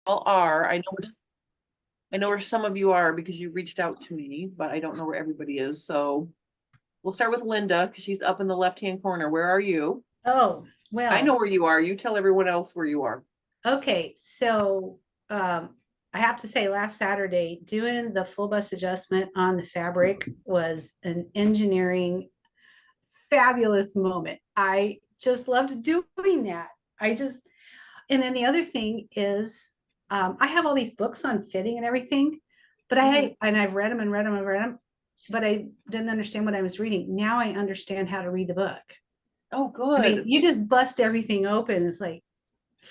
all are. I know where some of you are because you reached out to me, but I don't know where everybody is. So we'll start with Linda because she's up in the left-hand corner. Where are you? Oh, I know well, where you are. You tell everyone else where you are. okay. So I have to say, last Saturday, doing the full bust adjustment on the fabric was an engineering fabulous moment. I just loved doing that. I just, and then the other thing is, I have all these books on fitting and everything, but Mhm. I've read them and read them and read them, but I didn't understand what I was reading. Now I understand how to read the book. Oh, I mean, good. you just bust everything open. It's like,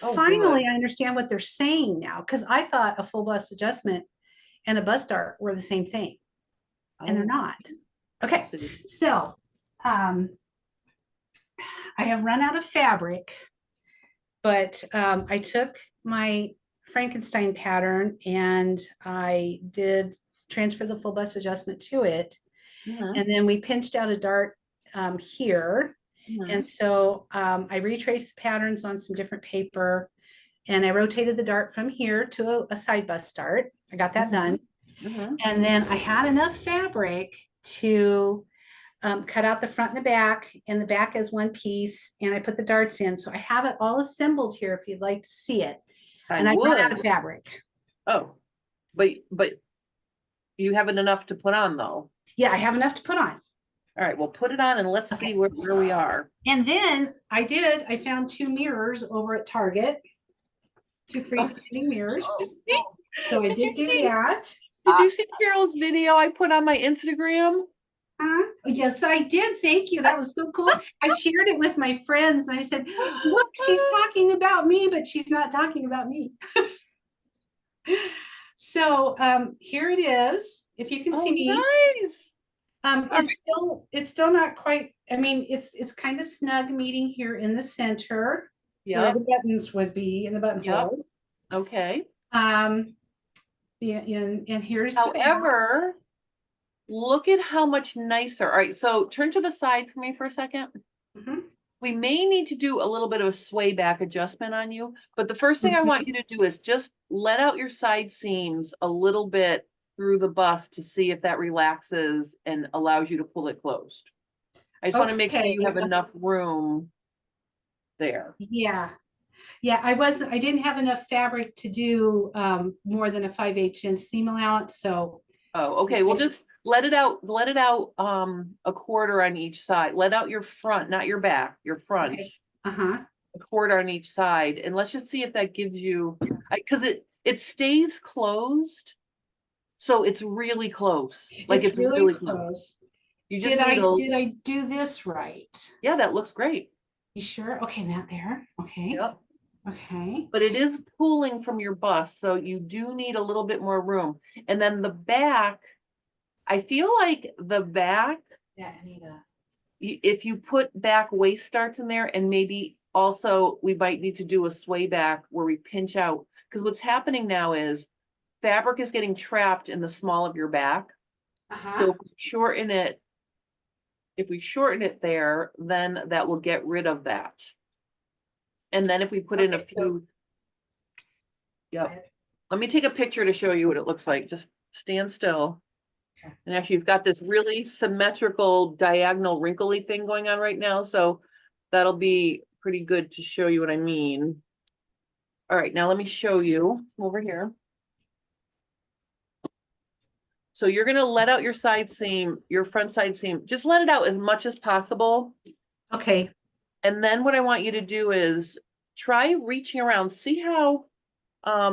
Oh, finally, good. I understand what they're saying now. Because I thought a full bust adjustment and a bust dart were the same thing, and they're Oh, not. Okay, see. so um, I have run out of fabric, but I took my Frankenstein pattern and I did transfer the full bust adjustment to it. Mhm, And then we pinched out a dart here. And mhm, so I retraced the patterns on some different paper and I rotated the dart from here to a side bust dart. I got that done. mhm, mhm. And then I had enough fabric to cut out the front and the back, and the back is one piece, and I put the darts in. So I have it all assembled here if you'd like to see it. I And I've run out of would. fabric. Oh, but you haven't enough to put on though. Yeah, I have enough to put on. All right, well, put it on and let's see Okay. where we are. And then I found two mirrors over at Target, two Oh, freestanding mirrors. did So I you did do see? that. Did you see Carol's video I put on my Instagram? Yes, I did. Thank you. That was so cool. I shared it with my friends and I said, look, she's talking about me, but she's not talking about me. So here it is. If you can Oh, see me, nice. All right. it's still not quite. I mean, it's kind of snug meeting here in the center where the Yep. buttons would be in the Yep. buttonholes. Okay. Um, yeah, and here's the back. However, look at how much nicer. All right, so turn to the side for me for a second. Mhm, We may need to do a little bit of a sway back adjustment on you, but the first thing I want mhm. you to do is just let out your side seams a little bit through the bust to see if that relaxes and allows you to pull it closed. I just want to make sure Okay. you have enough room there. Yeah. Yeah, I didn't have enough fabric to do more than a 5/8 inch seam allowance. So Oh, okay. Well, just let it out a quarter on each side. Let out your front, not your back, your front, okay. Uh-huh. a quarter on each side. And let's just see if that gives you, because it stays closed. So it's really close. Like It's it's really really close. close. You just need a, Did I do this right? yeah, that looks great. You sure? Okay, not there. Okay. Yep. Okay. But it is pulling from your bust. So you do need a little bit more room. And then the back, I feel like the back, Yeah, I need a if you put back waist darts in there and maybe also we might need to do a sway back where we pinch out because what's happening now is fabric is getting trapped in the small of your back. So uh-huh. if we shorten it there, then that will get rid of that. And then if we put in a Okay, so few, go yep. ahead. Let me take a picture to show you what it looks like. Just stand still. Okay. And actually, you've got this really symmetrical diagonal wrinkly thing going on right now. So that'll be pretty good to show you what I mean. All right, now let me show you over here. So you're gonna let out your side seam, your front side seam, just let it out as much as possible. Okay. And then what I want you to do is try reaching around, see how, let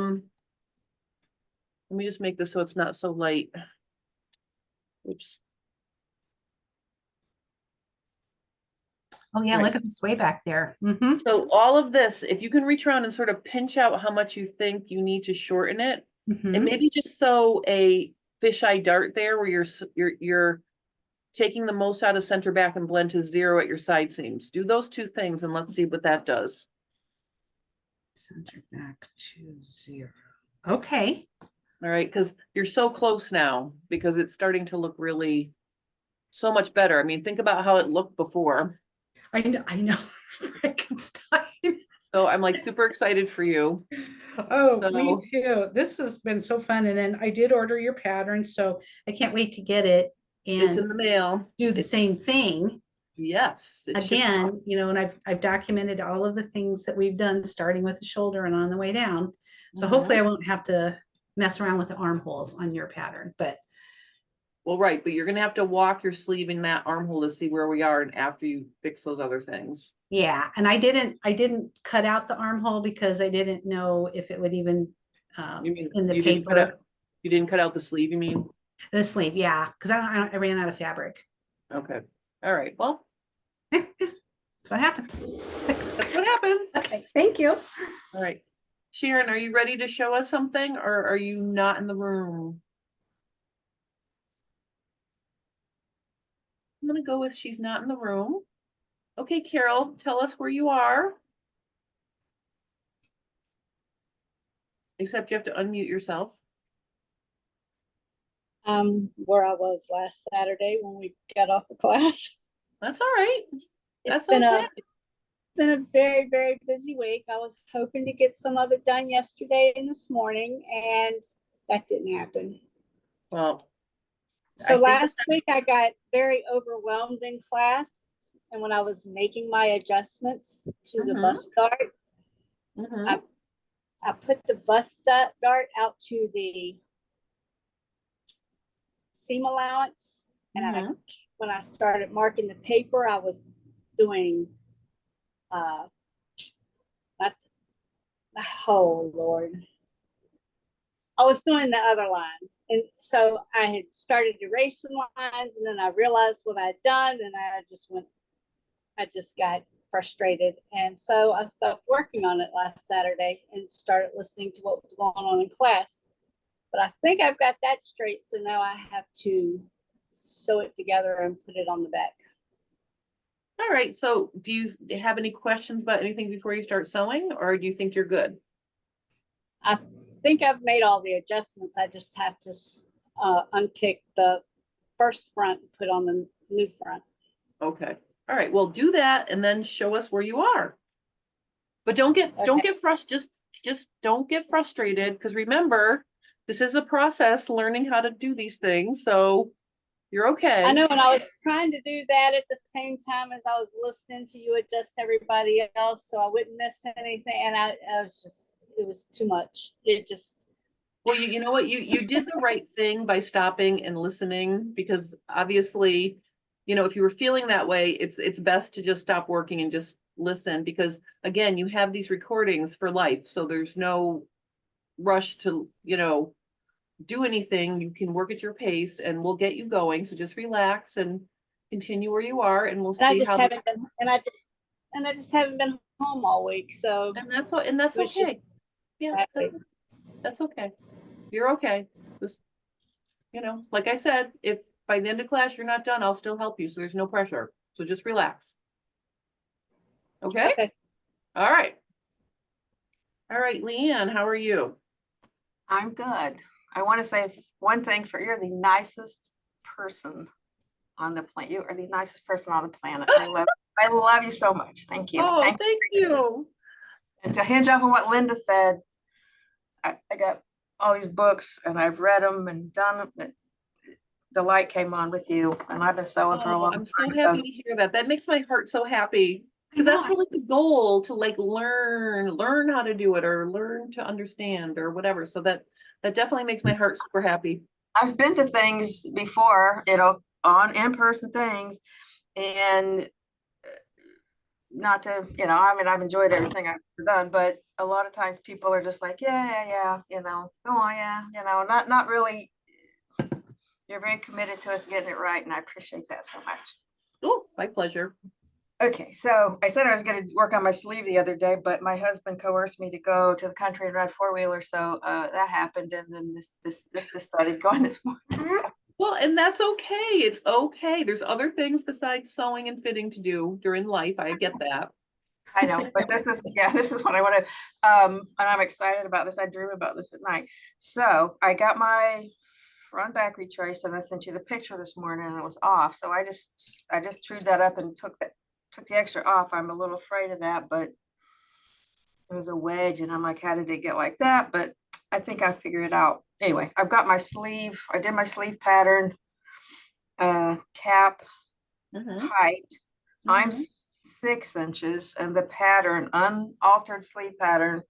me just make this so it's not so light. Oops. Oh yeah, All right. look at the sway back there. Mm-hmm. So all of this, if you can reach around and sort of pinch out how much you think you need to shorten it, and Mm-hmm. maybe just sew a fisheye dart there where you're taking the most out of center back and blend to 0 at your side seams. Do those two things and let's see what that does. Center back to 0. Okay. All right, because you're so close now because it's starting to look really so much better. I mean, think about how it looked before. I know. Frankenstein. So I'm like super excited for you. Oh, me So too. This has been so fun. And then I did order your pattern, so I can't wait to get it it's and in the mail. do the same thing Yes, it shipped off. again, and I've documented all of the things that we've done, starting with the shoulder and on the way down. So hopefully Mhm. I won't have to mess around with the armholes on your pattern, but Well, right, but you're gonna have to walk your sleeve in that armhole to see where we are and after you fix those other things. yeah, and I didn't cut out the armhole because I didn't know if it would even You mean in the you didn't cut out paper. you didn't cut out the sleeve, you mean? The sleeve, yeah, because I ran out of fabric. Okay. All right. Well, That's what happens. that's what happens. Okay, thank you. All right. Sharon, are you ready to show us something or are you not in the room? I'm gonna go with she's not in the room. Okay, Carol, tell us where you are. Except you have to unmute yourself. Where I was last Saturday when we got off of class. That's all right. It's That's been okay. it's been a very, very busy week. I was hoping to get some of it done yesterday and this morning, and that didn't happen. Well, So I think last week I got very overwhelmed in class, and when I was making my adjustments to the bust dart, mhm. I put the bust dart out to the seam allowance, and when I started marking the paper, I was doing not, oh Lord, I was doing the other line, and so I had started erasing lines, and then I realized what I'd done, and I just got frustrated, and so I stopped working on it last Saturday and started listening to what was going on in class. But I think I've got that straight, so now I have to sew it together and put it on the back. All right. So do you have any questions about anything before you start sewing, or do you think you're good? I think I've made all the adjustments. I just have to unpick the first front and put on the new front. Okay. All right. Well, do that and then show us where you are. But don't get frustrated. Just don't get frustrated because remember, this is a process learning how to do these things. So you're okay. I know, and I was trying to do that at the same time as I was listening to you adjust everybody else so I wouldn't miss anything. And I was just, it was too much. It just. Well, you know what? You did the right thing by stopping and listening because obviously, if you were feeling that way, it's best to just stop working and just listen because again, you have these recordings for life. So there's no rush to, do anything. You can work at your pace and we'll get you going. So just relax and continue where you are and we'll And I see just how haven't been, and I just haven't been home all week. So and that's okay. Yeah, exactly. that's okay. You're okay. Just, like I said, if by the end of class you're not done, I'll still help you. So there's no pressure. So just relax. Okay? Okay. All right. All right, Leanne, how are you? I'm good. I want to say one thing for you're the nicest person on the planet. You are the nicest person on the planet. I love you so much. Thank you. Oh, thank you. And to hinge off of what Linda said, I got all these books and I've read them and done them. But the light came on with you, and I've been sewing for a long I'm time. so happy to hear that. That makes my heart so happy. I Because that's know. really the goal to like learn how to do it or learn to understand or whatever. So that definitely makes my heart super happy. I've been to things before, on in-person things, and not to, I've enjoyed everything I've done, but a lot of times people are just like, yeah, oh yeah, not really. You're very committed to us getting it right, and I appreciate that so much. Oh, my pleasure. Okay, so I said I was going to work on my sleeve the other day, but my husband coerced me to go to the country and ride four-wheeler, so that happened, and then this started going this morning. Well, and that's okay. It's okay. There's other things besides sewing and fitting to do during life. I get that. I know, but this is what I want to, and I'm excited about this. I dream about this at night. So I got my front back retrace, and I sent you the picture this morning, and it was off. So I just trued that up and took the extra off. I'm a little afraid of that, but There was a wedge and I'm like, how did it get like that? But I think I figured it out. Anyway, I've got my sleeve. I did my sleeve pattern, cap Mhm, height. I'm mhm. 6 inches and the pattern, unaltered sleeve pattern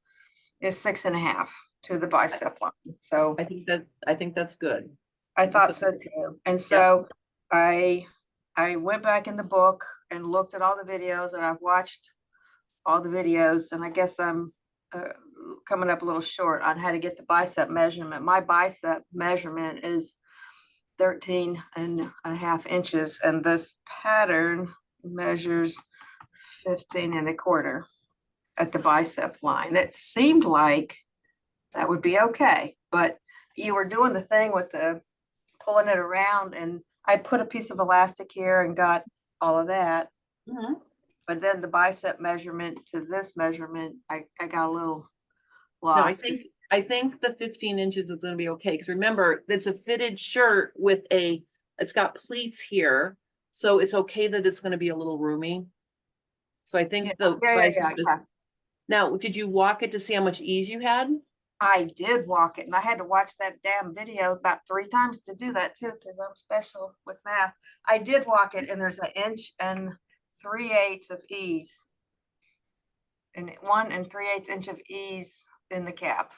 is 6.5 to the bicep line. So I think that's good. I thought So- so too. And so I went back in the book and looked at all the videos and I've watched all the videos and I guess I'm coming up a little short on how to get the bicep measurement. My bicep measurement is 13.5 inches and this pattern measures 15.25 at the bicep line. It seemed like that would be okay, but you were doing the thing with the pulling it around and I put a piece of elastic here and got all of that. Mhm. But then the bicep measurement to this measurement, I got a little No, I lost. think the 15 inches is gonna be okay, because remember, it's a fitted shirt with it's got pleats here, so it's okay that it's gonna be a little roomy. So I Yeah, think the yeah, bicep is. yeah. Now, did you walk it to see how much ease you had? I did walk it and I had to watch that damn video about 3 times to do that too, because I'm special with math. I did walk it and there's 1.3 inches of ease. And 1 3/8 inch of ease in the cap.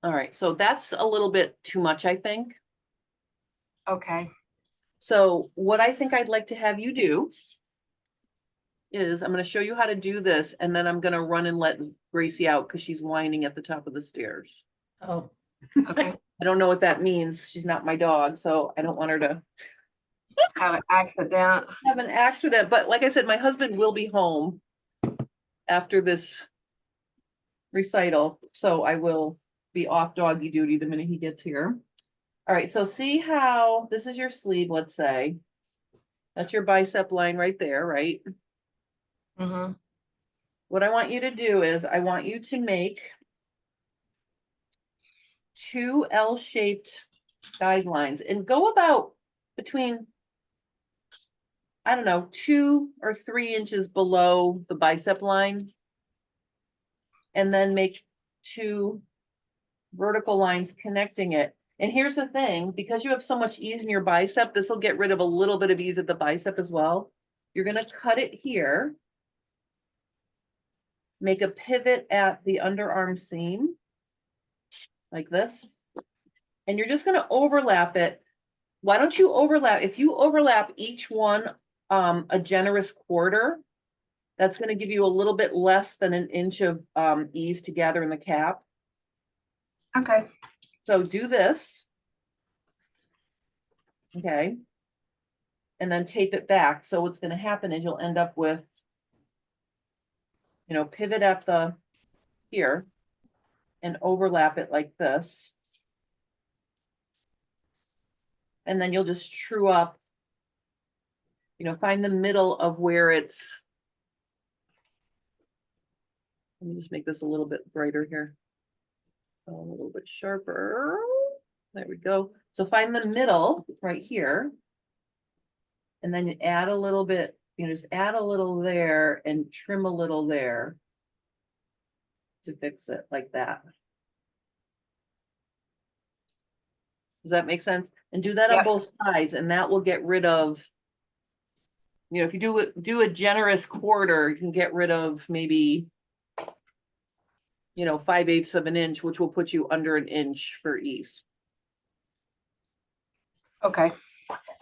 All right, so that's a little bit too much, I think. Okay. So what I think I'd like to have you do is I'm gonna show you how to do this, and then I'm gonna run and let Gracie out because she's whining at the top of the stairs. Oh, Okay. I don't know what that means. She's not my dog, so I don't want her to Have an accident. have an accident. But like I said, my husband will be home after this recital, so I will be off doggy duty the minute he gets here. All right, so see how this is your sleeve, let's say. That's your bicep line right there, right? Mm-hmm. What I want you to do is I want you to make 2 L-shaped guidelines and go about between, I don't know, 2 or 3 inches below the bicep line. And then make 2 vertical lines connecting it. And here's the thing, because you have so much ease in your bicep, this will get rid of a little bit of ease at the bicep as well. You're gonna cut it here. Make a pivot at the underarm seam, like this. And you're just gonna overlap it. Why don't you overlap? If you overlap each one a generous quarter, that's gonna give you a little bit less than an inch of ease to gather in the cap. Okay. So do this. Okay. And then tape it back. So what's gonna happen is you'll end up with, pivot at the here and overlap it like this. And then you'll just true up, find the middle of where it's. Let me just make this a little bit brighter here. A little bit sharper. There we go. So find the middle right here. And then you add a little bit, just add a little there and trim a little there to fix it like that. Does that make sense? And do that on Yep. both sides, and that will get rid of, if you do a generous quarter, you can get rid of maybe, 5/8 of an inch, which will put you under an inch for ease. Okay.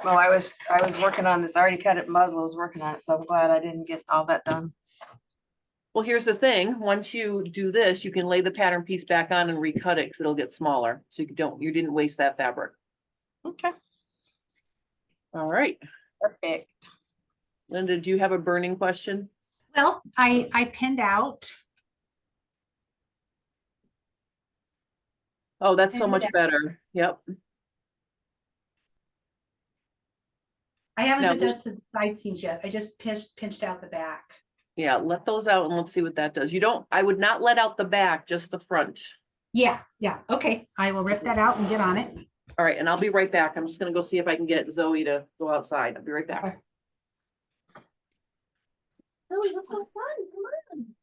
Well, I was working on this. I already cut it muzzle. I was working on it, so I'm glad I didn't get all that done. Well, here's the thing. Once you do this, you can lay the pattern piece back on and recut it because it'll get smaller. So you didn't waste that fabric. Okay. All right. Perfect. Linda, do you have a burning question? well, I pinned out. Oh, that's so Pinned much it out. better. Yep. I haven't Now, adjusted the side seams yet. I just pinched out the back. yeah, let those out and let's see what that does. I would not let out the back, just the front. Yeah, okay. I will rip that out and get on it. All right, and I'll be right back. I'm just gonna go see if I can get Zoe to go outside. I'll be right back. Okay. Zoe, let's have fun. Come on.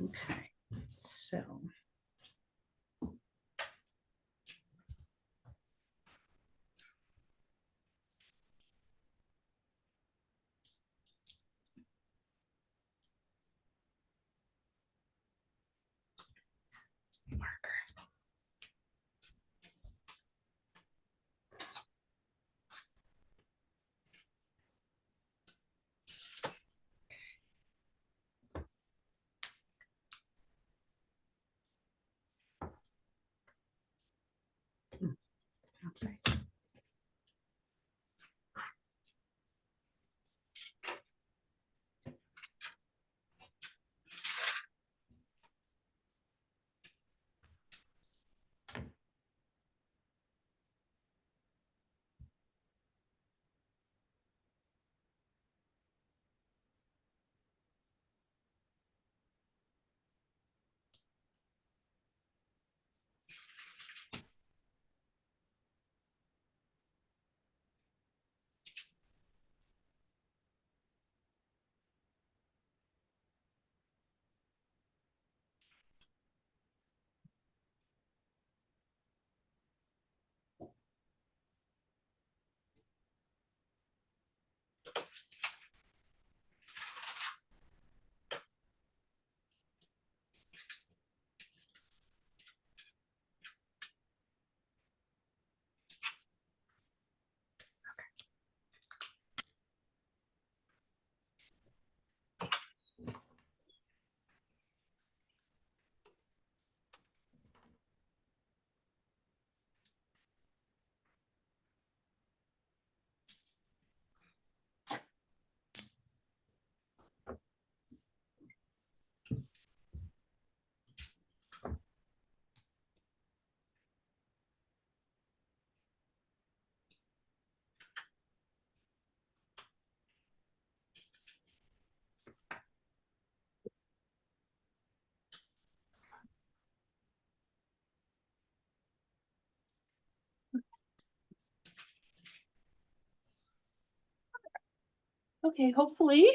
Okay, so. Marker. Outside. Okay, hopefully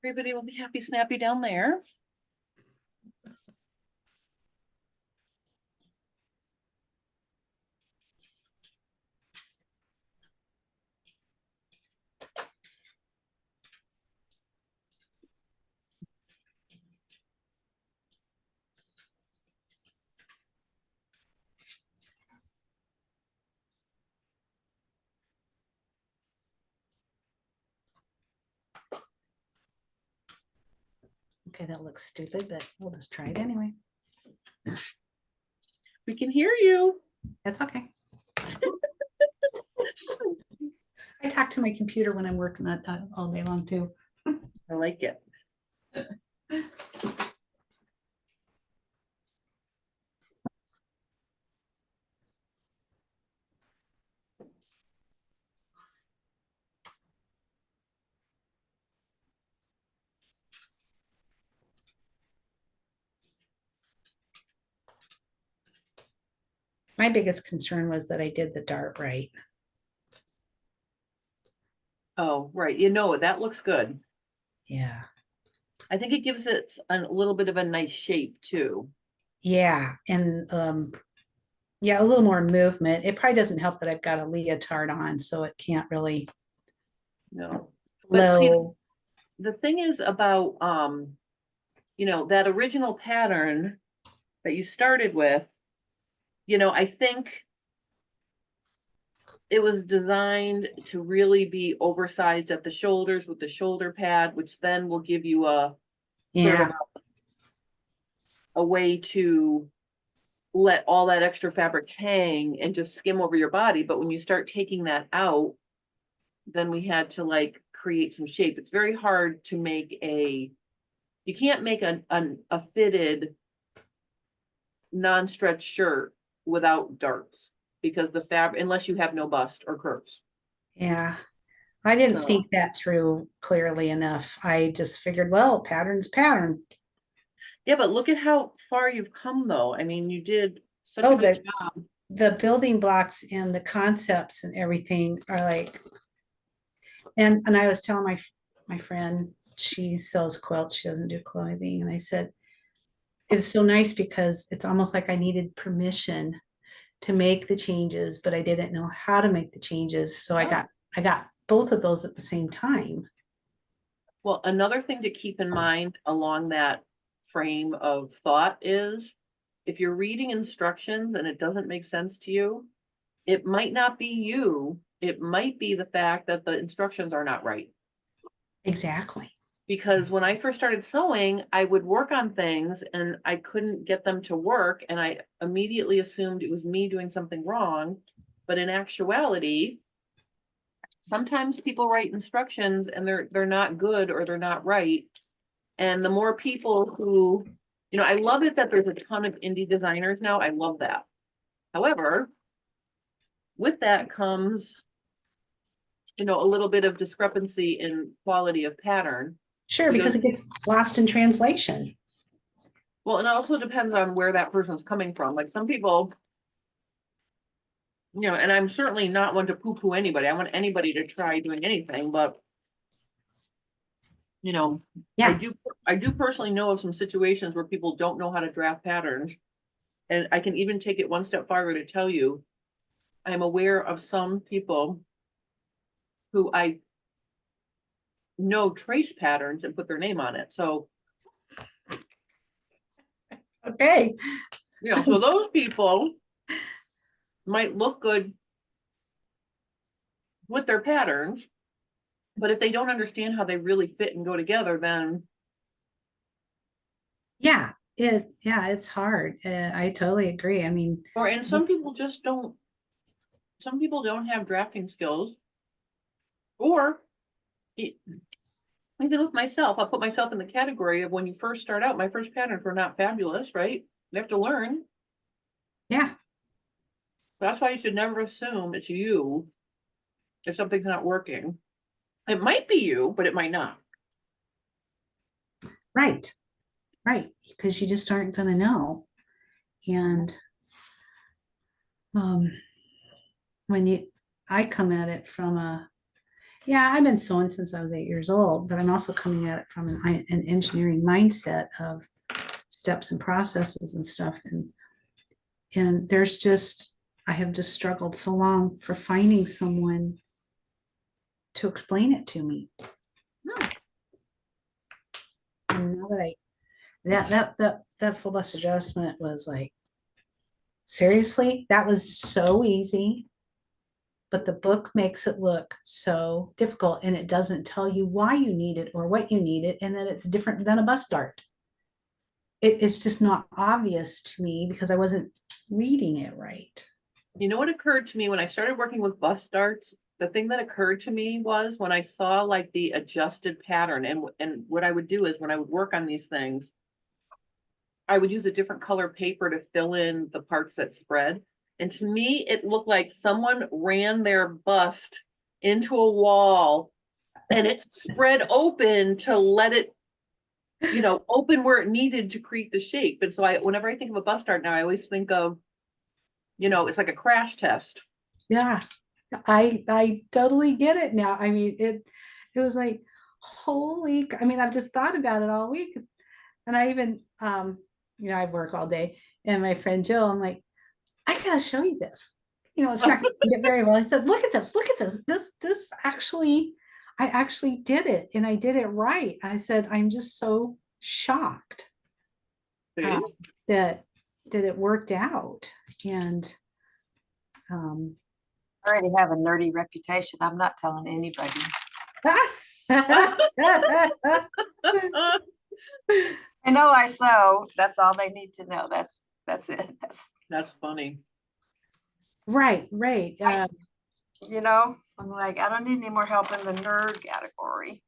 everybody will be happy snappy down there. Okay, that looks stupid, but we'll just try it anyway. We can hear you. That's okay. I talk to my computer when I'm working on that all day long too. I like it. My biggest concern was that I did the dart right. Oh, right. You know, that looks good. Yeah. I think it gives it a little bit of a nice shape too. Yeah. And yeah, a little more movement. It probably doesn't help that I've got a leotard on, so it can't really No. But see, flow. the thing is about you know, that original pattern that you started with, you know, I think it was designed to really be oversized at the shoulders with the shoulder pad, which then will give you a sort of Yeah. a way to let all that extra fabric hang and just skim over your body. But when you start taking that out, then we had to like create some shape. It's very hard to make you can't make a fitted non-stretch shirt without darts because the fabric, unless you have no bust or curves. Yeah. I didn't So, think that through clearly enough. I just figured, well, pattern's pattern. yeah, but look at how far you've come though. I mean, you did such a Oh, good the job. the building blocks and the concepts and everything are like, and I was telling my friend she sells quilts. She doesn't do clothing. And I said, it's so nice because it's almost like I needed permission to make the changes, but I didn't know how to make the changes. So I got both of those at the same time. Well, another thing to keep in mind along that frame of thought is if you're reading instructions and it doesn't make sense to you, it might not be you. It might be the fact that the instructions are not right. Exactly. Because when I first started sewing, I would work on things and I couldn't get them to work. And I immediately assumed it was me doing something wrong. But in actuality, sometimes people write instructions and they're not good or they're not right. And the more people who, I love it that there's a ton of indie designers now. I love that. However, with that comes, a little bit of discrepancy in quality of pattern. Sure, because it gets lost in translation. Well, and it also depends on where that person's coming from. Like some people, and I'm certainly not one to poo-poo anybody. I want anybody to try doing anything, but Yeah. I do personally know of some situations where people don't know how to draft patterns. And I can even take it one step farther to tell you, I'm aware of some people who I know trace patterns and put their name on it. So, Okay. so those people might look good with their patterns, but if they don't understand how they really fit and go together, then it's hard. I totally agree. I mean, and some people just don't. Some people don't have drafting skills, or even with myself, I'll put myself in the category of when you first start out. My first patterns were not fabulous, right? You have to learn. yeah, That's why you should never assume it's you if something's not working. It might be you, but it might not. right. Because you just aren't going to know. And I come at it from I've been sewing since I was 8 years old, but I'm also coming at it from an engineering mindset of steps and processes and stuff. And I have just struggled so long for finding someone to explain it to me. And now that full bust adjustment was like, seriously, that was so easy. But the book makes it look so difficult, and it doesn't tell you why you need it or what you need it, and that it's different than a bust dart. It's just not obvious to me because I wasn't reading it right. You know what occurred to me when I started working with bust darts? The thing that occurred to me was when I saw like the adjusted pattern, and what I would do is when I would work on these things, I would use a different color paper to fill in the parts that spread. And to me, it looked like someone ran their bust into a wall and it spread open to let it, open where it needed to create the shape. And so whenever I think of a bust dart now, I always think of, it's like a crash test. Yeah, I totally get it now. I mean, it was like, I mean, I've just thought about it all week. And I even, I work all day, and my friend Jill, I'm like, I gotta show you this. It's not gonna see it very well. I said, look at this. This actually, I actually did it, and I did it right. I said, I'm just so shocked that it worked out. And I already have a nerdy reputation. I'm not telling anybody. I know I sew. That's all they need to know. That's it. That's funny. Right. I'm like, I don't need any more help in the nerd category.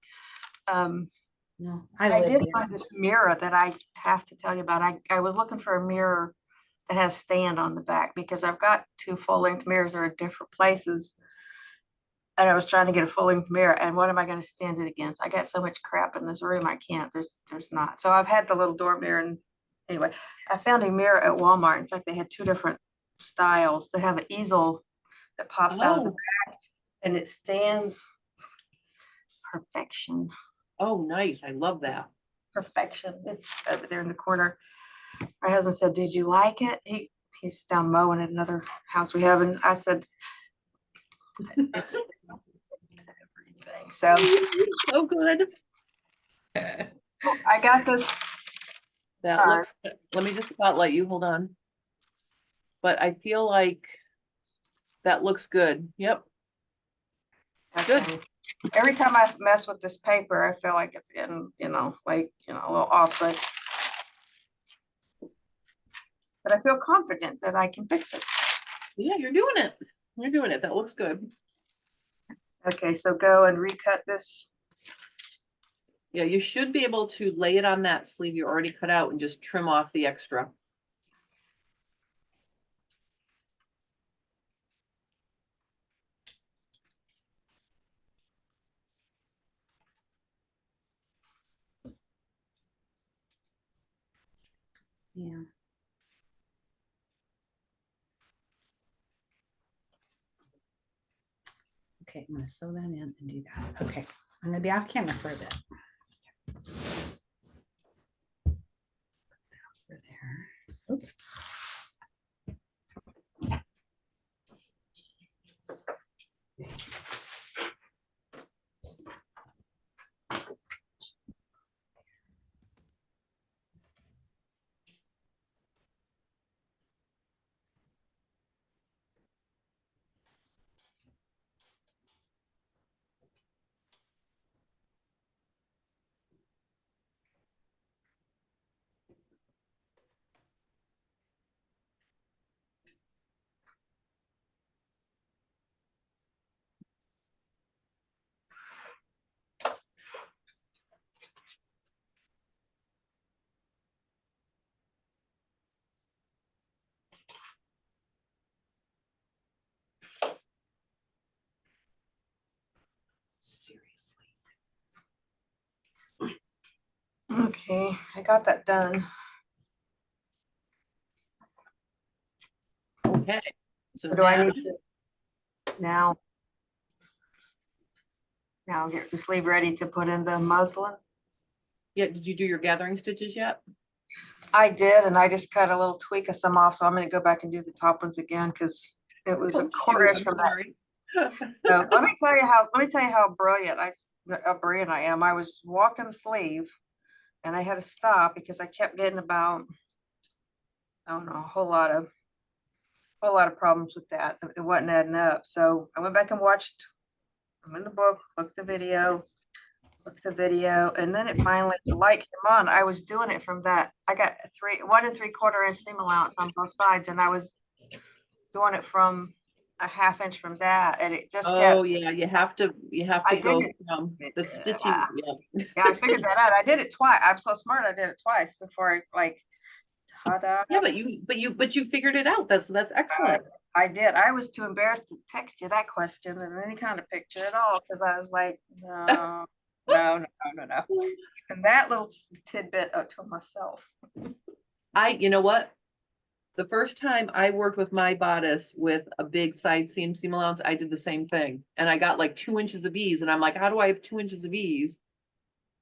No, I did find this mirror that I have to tell you about. I was looking for a mirror that has stand on the back because I've got 2 full-length mirrors that are in different places. And I was trying to get a full-length mirror, and what am I going to stand it against? I got so much crap in this room, I can't. There's not. So I've had the little door mirror, and anyway, I found a mirror at Walmart. In fact, they had 2 different styles that have an easel that pops out of the back, and it stands perfection. Oh, nice. I love that. Perfection. It's over there in the corner. My husband said, "Did you like it?" He's down mowing at another house we have, and I said, "It's everything." So So good. I got this. That looks, let me just spotlight you. Hold on. But I feel like that looks good. Yep. Good. Okay. Every time I mess with this paper, I feel like it's getting, like, a little off, but I feel confident that I can fix it. Yeah, you're doing it. You're doing it. That looks good. Okay, so go and recut this. Yeah, you should be able to lay it on that sleeve you already cut out and just trim off the extra. Yeah. Okay, I'm gonna sew that in and do that. Okay, I'm gonna be off camera for a bit. Over there. Oops. Seriously. Okay, I got that done. Okay. So What do I now, need to now? Now get the sleeve ready to put in the muslin. yeah, did you do your gathering stitches yet? I did, and I just cut a little tweak of some off, so I'm gonna go back and do the top ones again because it was a Oh, quarter shoot, inch I'm from that. sorry. So let me tell you how brilliant I am. I was walking the sleeve and I had to stop because I kept getting about, I don't know, a whole lot of problems with that. It wasn't adding up. So I went back and watched, I'm in the book, looked the video, and then it finally, the light came on. I was doing it from that. I got 1 3/4 inch seam allowance on both sides, and I was doing it from a 1/2 inch from that, and it just kept. Oh, yeah, you have to I go did from the it. stitching. Yeah. Yeah, I figured that out. I did it twice. I'm so smart. I did it twice before I ta-da. Yeah, but you figured it out. That's excellent. I did. I was too embarrassed to text you that question in any kind of picture at all because I was like, no, no, no, no, no. And that little tidbit to myself. You know what? The first time I worked with my bodice with a big side seam allowance, I did the same thing. And I got like 2 inches of ease. And I'm like, how do I have 2 inches of ease?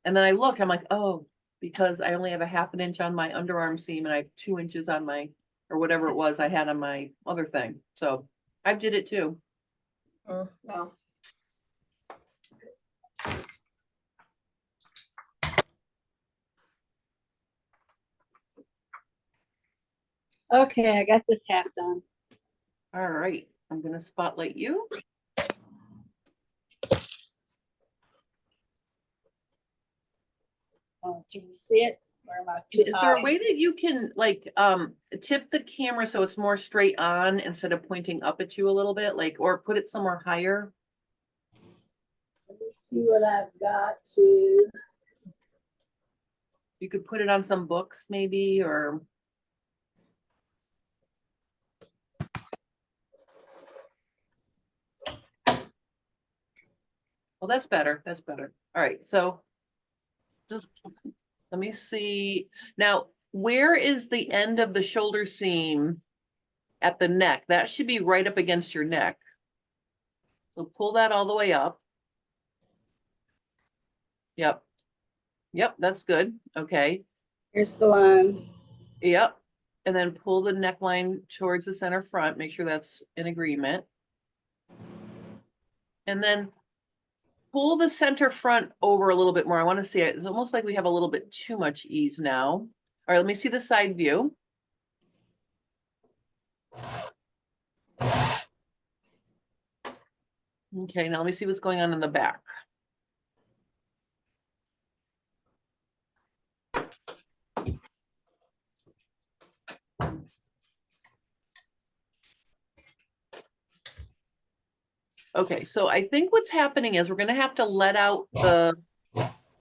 And then I look, I'm like, oh, because I only have a 1/2 inch on my underarm seam and I have 2 inches on my, or whatever it was I had on my other thing. So I did it too. No. Okay, I got this half done. All right. I'm going to spotlight you. Oh, can you see it? Where am I too Is there a high? way that you can like tip the camera so it's more straight on instead of pointing up at you a little bit, like, or put it somewhere higher? Let me see what I've got to. You could put it on some books maybe, or well, that's better. That's better. All right. So just let me see. Now, where is the end of the shoulder seam at the neck? That should be right up against your neck. So pull that all the way up. Yep. Yep, that's good. Okay. Here's the line. Yep. And then pull the neckline towards the center front, make sure that's in agreement. And then pull the center front over a little bit more. I want to see it. It's almost like we have a little bit too much ease now. All right, let me see the side view. Okay, now let me see what's going on in the back. Okay, so I think what's happening is we're gonna have to let out the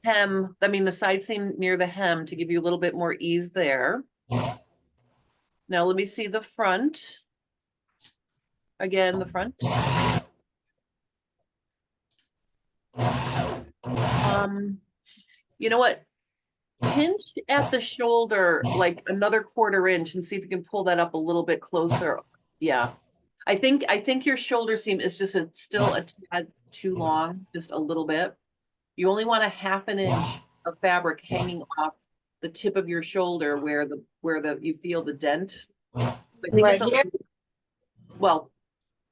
hem, I mean, the side seam near the hem to give you a little bit more ease there. Now let me see the front. Again, the front. You know what? Pinch at the shoulder like another 1/4 inch and see if you can pull that up a little bit closer. Yeah. I think your shoulder seam is just still a tad too long, just a little bit. You only want a 1/2 inch of fabric hanging off the tip of your shoulder where the you feel the dent. I think Right it's here. well,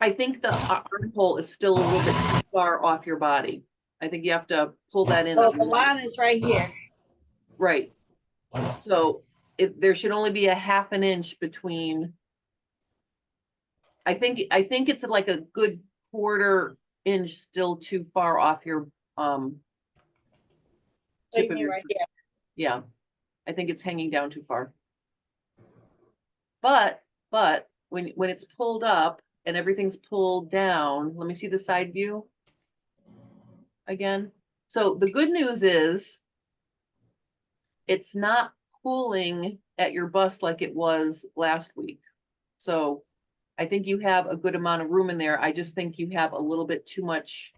I think the armhole is still a little bit too far off your body. I think you have to pull that in. Oh, the line is right here. Right. So there should only be a 1/2 inch between. I think it's like a good 1/4 inch still too far off your tip of your, Right here. yeah. I think it's hanging down too far. But when it's pulled up and everything's pulled down, let me see the side view again. So the good news is it's not pulling at your bust like it was last week. So I think you have a good amount of room in there. I just think you have a little bit too much,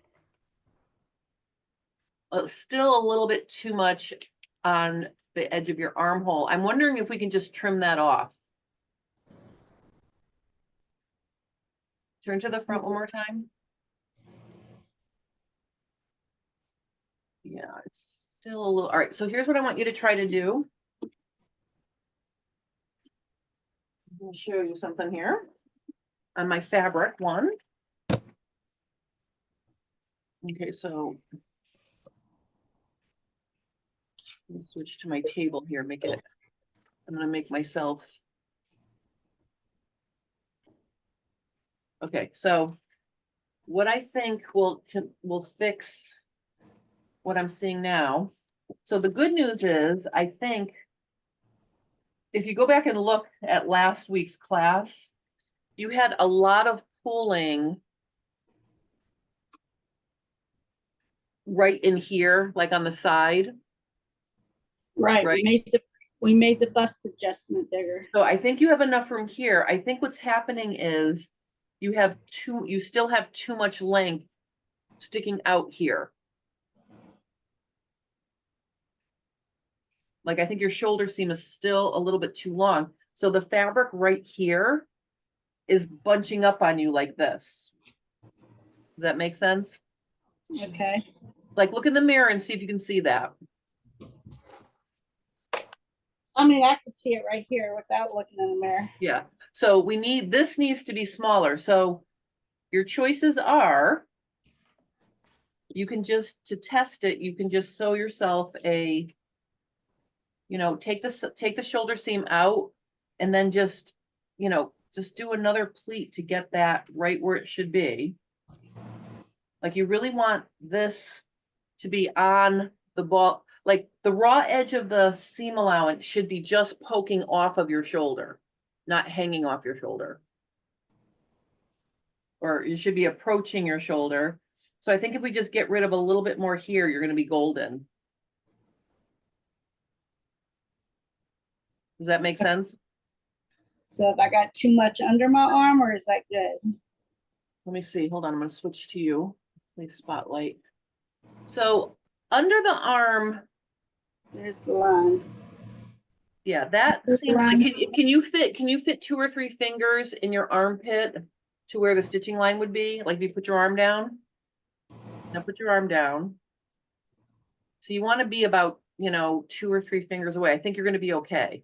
still a little bit too much on the edge of your armhole. I'm wondering if we can just trim that off. Turn to the front one more time. Yeah, it's still a little, all right, so here's what I want you to try to do. Let me show you something here on my fabric one. Okay, so let me switch to my table here, I'm gonna make myself. Okay, so what I think will fix what I'm seeing now. So the good news is, I think if you go back and look at last week's class, you had a lot of pulling right in here, like on the side. Right. Right. We made the bust adjustment bigger. So I think you have enough room here. I think what's happening is you still have too much length sticking out here. Like I think your shoulder seam is still a little bit too long. So the fabric right here is bunching up on you like this. Does that make sense? Okay. Like look in the mirror and see if you can see that. I mean, I can see it right here without looking in the mirror. Yeah. So this needs to be smaller. So your choices are, you can just, to test it, you can just sew yourself a, take the shoulder seam out and then just do another pleat to get that right where it should be. Like you really want this to be on the ball, like the raw edge of the seam allowance should be just poking off of your shoulder, not hanging off your shoulder. Or you should be approaching your shoulder. So I think if we just get rid of a little bit more here, you're going to be golden. Does that make sense? So if I got too much under my arm, or is that good? Let me see. Hold on. I'm going to switch to you. Please spotlight. So under the arm. There's the line. Yeah, that seems. Can you fit 2 or 3 fingers in your armpit to where the stitching line would be? Like if you put your arm down. Now put your arm down. So you want to be about you know, 2 or 3 fingers away. I think you're gonna be okay.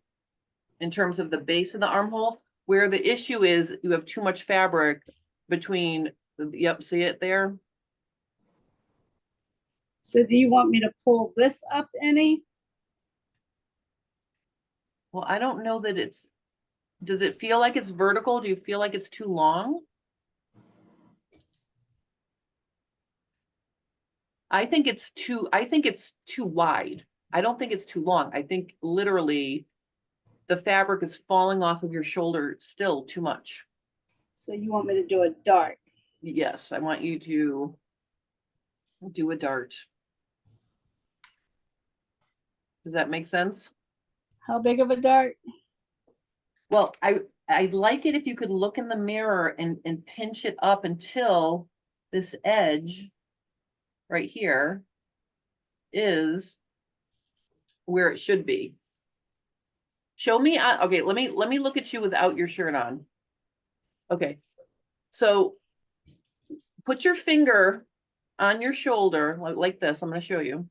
In terms of the base of the armhole, where the issue is, you have too much fabric between, yep, see it there? So do you want me to pull this up any? Well, I don't know that it's, does it feel like it's vertical? Do you feel like it's too long? I think it's too wide. I don't think it's too long. I think literally the fabric is falling off of your shoulder still too much. So you want me to do a dart? Yes, I want you to do a dart. Does that make sense? How big of a dart? Well, I'd like it if you could look in the mirror and pinch it up until this edge right here is where it should be. Show me, okay, let me look at you without your shirt on. Okay, so put your finger on your shoulder like this. I'm going to show you.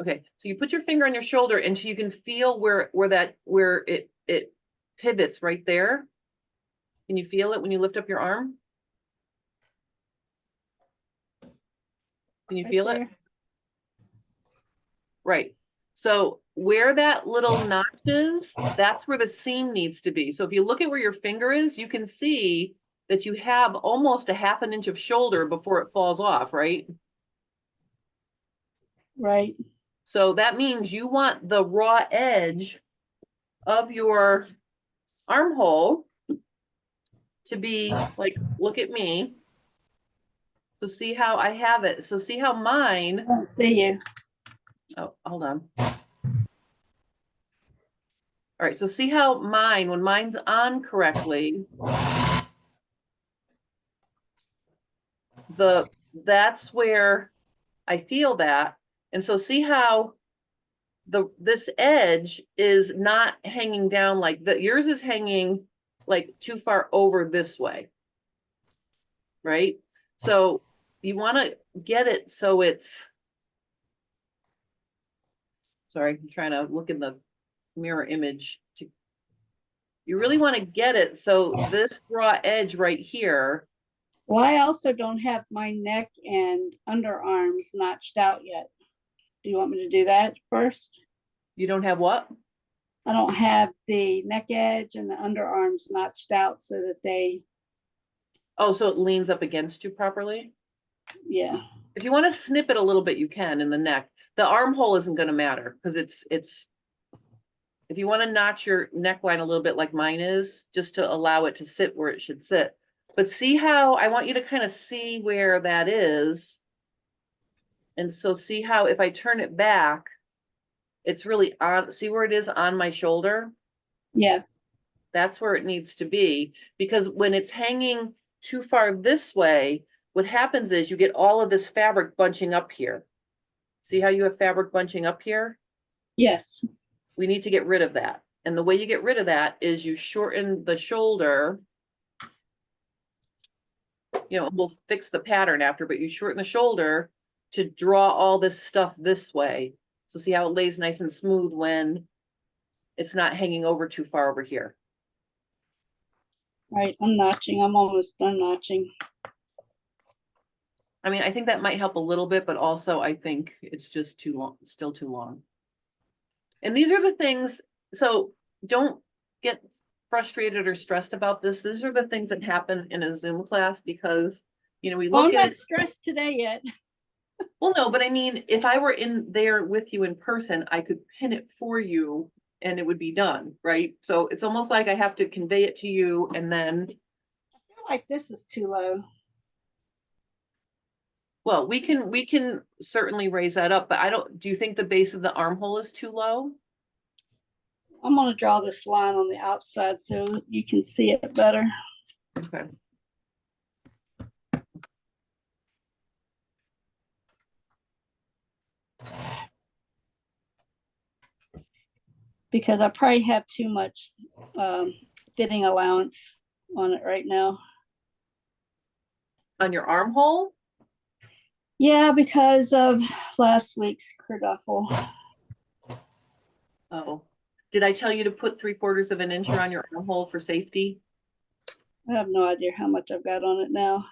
Okay, so you put your finger on your shoulder until you can feel where it pivots right there. Can you feel it when you lift up your arm? Can you Right feel it? there? Right. So where that little notch is, that's where the seam needs to be. So if you look at where your finger is, you can see that you have almost a 1/2 inch of shoulder before it falls off, right? Right. So that means you want the raw edge of your armhole to be like, look at me. So see how I have it. So see how mine, I don't see you. oh, hold on. All right, so see how mine, when mine's on correctly, that's where I feel that. And so see how this edge is not hanging down like yours is hanging like too far over this way. Right? So you want to get it so it's, sorry, I'm trying to look in the mirror image to, you really want to get it so this raw edge right here. Well, I also don't have my neck and underarms notched out yet. Do you want me to do that first? You don't have what? I don't have the neck edge and the underarms notched out so that they, Oh, so it leans up against you properly? yeah. If you want to snip it a little bit, you can in the neck. The armhole isn't going to matter because it's, if you want to notch your neckline a little bit like mine is, just to allow it to sit where it should sit. But see how, I want you to kind of see where that is. And so see how if I turn it back, it's really on, see where it is on my shoulder? Yeah. That's where it needs to be. Because when it's hanging too far this way, what happens is you get all of this fabric bunching up here. See how you have fabric bunching up here? Yes. We need to get rid of that. And the way you get rid of that is you shorten the shoulder. You know, we'll fix the pattern after, but you shorten the shoulder to draw all this stuff this way. So see how it lays nice and smooth when it's not hanging over too far over here. Right. I'm notching. I'm almost done notching. I mean, I think that might help a little bit, but also I think it's just too long, still too long. And these are the things, so don't get frustrated or stressed about this. These are the things that happen in a Zoom class because, you know, we Well, look I'm at not it. stressed today yet. Well, no, but I mean, if I were in there with you in person, I could pin it for you and it would be done, right? So it's almost like I have to convey it to you and then, I feel like this is too low. well, we can certainly raise that up, but I don't, do you think the base of the armhole is too low? I'm going to draw this line on the outside so you can see it better. Okay. Because I probably have too much fitting allowance on it right now. On your armhole? Yeah, because of last week's kerfuffle. Oh, did I tell you to put 3/4 of an inch around your armhole for safety? I have no idea how much I've got on it now.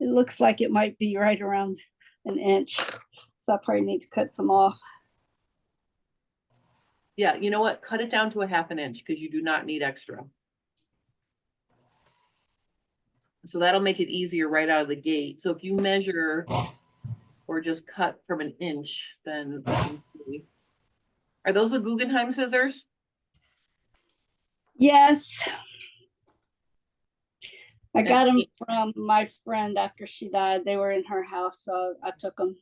It looks like it might be right around an inch. So I probably need to cut some off. Yeah, you know what? Cut it down to a 1/2 inch because you do not need extra. So that'll make it easier right out of the gate. So if you measure or just cut from an inch, then you can see. Are those the Guggenheim scissors? Yes. I got them from my friend after she died. They were in her house, so I took them.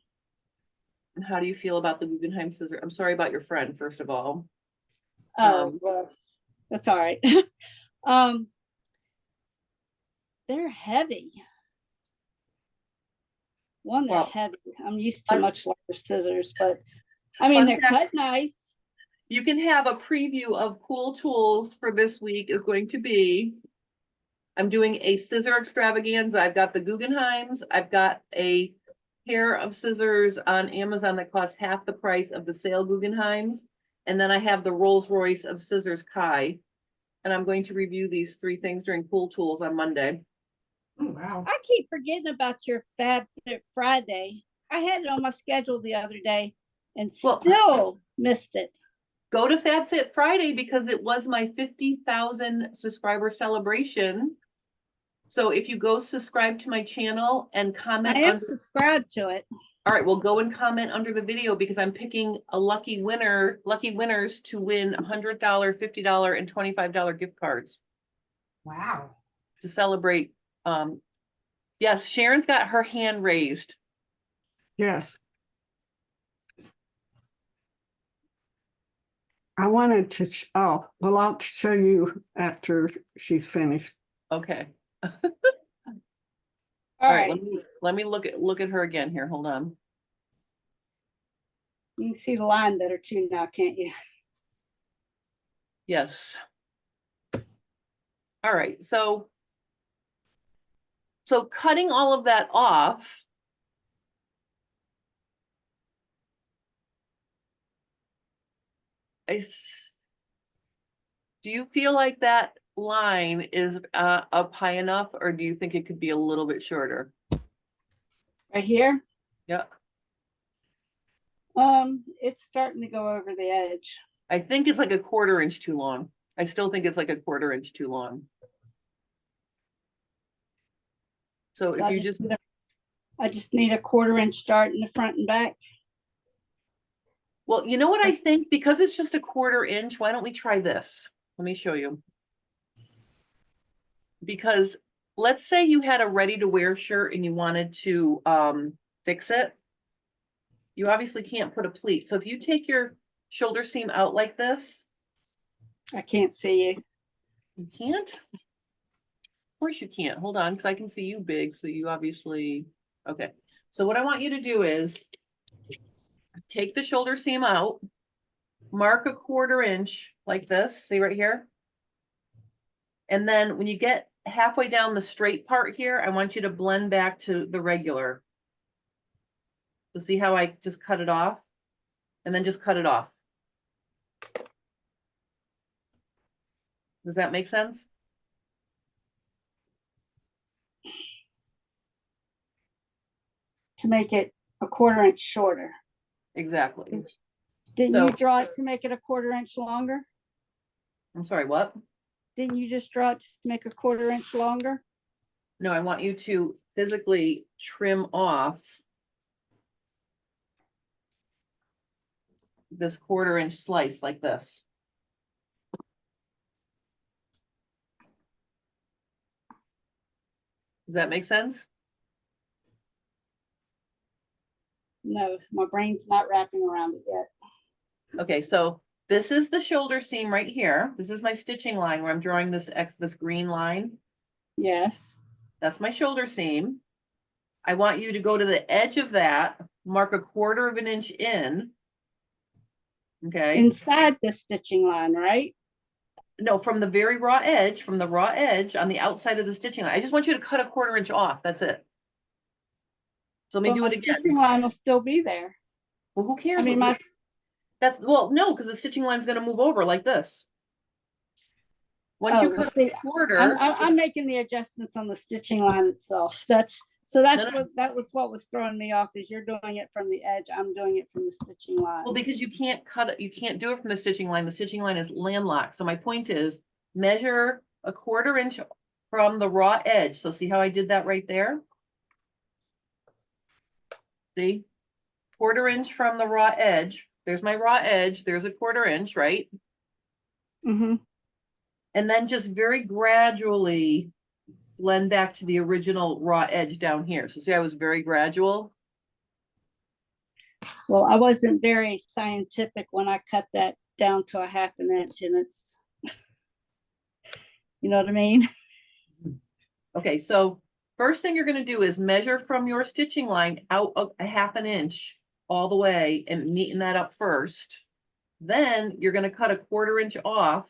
And how do you feel about the Guggenheim scissors? I'm sorry about your friend, first of all. Oh, well, that's all right. They're heavy. One, they're Well, heavy. I'm used to fun- much larger scissors, but I mean, fun they're fact- cut nice. You can have a preview of cool tools for this week is going to be, I'm doing a scissor extravaganza. I've got the Guggenheims. I've got a pair of scissors on Amazon that cost half the price of the sale Guggenheims. And then I have the Rolls Royce of scissors Kai. And I'm going to review these 3 things during Cool Tools on Monday. Oh, wow. I keep forgetting about your Fab Fit Friday. I had it on my schedule the other day and Well, still missed it. Go to FabFit Friday because it was my 50,000 subscriber celebration. So if you go subscribe to my channel and comment I am under, subscribed to it. all right, well, go and comment under the video because I'm picking a lucky winners to win $100, $50, and $25 gift cards Wow. to celebrate. Yes, Sharon's got her hand raised. Yes. I wanted to, oh, well, I'll show you after she's finished. Okay. All All right, right. let me look at her again here. Hold on. You can see the line better too now, can't you? Yes. All right, so cutting all of that off. Do you feel like that line is up high enough, or do you think it could be a little bit shorter? Right here. Yeah, It's starting to go over the edge. I think it's like a 1/4 inch too long. I still think it's like a 1/4 inch too long. So if you just, I just need a 1/4 inch dart in the front and back. well, you know what I think? Because it's just a 1/4 inch, why don't we try this? Let me show you. Because let's say you had a ready to wear shirt and you wanted to fix it. You obviously can't put a pleat. So if you take your shoulder seam out like this, I can't see you. you can't? Of course you can't. Hold on, because I can see you big. So you obviously, okay. So what I want you to do is take the shoulder seam out, mark a 1/4 inch like this, see right here? And then when you get halfway down the straight part here, I want you to blend back to the regular. So see how I just cut it off? And then just cut it off. Does that make sense? To make it a 1/4 inch shorter. Exactly. Didn't So- you draw it to make it a 1/4 inch longer? I'm sorry, what? Didn't you just draw it to make a 1/4 inch longer? No, I want you to physically trim off this 1/4 inch slice like this. Does that make sense? No, my brain's not wrapping around it yet. Okay, so this is the shoulder seam right here. This is my stitching line where I'm drawing this green line. Yes. That's my shoulder seam. I want you to go to the edge of that, mark a 1/4 inch in. Okay. Inside the stitching line, right? No, from the very raw edge, from the raw edge on the outside of the stitching line. I just want you to cut a 1/4 inch off. That's it. So let me But do my it again. stitching line will still be there. Well, who cares? I mean, what- That's, well, no, because the stitching line's gonna move over like this. Once you well, cut see, a quarter. I'm making the adjustments on the stitching line itself. That's No, that was what was throwing me off, is you're doing it from the edge. I'm doing it from the stitching line. Well, because you can't cut it, you can't do it from the stitching line. The stitching line is landlocked. So my point is measure a 1/4 inch from the raw edge. So see how I did that right there? See? 1/4 inch from the raw edge. There's my raw edge. There's a 1/4 inch, right? Mm-hmm. And then just very gradually blend back to the original raw edge down here. So see, I was very gradual. Well, I wasn't very scientific when I cut that down to a 1/2 inch, and it's, you know what I mean? Okay, so first thing you're gonna do is measure from your stitching line out a 1/2 inch all the way and neaten that up first. Then you're gonna cut a 1/4 inch off,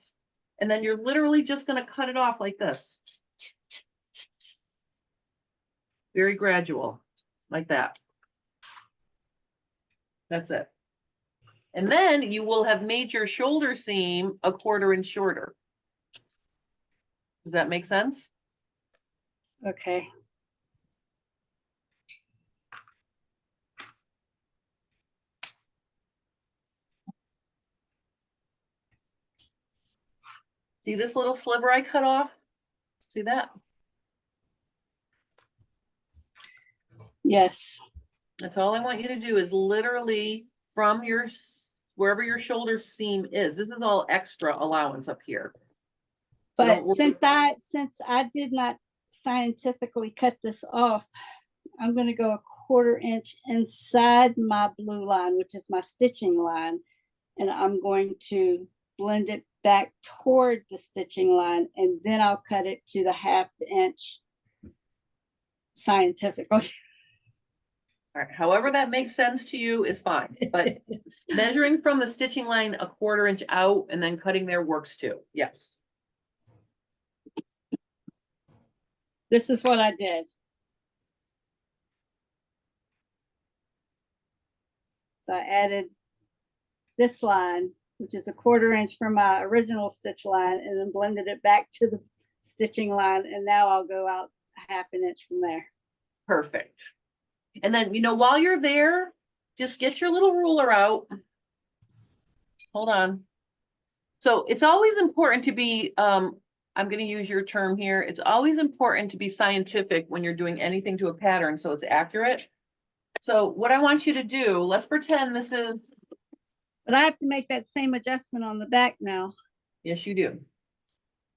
and then you're literally just gonna cut it off like this. Very gradual, like that. That's it. And then you will have made your shoulder seam a 1/4 inch shorter. Does that make sense? Okay. See this little sliver I cut off? See that? Yes. That's all I want you to do is literally from your, wherever your shoulder seam is. This is all extra allowance up here. So But don't since I did not scientifically cut this off, I'm going to go a 1/4 inch inside my blue line, which is my stitching line, and I'm going to blend it back toward the stitching line, and then I'll cut it to the 1/2 inch scientifically. All right, however that makes sense to you is fine, but measuring from the stitching line a 1/4 inch out and then cutting there works too. Yes. This is what I did. So I added this line, which is a 1/4 inch from my original stitch line, and then blended it back to the stitching line. And now I'll go out 1/2 inch from there. Perfect. And then, while you're there, just get your little ruler out. Hold on. So it's always important to be, I'm going to use your term here. It's always important to be scientific when you're doing anything to a pattern so it's accurate. So what I want you to do, let's pretend this is. But I have to make that same adjustment on the back now. Yes, you do.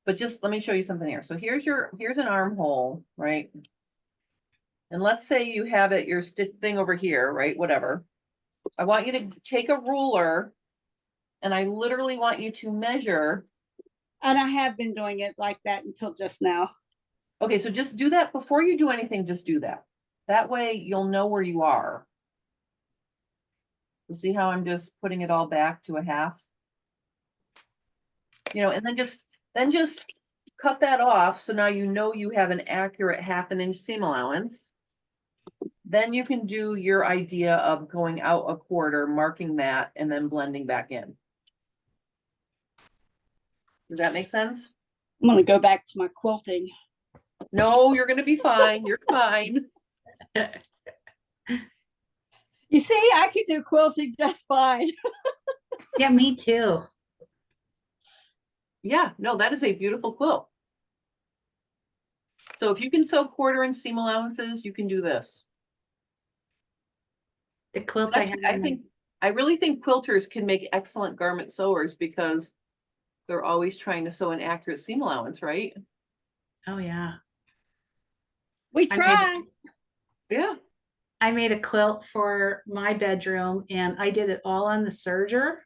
But just let me show you something here. So here's an armhole, right? And let's say you have it, your stitch thing over here, right? Whatever. I want you to take a ruler and I literally want you to measure. And I have been doing it like that until just now. Okay, so just do that before you do anything, just do that. That way you'll know where you are. You see how I'm just putting it all back to a 1/2? And then just cut that off. So now you have an accurate 1/2 inch seam allowance. Then you can do your idea of going out a 1/4, marking that, and then blending back in. Does that make sense? I'm going to go back to my quilting. No, you're going to be fine. You're fine. You see, I could do quilting just fine. Yeah, me too. Yeah, no, that is a beautiful quilt. So if you can sew 1/4 inch seam allowances, you can do this. The quilt I have. I really think quilters can make excellent garment sewers because they're always trying to sew an accurate seam allowance, right? Oh yeah. We try. Yeah. I made a quilt for my bedroom and I did it all on the serger.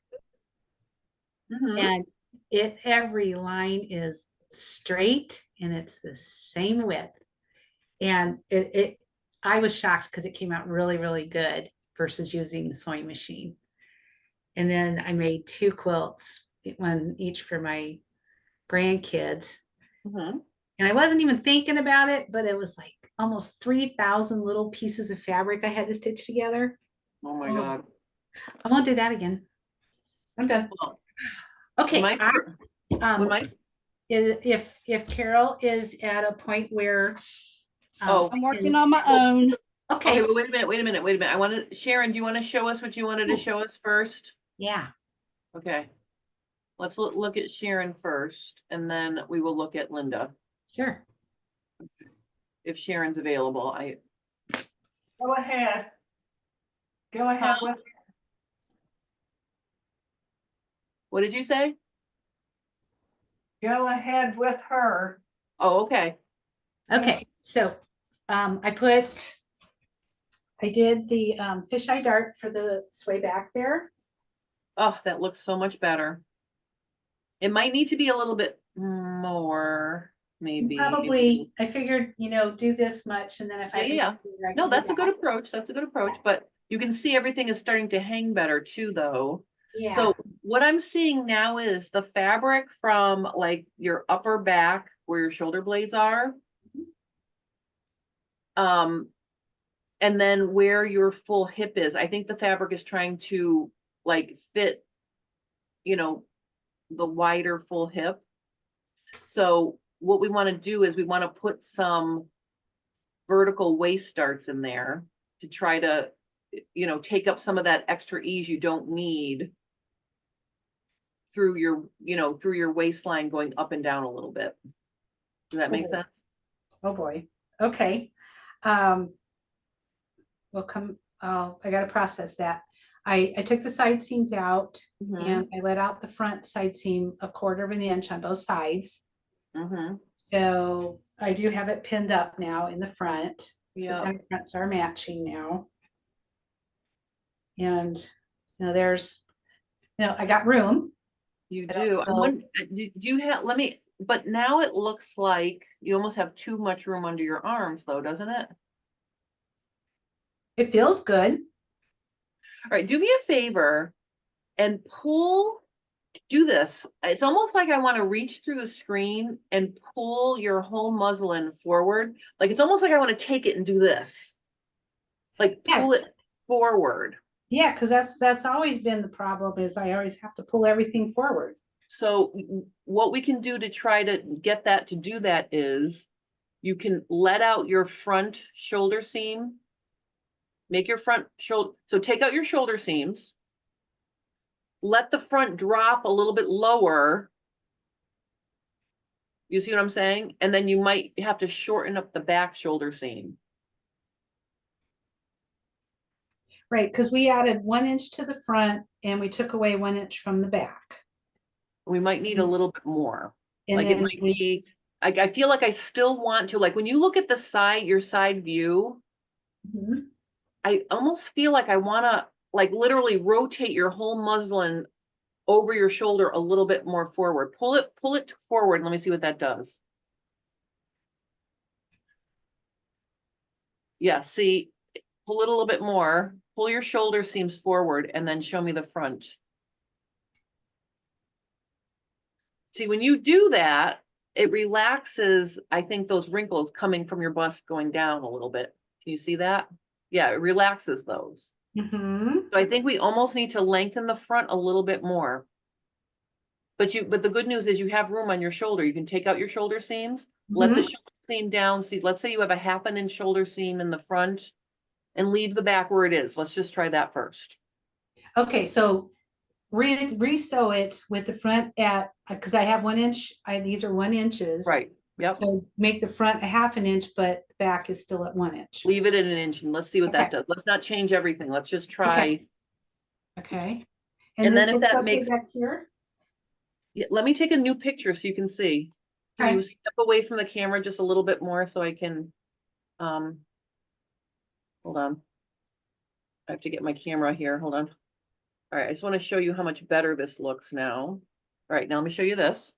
Mhm. And every line is straight and it's the same width. And I was shocked because it came out really, really good versus using the sewing machine. And then I made 2 quilts, one each for my grandkids. Mhm. And I wasn't even thinking about it, but it was like, almost 3,000 little pieces of fabric I had to stitch together. Oh my Oh. God. I won't do that again. I'm done. Well, Okay. when my, If Carol is at a point where Oh, I'm working on my own. okay, okay, but wait a minute, wait a minute, wait a minute. I want to, Sharon, do you want to show us what you wanted to show us first? yeah, Okay. Let's look at Sharon first, and then we will look at Linda. sure. If Sharon's available, Go ahead. Go ahead with, what did you say? go ahead with her. Oh, okay. Okay, so I did the fisheye dart for the sway back there. Oh, that looks so much better. It might need to be a little bit more, maybe. Probably, I figured, do this much and then if I. Yeah, can do it, I No, can do that's a that. good approach. That's a good approach, but you can see everything is starting to hang better too, though. Yeah, So what I'm seeing now is the fabric from like your upper back where your shoulder blades are. And then where your full hip is. I think the fabric is trying to like fit, the wider full hip. So what we want to do is we want to put some vertical waist darts in there to try to, take up some of that extra ease you don't need through your waistline going up and down a little bit. Does that make Oh. sense? oh boy, okay. We'll come, I gotta process that. I took the side seams out Mhm. and I let out the front side seam a quarter of an inch on both sides. Mhm. So I do have it pinned up now in the front. The Yeah. center fronts are matching now. And, there's, I got room. You I don't do. know. Do you have, but now it looks like you almost have too much room under your arms though, doesn't it? It feels good. All right, do me a favor and do this. It's almost like I want to reach through the screen and pull your whole muslin forward. Like it's almost like I want to take it and do this. Like Yeah. pull it forward. Yeah, because that's always been the problem is I always have to pull everything forward. So what we can do to try to get that to do that is you can let out your front shoulder seam. Make your front shoulder, so take out your shoulder seams. Let the front drop a little bit lower. You see what I'm saying? And then you might have to shorten up the back shoulder seam. Right, because we added 1 inch to the front and we took away 1 inch from the back. We might need a little bit more. And Like it then might be, I feel like I still want to, like when you look at the side, your side view, Mhm. I almost feel like I want to like literally rotate your whole muslin over your shoulder a little bit more forward. Pull it forward. Let me see what that does. Yeah, see, pull it a little bit more. Pull your shoulder seams forward and then show me the front. See, when you do that, it relaxes, I think, those wrinkles coming from your bust going down a little bit. Can you see that? Yeah, it relaxes those. Mhm. So I think we almost need to lengthen the front a little bit more. But the good news is you have room on your shoulder. You can take out your shoulder seams, let the Mhm. shoulder seam down. See, let's say you have a 1/2 inch shoulder seam in the front and leave the back where it is. Let's just try that first. Okay, so re-sew it with the front at, because I have 1 inch, these are 1 inches. Right. Yep. So make the front a 1/2 inch, but the back is still at 1 inch. Leave it at 1 inch and let's see what that Okay. does. Let's not change everything. Let's just try. Okay. And this then if looks that okay makes, back here. yeah, let me take a new picture so you can see. Can you Okay. step away from the camera just a little bit more so I can, hold on. I have to get my camera here. Hold on. All right, I just want to show you how much better this looks now. All right, now let me show you this.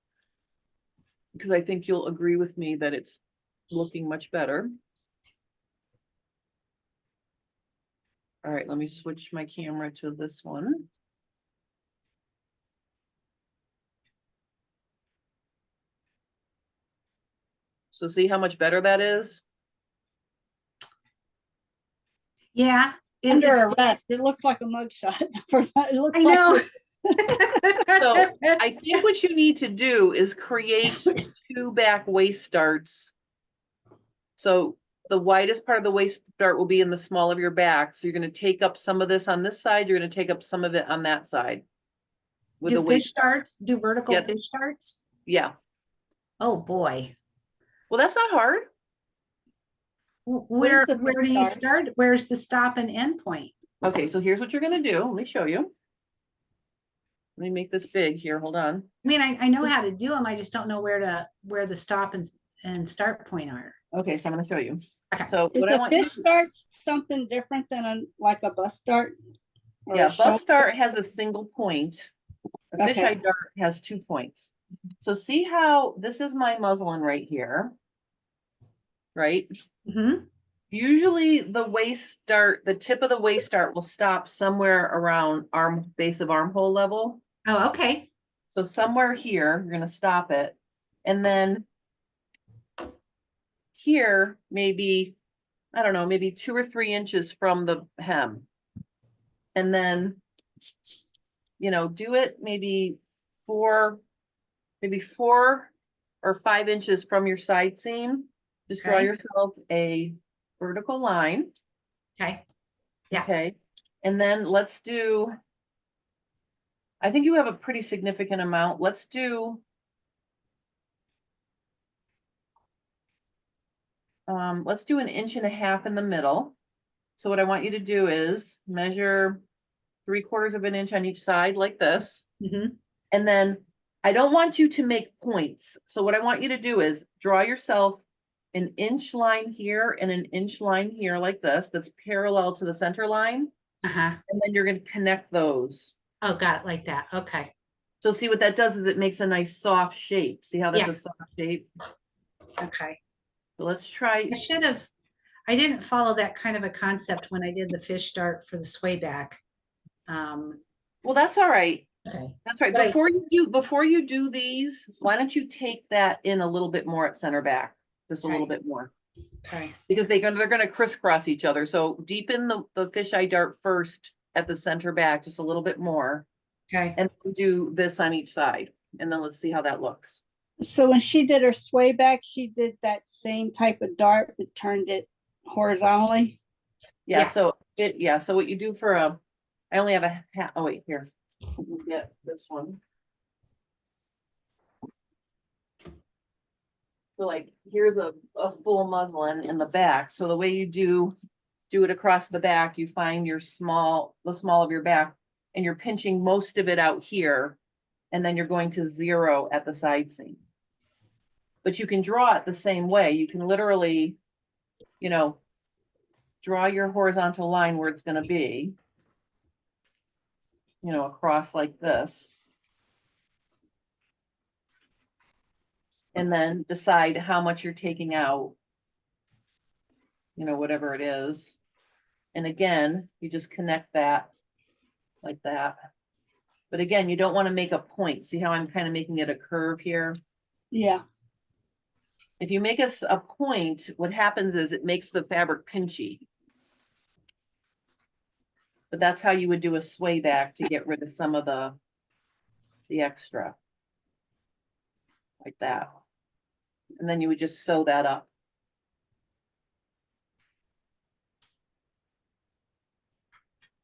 Because I think you'll agree with me that it's looking much better. All right, let me switch my camera to this one. So see how much better that is? Yeah. Under it's- arrest. It looks like a mugshot. It looks I like know. So I think what you need to do is create two back waist starts. So the widest part of the waist start will be in the small of your back. So you're going to take up some of this on this side. You're going to take up some of it on that side. With Do the fish waist. starts, do vertical Yeah. fish starts? Yeah. Oh, boy. Well, that's not hard. Where, the where fish do you start? start? Where's the stop and end point? Okay, so here's what you're going to do. Let me show you. Let me make this big here. Hold on. I mean, I know how to do them. I just don't know where the stop and start point are. Okay, so I'm going to show you. Okay. So Is what I a want you fish to start something different than like a bus start? Or Yeah, a shoulder? bus start has a single point. A fisheye Okay. dart has 2 points. So see how this is my muslin right here, right? Mhm. Usually the waist start, the tip of the waist start will stop somewhere around base of armhole level. Oh, okay. So somewhere here, you're gonna stop it. And then here, maybe, I don't know, maybe 2 or 3 inches from the hem. And then, do it maybe 4 or 5 inches from your side seam. Just draw Okay. yourself a vertical line. Okay. Yeah. Okay. And then let's do, I think you have a pretty significant amount. Let's do, let's do 1.5 inches in the middle. So what I want you to do is measure 3/4 of an inch on each side like this. Mhm. And then I don't want you to make points. So what I want you to do is draw yourself an inch line here and an inch line here like this, that's parallel to the center line. Uh-huh. And then you're going to connect those. Oh, got it like that. Okay. So see what that does is it makes a nice soft shape. See how that's Yeah. a soft shape? Okay. So let's try. I didn't follow that kind of a concept when I did the fish start for the sway back. Well, that's all right. Okay. That's right. But Before you do these, why don't you take that in a little bit more at center back? Just a little Okay. bit more. Okay. Because they're gonna crisscross each other. So deepen the fisheye dart first at the center back, just a little bit more. Okay. And do this on each side. And then let's see how that looks. So when she did her sway back, she did that same type of dart, but turned it horizontally. Yeah, Yeah. so what you do for I only have a hat. Oh wait, here. Let me get this one. So like here's a full muslin in the back. So the way you do it across the back, you find the small of your back, and you're pinching most of it out here, and then you're going to 0 at the side seam. But you can draw it the same way. You can literally, draw your horizontal line where it's going to be, across like this. And then decide how much you're taking out, whatever it is. And again, you just connect that like that. But again, you don't want to make a point. See how I'm kind of making it a curve here? Yeah. If you make a point, what happens is it makes the fabric pinchy. But that's how you would do a sway back to get rid of some of the extra. Like that. And then you would just sew that up.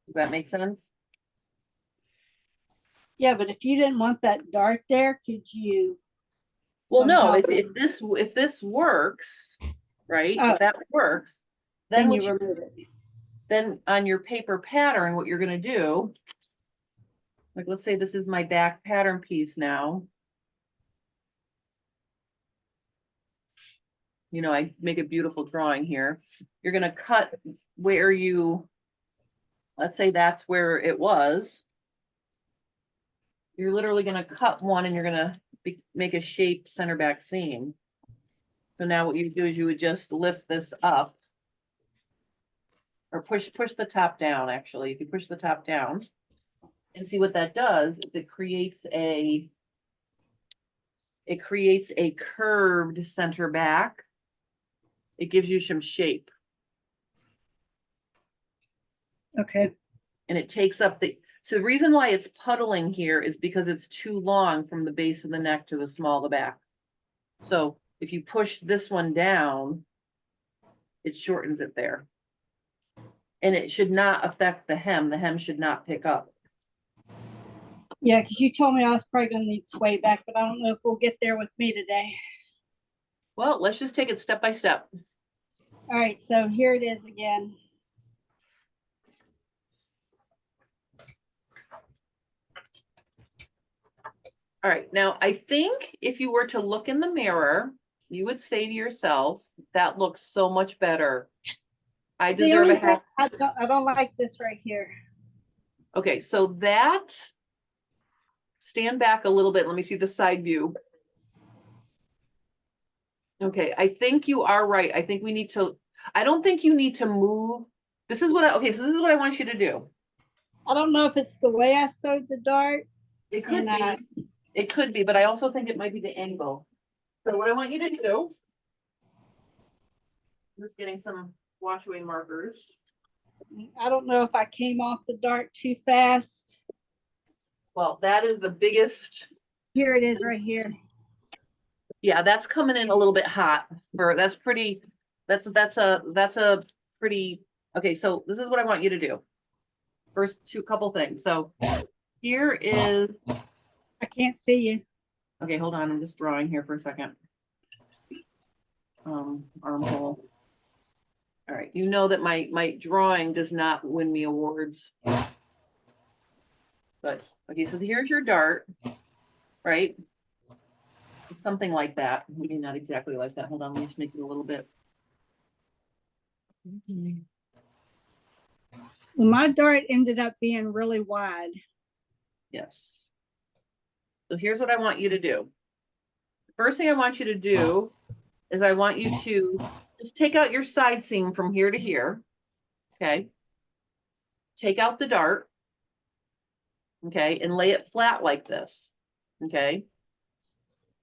Does that make sense? Yeah, but if you didn't want that dart there, could you? Well, no, somehow- if this works, right? Oh. If that works, then then you remove it. then on your paper pattern, what you're gonna do, like let's say this is my back pattern piece now. I make a beautiful drawing here. You're gonna cut where let's say that's where it was. You're literally gonna cut one and you're gonna make a shaped center back seam. So now what you do is you would just lift this up. Or push the top down, actually. If you push the top down and see what that does, is it creates a curved center back. It gives you some shape. Okay. And it takes up so the reason why it's puddling here is because it's too long from the base of the neck to the small of the back. So if you push this one down, it shortens it there. And it should not affect the hem. The hem should not pick up. Yeah, because you told me I was probably gonna need sway back, but I don't know if we'll get there with me today. Well, let's just take it step by step. All right, so here it is again. All right, now I think if you were to look in the mirror, you would say to yourself, that looks so much better. I The deserve only a half. thing I don't like this right here. Okay, so that, stand back a little bit. Let me see the side view. Okay, I think you are right. I think we need to, I don't think you need to move. This is what okay, so this is what I want you to do. I don't know if it's the way I sewed the dart. It could And, be, it could be, but I also think it might be the angle. So what I want you to do, just getting some wash away markers. I don't know if I came off the dart too fast. Well, that is the biggest, Here it is right here. yeah, that's coming in a little bit hot for, that's pretty, that's a pretty, okay, so this is what I want you to do. First couple things. So here is, I can't see you. okay, hold on, I'm just drawing here for a second. Armhole. All right, you know that my drawing does not win me awards. But, okay, so here's your dart, right? Something like that, maybe not exactly like that. Hold on, let me just make it a little bit. Well, my dart ended up being really wide. Yes. So here's what I want you to do. The first thing I want you to do is I want you to just take out your side seam from here to here. Okay. Take out the dart. Okay. And lay it flat like this. Okay.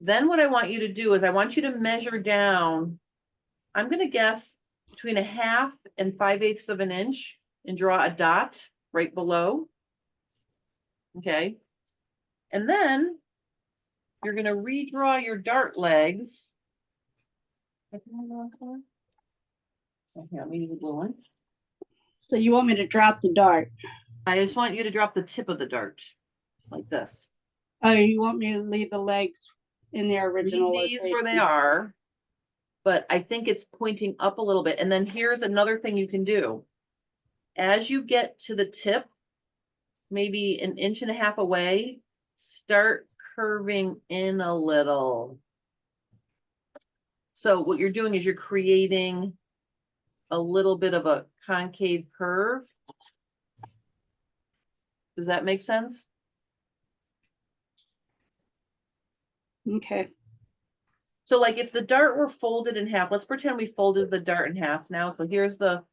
Then what I want you to do is I want you to measure down, I'm going to guess between 1/2 and 5/8 of an inch and draw a dot right below. Okay. And then you're going to redraw your dart legs. Okay, let me use the blue one. So you want me to drop the dart? I just want you to drop the tip of the dart like this. Oh, you want me to leave the legs in their original Leave these where they location? are, but I think it's pointing up a little bit. And then here's another thing you can do. As you get to the tip, maybe 1.5 inches away, start curving in a little. So what you're doing is you're creating a little bit of a concave curve. Does that make sense? Okay. So like if the dart were folded in half, let's pretend we folded the dart in half now. So here's the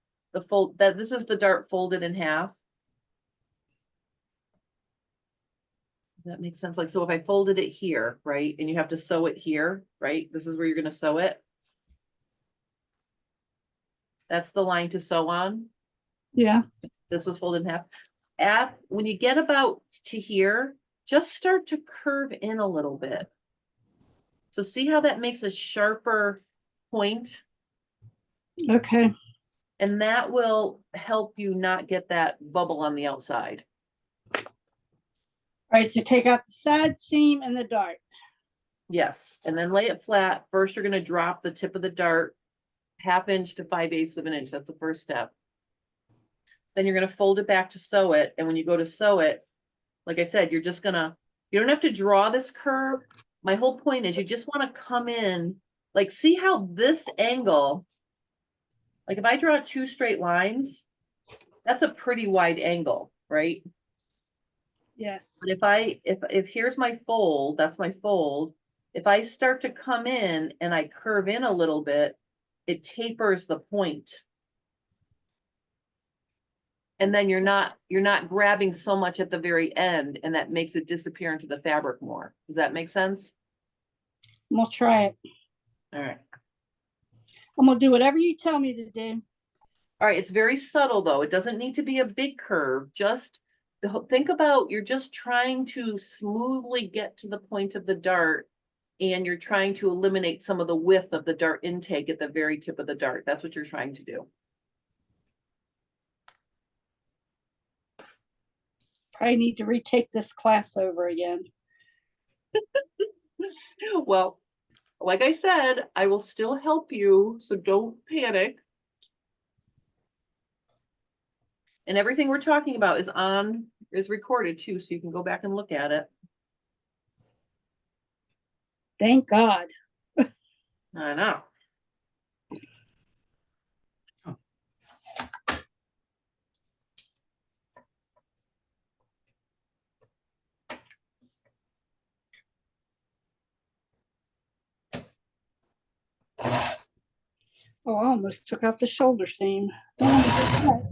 fold, that this is the dart folded in half. Does that make sense? Like, so if I folded it here, right, and you have to sew it here, right? This is where you're going to sew it. That's the line to sew on. Yeah. This was folded in half. When you get about to here, just start to curve in a little bit. So see how that makes a sharper point? Okay. And that will help you not get that bubble on the outside. All right, so take out the side seam and the dart. Yes, and then lay it flat. First, you're going to drop the tip of the dart 1/2 inch to 5/8 of an inch. That's the first step. Then you're going to fold it back to sew it. And when you go to sew it, like I said, you're just gonna, you don't have to draw this curve. My whole point is you just want to come in, like, see how this angle, like if I draw 2 straight lines, that's a pretty wide angle, right? Yes. But if here's my fold, that's my fold. If I start to come in and I curve in a little bit, it tapers the point. And then you're not grabbing so much at the very end, and that makes it disappear into the fabric more. Does that make sense? We'll try it. All right. I'm gonna do whatever you tell me to do. All right, it's very subtle though. It doesn't need to be a big curve. Just think about you're just trying to smoothly get to the point of the dart and you're trying to eliminate some of the width of the dart intake at the very tip of the dart. That's what you're trying to do. Probably need to retake this class over again. Well, like I said, I will still help you, so don't panic. And everything we're talking about is recorded too, so you can go back and look at it. Thank God. I know. Oh, I almost took out the shoulder seam. Don't want to do that.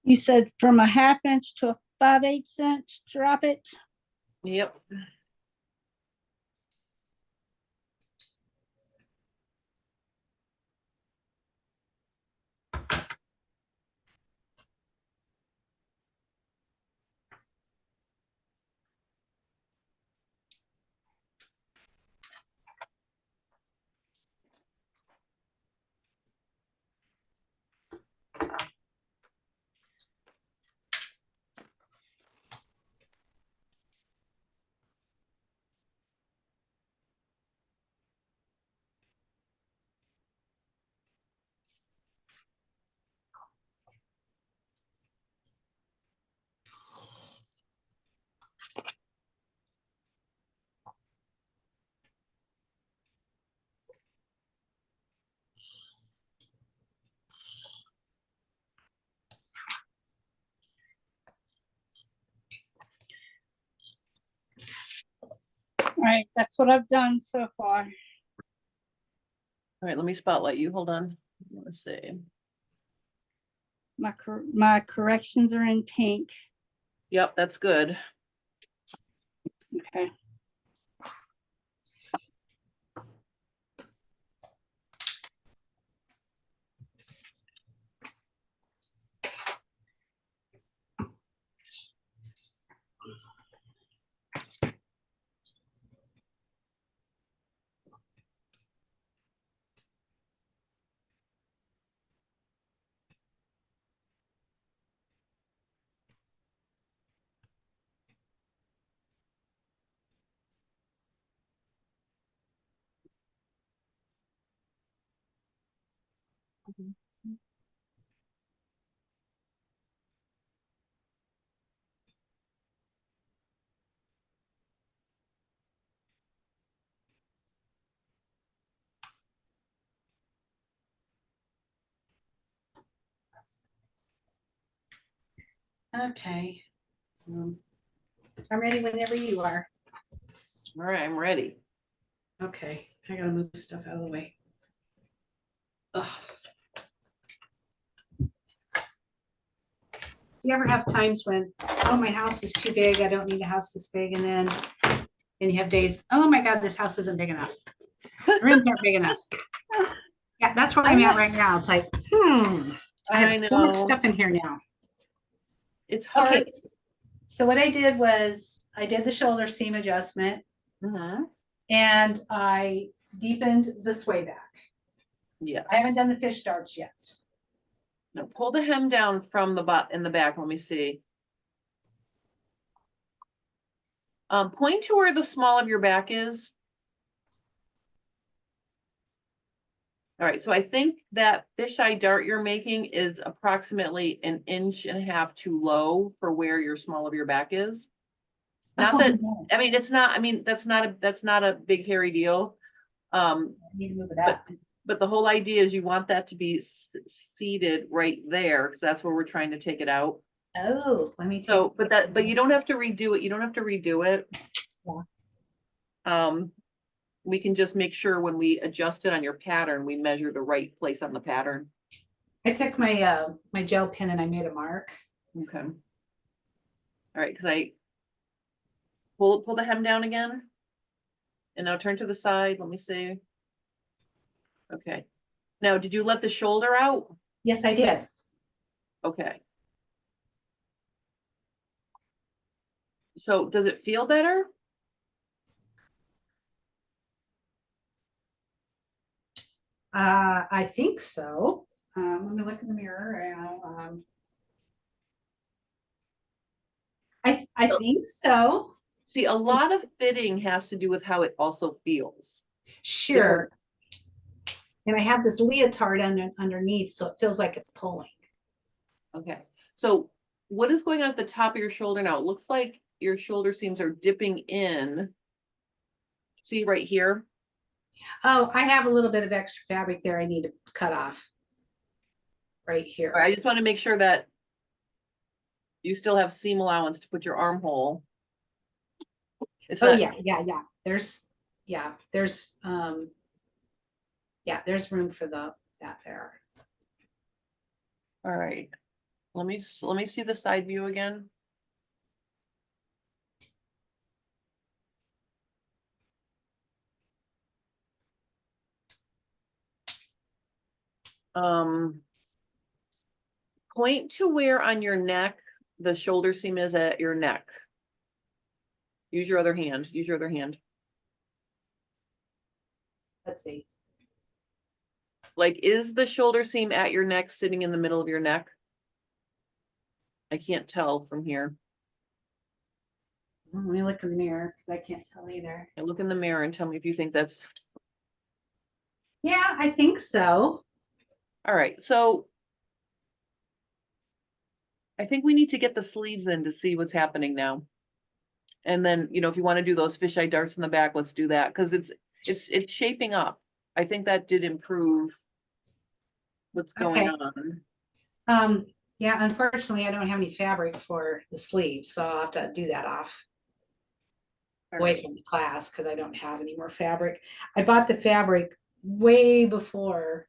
You said from a 1/2 inch to a 5/8 inch, drop it. Yep. All right, that's what I've done so far. All right, let me spotlight you. Hold on. Let's see. My corrections are in pink. Yep, that's good. Okay. Okay. I'm ready whenever you are. All right, I'm ready. Okay, I gotta move stuff out of the way. Ugh. Do you ever have times when, oh, my house is too big, I don't need a house this big, and then you have days, oh my God, this house isn't big enough. The rooms aren't big enough. Yeah, that's where I'm at right now. It's like, I have so much stuff in here now. It's hard. Okay, so what I did was I did the shoulder seam adjustment Mhm. and I deepened the sway back. Yes. I haven't done the fish darts yet. Now pull the hem down from the butt in the back. Let me see. Point to where the small of your back is. All right, so I think that fisheye dart you're making is approximately 1.5 inches too low for where your small of your back is. Not that, No, I mean, it's not, I mean, that's not a big hairy deal. I need to move it up. But the whole idea is you want that to be seated right there, because that's where we're trying to take it out. Oh, let me take. So, but you don't have to redo it. You don't have to redo it. Yeah. We can just make sure when we adjust it on your pattern, we measure the right place on the pattern. I took my my gel pen and I made a mark. Okay. All right, because I pull the hem down again. And now turn to the side. Let me see. Okay. Now, did you let the shoulder out? Yes, I did. Okay. So does it feel better? I think so. Let me look in the mirror and I think so. See, a lot of fitting has to do with how it also feels. Sure. And I have this leotard underneath, so it feels like it's pulling. Okay. So what is going on at the top of your shoulder now? It looks like your shoulder seams are dipping in. See right here? Oh, I have a little bit of extra fabric there I need to cut off. Right here. All right, I just want to make sure that you still have seam allowance to put your armhole. It's Oh not, yeah. There's there's room for that there. all right. Let me see the side view again. Point to where on your neck the shoulder seam is at your neck. Use your other hand. Use your other hand. Let's see. Like, is the shoulder seam at your neck sitting in the middle of your neck? I can't tell from here. Let me look in the mirror because I can't tell either. I look in the mirror and tell me if you think that's. Yeah, I think so. All right, so I think we need to get the sleeves in to see what's happening now. And then, you know, if you want to do those fisheye darts in the back, let's do that because it's shaping up. I think that did improve what's going on. Yeah, unfortunately, I don't have any fabric for the sleeves, so I'll have to do that off away from the class because I don't have any more fabric. I bought the fabric way before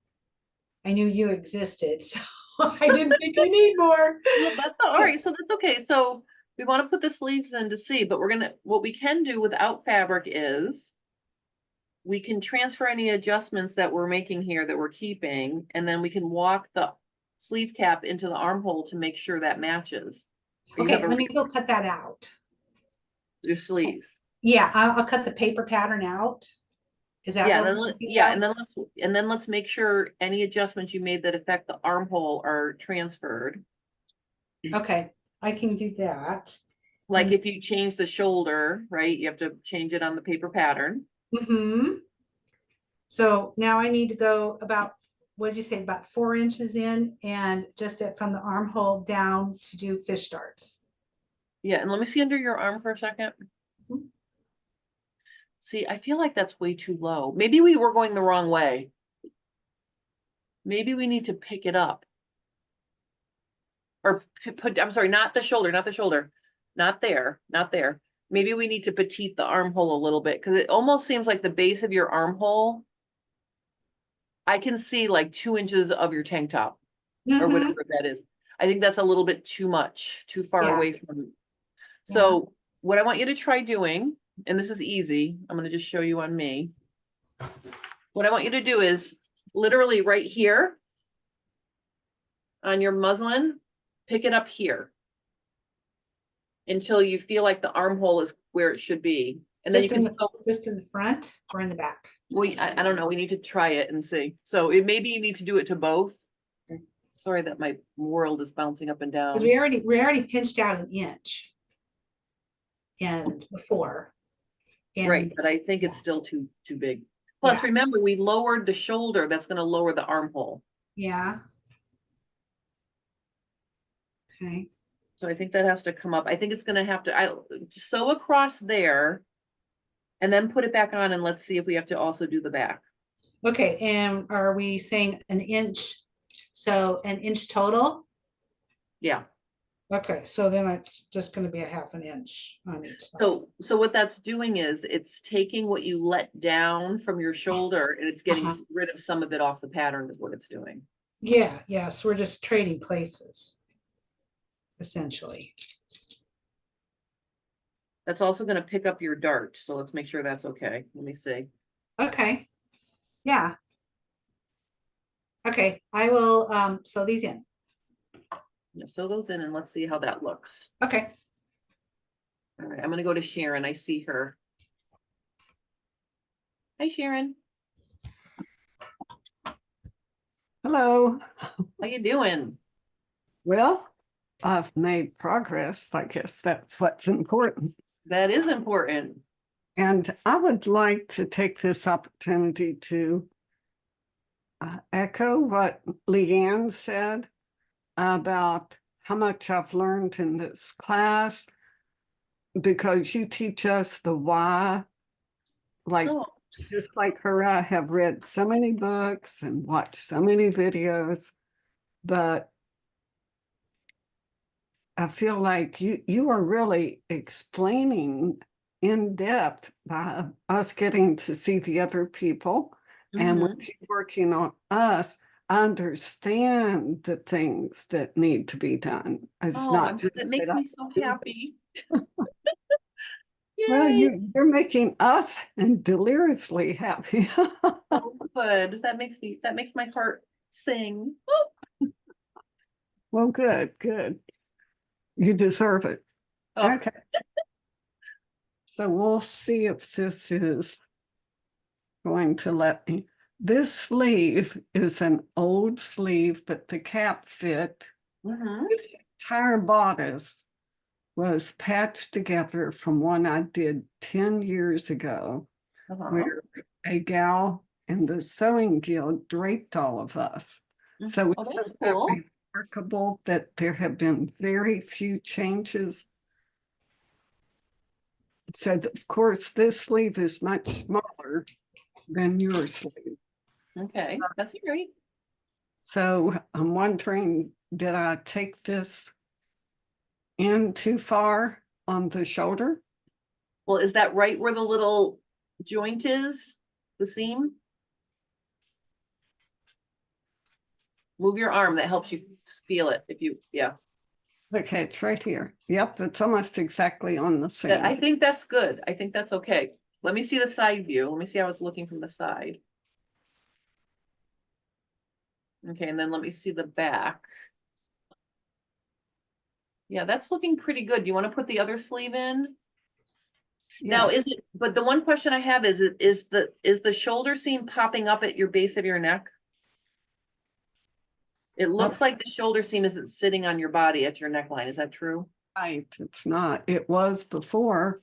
I knew you existed, so I didn't think I need more. Well, that's all right. So that's okay. So we want to put the sleeves in to see, but what we can do without fabric is we can transfer any adjustments that we're making here that we're keeping, and then we can walk the sleeve cap into the armhole to make sure that matches. Okay, let me go cut that out. Your sleeve. Yeah, I'll cut the paper pattern out. Is that yeah, and then let's make sure any adjustments you made that affect the armhole are transferred. Okay, I can do that. Like if you change the shoulder, right, you have to change it on the paper pattern. So now I need to go about, what did you say, about 4 inches in and just from the armhole down to do fish darts. Yeah, and let me see under your arm for a second. See, I feel like that's way too low. Maybe we were going the wrong way. Maybe we need to pick it up. or put, I'm sorry, not the shoulder, not there, not there. Maybe we need to petite the armhole a little bit, because it almost seems like the base of your armhole, I can see like 2 inches of your tank top or Mhm. whatever that is. I think that's a little bit too much, too far Yeah. away from. So what I want you to try doing, and this is easy, I'm gonna just show you on me. What I want you to do is literally right here on your muslin, pick it up here until you feel like the armhole is where it should be. And then you Just in can, just in the front or in the back? I don't know, we need to try it and see. So it maybe you need to do it to both. Sorry that my world is bouncing up and down. Because we already pinched out an inch. And before. Right, And but I think it's still too big. Plus, Yeah. remember, we lowered the shoulder, that's gonna lower the armhole. yeah. Okay. So I think that has to come up. I think it's gonna have to, I sew across there. And then put it back on, and let's see if we have to also do the back. Okay, and are we saying an inch? So an inch total? Yeah, Okay, so then it's just gonna be a half an inch on each side. so what that's doing is it's taking what you let down from your shoulder and it's getting Uh-huh. rid of some of it off the pattern is what it's doing. Yeah, so we're just trading places. Essentially. That's also gonna pick up your dart, so let's make sure that's okay. Let me see. Okay. Yeah. Okay, I will sew these in. Yeah, sew those in and let's see how that looks. Okay. All right, I'm gonna go to Sharon. I see her. Hi, Sharon. Hello. How you doing? Well, I've made progress. I guess that's what's important. That is important. And I would like to take this opportunity to echo what Leanne said about how much I've learned in this class, because you teach us the why. Like, Oh, just like her, I have read so many books and watched so many videos, but I feel like you are really explaining in depth by us getting to see the other people. And mhm. with you working on us, I understand the things that need to be done. It's Oh, not just that makes that I me so do. happy. Well, Yay. you're making us and deliriously happy. Oh, good. That makes my heart sing. Well, good. You deserve it. Oh, Okay. So we'll see if this is going to let me. This sleeve is an old sleeve, but the cap fit. mhm. This entire bodice was patched together from one I did 10 years ago, Uh-huh. where a gal in the sewing guild draped all of us. So Oh, it's that's cool. remarkable that there have been very few changes. So of course, this sleeve is much smaller than your sleeve. Okay, that's great. So I'm wondering, did I take this in too far on the shoulder? Well, is that right where the little joint is? The seam? Move your arm. That helps you feel it if you, yeah. Okay, it's right here. Yep, it's almost exactly on the I same. think that's good. I think that's okay. Let me see the side view. Let me see how it's looking from the side. Okay, and then let me see the back. Yeah, that's looking pretty good. Do you want to put the other sleeve in? Now, Yes. is it, but the one question I have is, is the shoulder seam popping up at your base of your neck? It looks like the shoulder seam isn't sitting on your body at your neckline. Is that true? Right, it's not. It was before.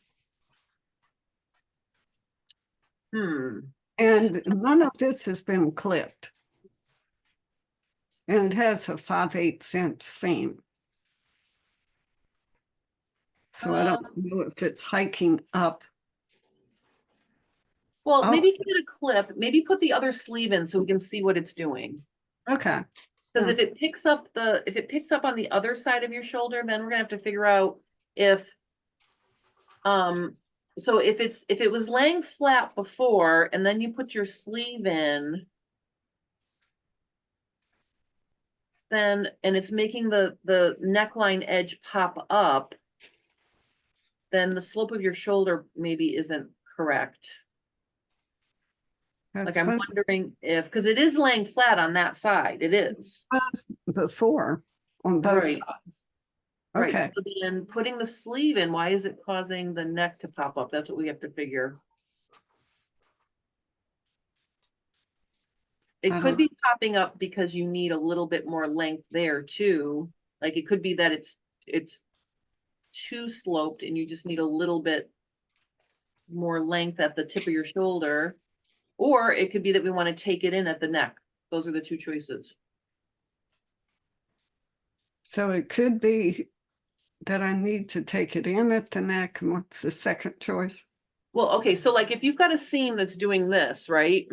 Hmm. And none of this has been clipped. And it has a 5/8 inch seam. So I don't know if it's hiking up. Well, Oh. maybe give it a clip, maybe put the other sleeve in so we can see what it's doing. Okay. Because Yeah. if it picks up on the other side of your shoulder, then we're gonna have to figure out if, so if it was laying flat before and then you put your sleeve in, then, and it's making the neckline edge pop up, then the slope of your shoulder maybe isn't correct. Like That's I'm what wondering if, because it is laying flat on that side, it is. it was before on both Right. sides. Right, Okay, so then putting the sleeve in, why is it causing the neck to pop up? That's what we have to figure. It I could don't- be popping up because you need a little bit more length there too. Like it could be that it's too sloped and you just need a little bit more length at the tip of your shoulder. Or it could be that we want to take it in at the neck. Those are the two choices. so it could be that I need to take it in at the neck. And what's the second choice? Well, okay, so like if you've got a seam that's doing this, right?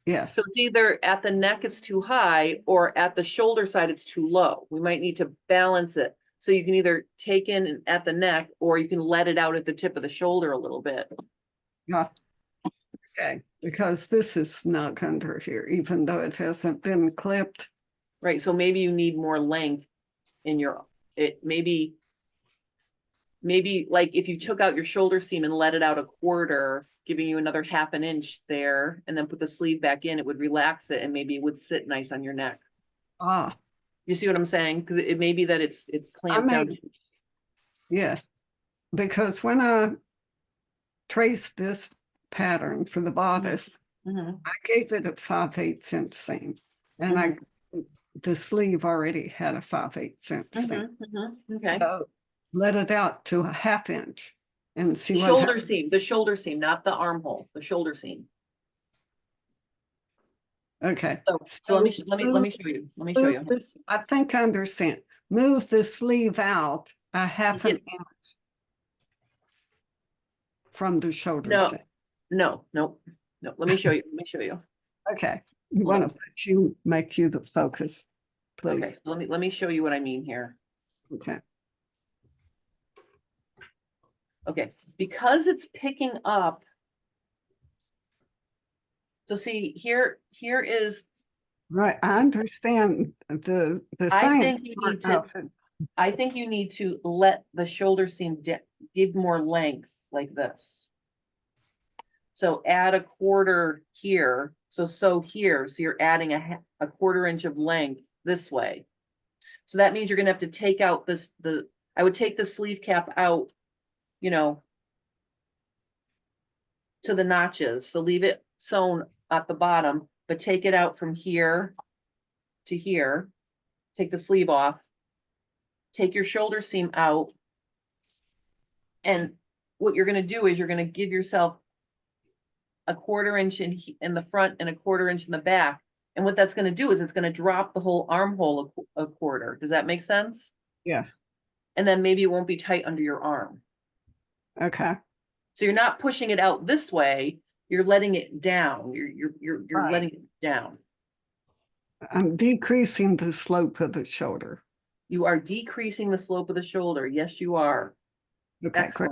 Yes. So it's either at the neck it's too high or at the shoulder side it's too low. We might need to balance it. So you can either take in at the neck or you can let it out at the tip of the shoulder a little bit. Yeah. Okay, because this is snug under here, even though it hasn't been clipped. Right, so maybe you need more length in your, maybe like if you took out your shoulder seam and let it out a quarter, giving you another half an inch there, and then put the sleeve back in, it would relax it and maybe it would sit nice on your neck. Ah, You see what I'm saying? Because it may be that it's clamped down. yes, because when I traced this pattern for the bodice, Mhm, I gave it a 5/8 inch seam, and the sleeve already had a 5/8 inch seam. Okay. So let it out to a 1/2 inch and see The what shoulder happens. seam, the shoulder seam, not the armhole, the shoulder seam. Okay. So let me show you. Let me show you. Move this, I think I understand. Move the sleeve out a 1/2 Get- inch from the shoulder No, seam. no, no, no. Let me show you. Let me show you. Okay, you Hold want to make you the focus, please. Okay, so let me show you what I mean here. Okay, Okay, because it's picking up. So see here is, right, I understand the I science think you part need to, of it. I think you need to let the shoulder seam give more length like this. So add a quarter here. So here, so you're adding a quarter inch of length this way. So that means you're gonna have to take out I would take the sleeve cap out, you know, to the notches. So leave it sewn at the bottom, but take it out from here to here. Take the sleeve off. Take your shoulder seam out. And what you're gonna do is you're gonna give yourself a quarter inch in the front and a quarter inch in the back. And what that's going to do is it's going to drop the whole armhole a quarter. Does that make sense? Yes, And then maybe it won't be tight under your arm. okay. So you're not pushing it out this way. You're letting it down. You're Right. letting it down. I'm decreasing the slope of the shoulder. You are decreasing the slope of the shoulder. Yes, you are. Okay, great.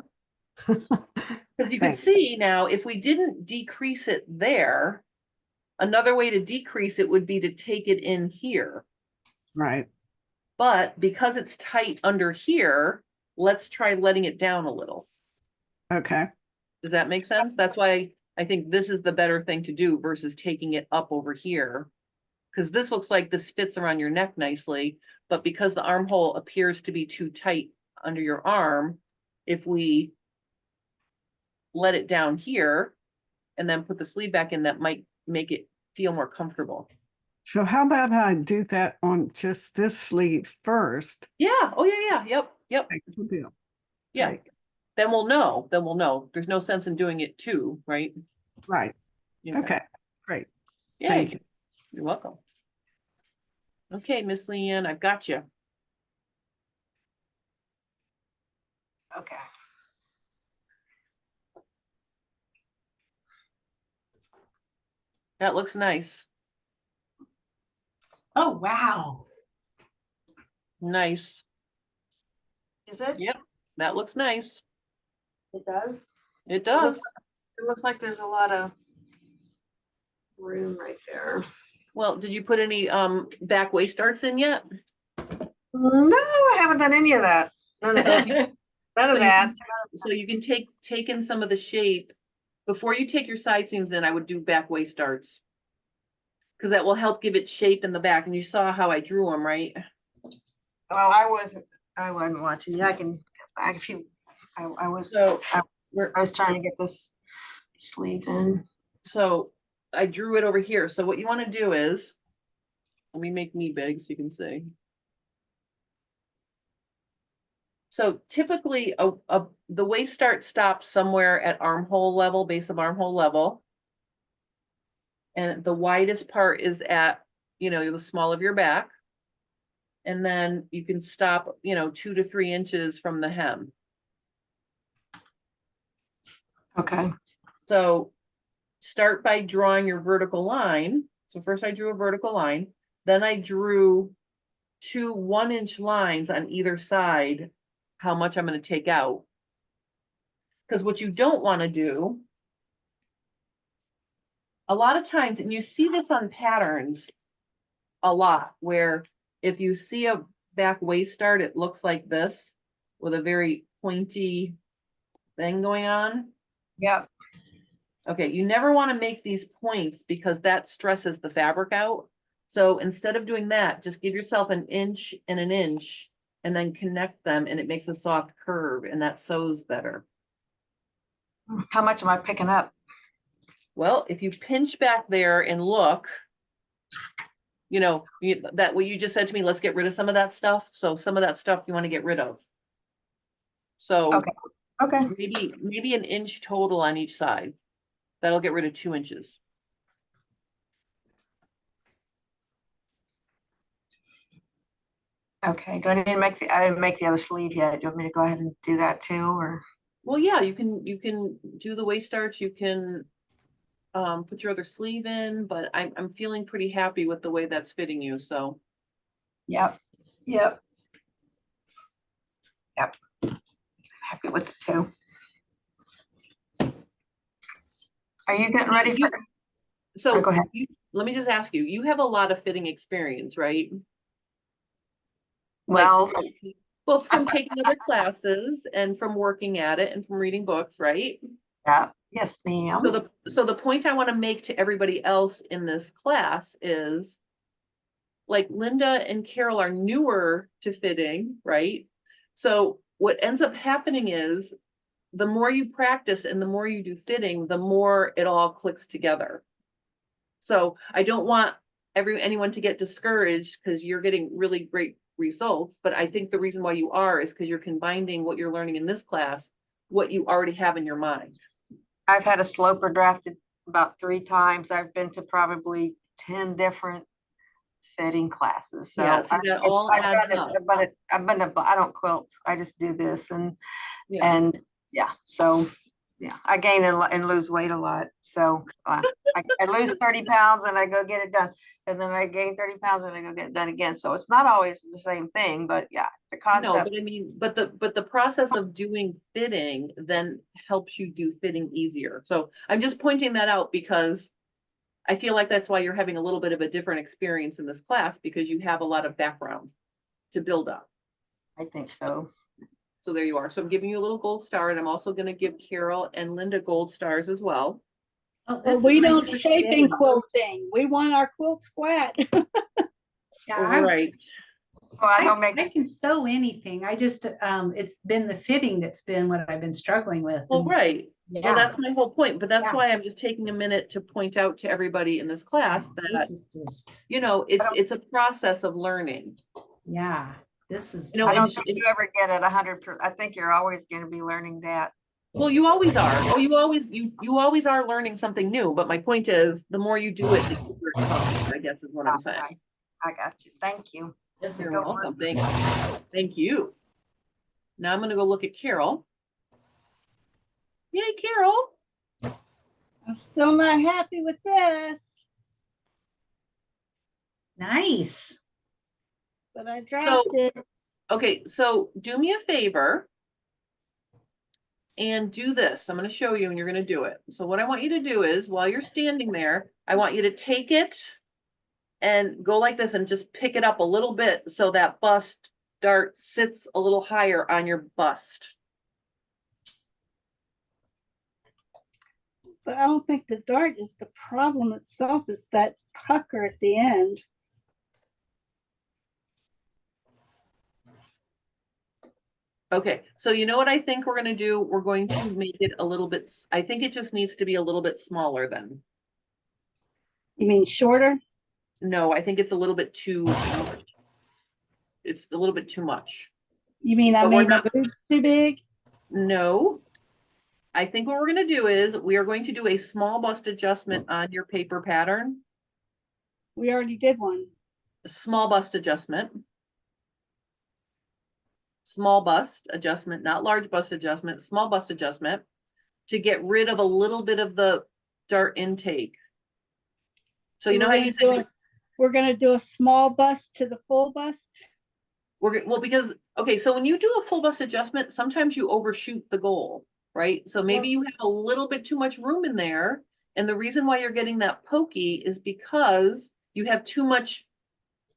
Excellent. Because you can Thanks. see now, if we didn't decrease it there, another way to decrease it would be to take it in here. Right, But because it's tight under here, let's try letting it down a little. okay, Does that make sense? That's why I think this is the better thing to do versus taking it up over here. Because this looks like this fits around your neck nicely, but because the armhole appears to be too tight under your arm, if we let it down here and then put the sleeve back in, that might make it feel more comfortable. so how about I do that on just this sleeve first? Yeah. Oh, yeah, yeah. Yep. Take the deal. Yeah. Okay, Then we'll know. Then we'll know. There's no sense in doing it too, right? right, okay, great, Yay. thank you. You're welcome. Okay, Miss Leanne, I've got you. Okay. That looks nice. Oh, wow. Nice. Is it? Yep, that looks nice. It does. It It does. looks like there's a lot of room right there. Well, did you put any back waist darts in yet? No, I haven't done any of that. None of that. None So of you that. So you can take in some of the shape. Before you take your side seams in, I would do back waist darts. Because that will help give it shape in the back. And you saw how I drew them, right? Well, I wasn't watching. Yeah, I can, if you, I was, So I we're, I was trying to get this sleeve in. so I drew it over here. So what you want to do is, let me make me big so you can see. So typically the waist dart stops somewhere at armhole level, base of armhole level. And the widest part is at, the small of your back. And then you can stop, 2 to 3 inches from the hem. Okay. So start by drawing your vertical line. So first I drew a vertical line, then I drew 2 1-inch lines on either side, how much I'm going to take out. Because what you don't want to do, a lot of times, and you see this on patterns a lot, where if you see a back waist dart, it looks like this with a very pointy thing going on. Yep. Okay, you never want to make these points because that stresses the fabric out. So instead of doing that, just give yourself an inch and an inch and then connect them, and it makes a soft curve, and that sews better. How much am I picking up? Well, if you pinch back there and look, that what you just said to me, let's get rid of some of that stuff. So some of that stuff you want to get rid of. So Okay. Okay. maybe an inch total on each side. That'll get rid of 2 inches. Okay. Do I need to I didn't make the other sleeve yet. Do you want me to go ahead and do that too, or? Well, yeah, you can do the waist starch. You can put your other sleeve in, but I'm feeling pretty happy with the way that's fitting you. So Yep. Yep. Yep. Happy with it too. Are you getting ready for? so Go ahead. let me just ask you, you have a lot of fitting experience, right? Well, Both from taking other classes and from working at it and from reading books, right? yeah. Yes, ma'am. So the point I want to make to everybody else in this class is, like, Linda and Carol are newer to fitting, right? So what ends up happening is the more you practice and the more you do fitting, the more it all clicks together. So I don't want anyone to get discouraged because you're getting really great results, but I think the reason why you are is because you're combining what you're learning in this class, what you already have in your mind. I've had a sloper drafted about 3 times. I've been to probably 10 different fitting classes. So Yeah, so that all adds up. but I don't quilt. I just do this and Yeah. yeah. So yeah, I gain and lose weight a lot. So I lose 30 pounds and I go get it done. And then I gain 30 pounds and I go get it done again. So it's not always the same thing, but yeah, the No, concept. but I mean, but the process of doing fitting then helps you do fitting easier. So I'm just pointing that out because I feel like that's why you're having a little bit of a different experience in this class, because you have a lot of background to build up. I think so. So there you are. So I'm giving you a little gold star, and I'm also going to give Carol and Linda gold stars as well. Oh, But this we is my don't first shape day. in quilting. We want our quilts flat. Yeah, Right. Well, I don't make I can sew anything. I just, it's been the fitting that's been what I've been struggling with. Well, And right. Well, yeah, that's my whole point, but that's Yeah. why I'm just taking a minute to point out to everybody in this class that, this is just, it's a process of learning. yeah, this is, I don't and think you ever get it 100%. I think you're always going to be learning that. well, you always are. Oh, you always are learning something new. But my point is, the more you do it, the easier it comes, I guess is what I'm saying. I got you. Thank you. this is, You're welcome. Thank you. Now I'm going to go look at Carol. Yay, Carol. I'm still not happy with this. Nice. But I dropped it. Okay, so do me a favor and do this. I'm going to show you and you're going to do it. So what I want you to do is while you're standing there, I want you to take it and go like this and just pick it up a little bit so that bust dart sits a little higher on your bust. But I don't think the dart is the problem itself, it's that pucker at the end. Okay, so you know what I think we're gonna do? We're going to make it a little bit, I think it just needs to be a little bit smaller then. You mean shorter? No, I think it's a little bit too much. It's a little bit too much. You mean I But we're made my not- boobs too big? No. I think what we're gonna do is we are going to do a small bust adjustment on your paper pattern. We already did one. A small bust adjustment. Small bust adjustment, not large bust adjustment, small bust adjustment to get rid of a little bit of the dart intake. So you know how you said we're gonna do a small bust to the full bust? well, because, okay, so when you do a full bust adjustment, sometimes you overshoot the goal, right? So maybe you have a little bit too much room in there. And the reason why you're getting that pokey is because you have too much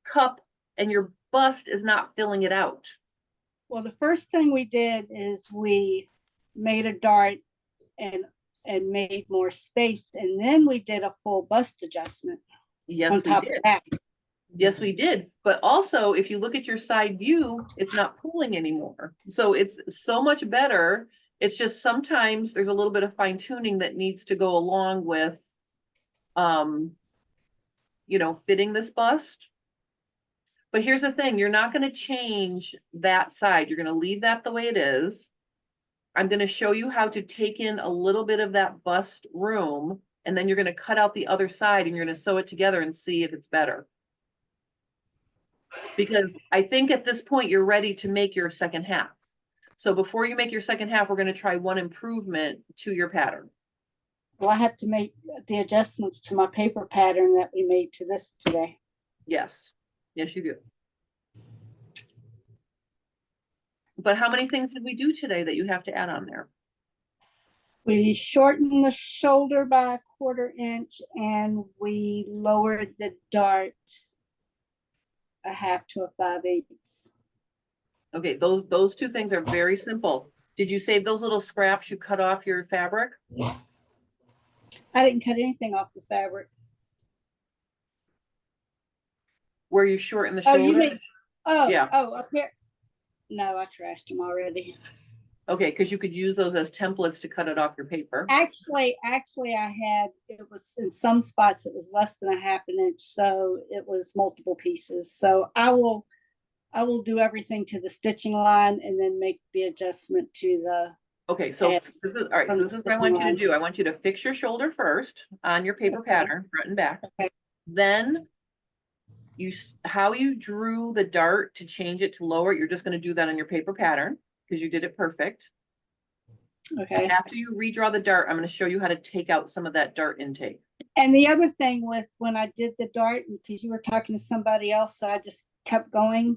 cup and your bust is not filling it out. Well, the first thing we did is we made a dart and made more space, and then we did a full bust adjustment Yes, on we top did. of that. Yes, we did. But also, if you look at your side view, it's not pulling anymore. So it's so much better. It's just sometimes there's a little bit of fine tuning that needs to go along with, you know, fitting this bust. But here's the thing, you're not going to change that side. You're going to leave that the way it is. I'm going to show you how to take in a little bit of that bust room, and then you're going to cut out the other side and you're going to sew it together and see if it's better. Because I think at this point you're ready to make your second half. So before you make your second half, we're going to try one improvement to your pattern. Well, I have to make the adjustments to my paper pattern that we made to this today. Yes. Yes, you do. But how many things did we do today that you have to add on there? We shortened the shoulder by a 1/4 inch and we lowered the dart a 1/2 to a 5/8. Okay, those two things are very simple. Did you save those little scraps you cut off your fabric? I didn't cut anything off the fabric. Where you shorten the Oh, shoulder? you mean, Yeah. up here. No, I trashed them already. Okay, because you could use those as templates to cut it off your paper. Actually, it was in some spots, it was less than a 1/2 inch, so it was multiple pieces. So I will do everything to the stitching line and then make the adjustment to the, Okay, so Yeah. this is, all right, so this is what I want you to do. I want you to fix your shoulder first on your paper Okay. pattern, front and back. Okay. Then how you drew the dart to change it to lower, you're just going to do that on your paper pattern because you did it perfect. okay. After you redraw the dart, I'm going to show you how to take out some of that dart intake. And the other thing with when I did the dart, because you were talking to somebody else, so I just kept going.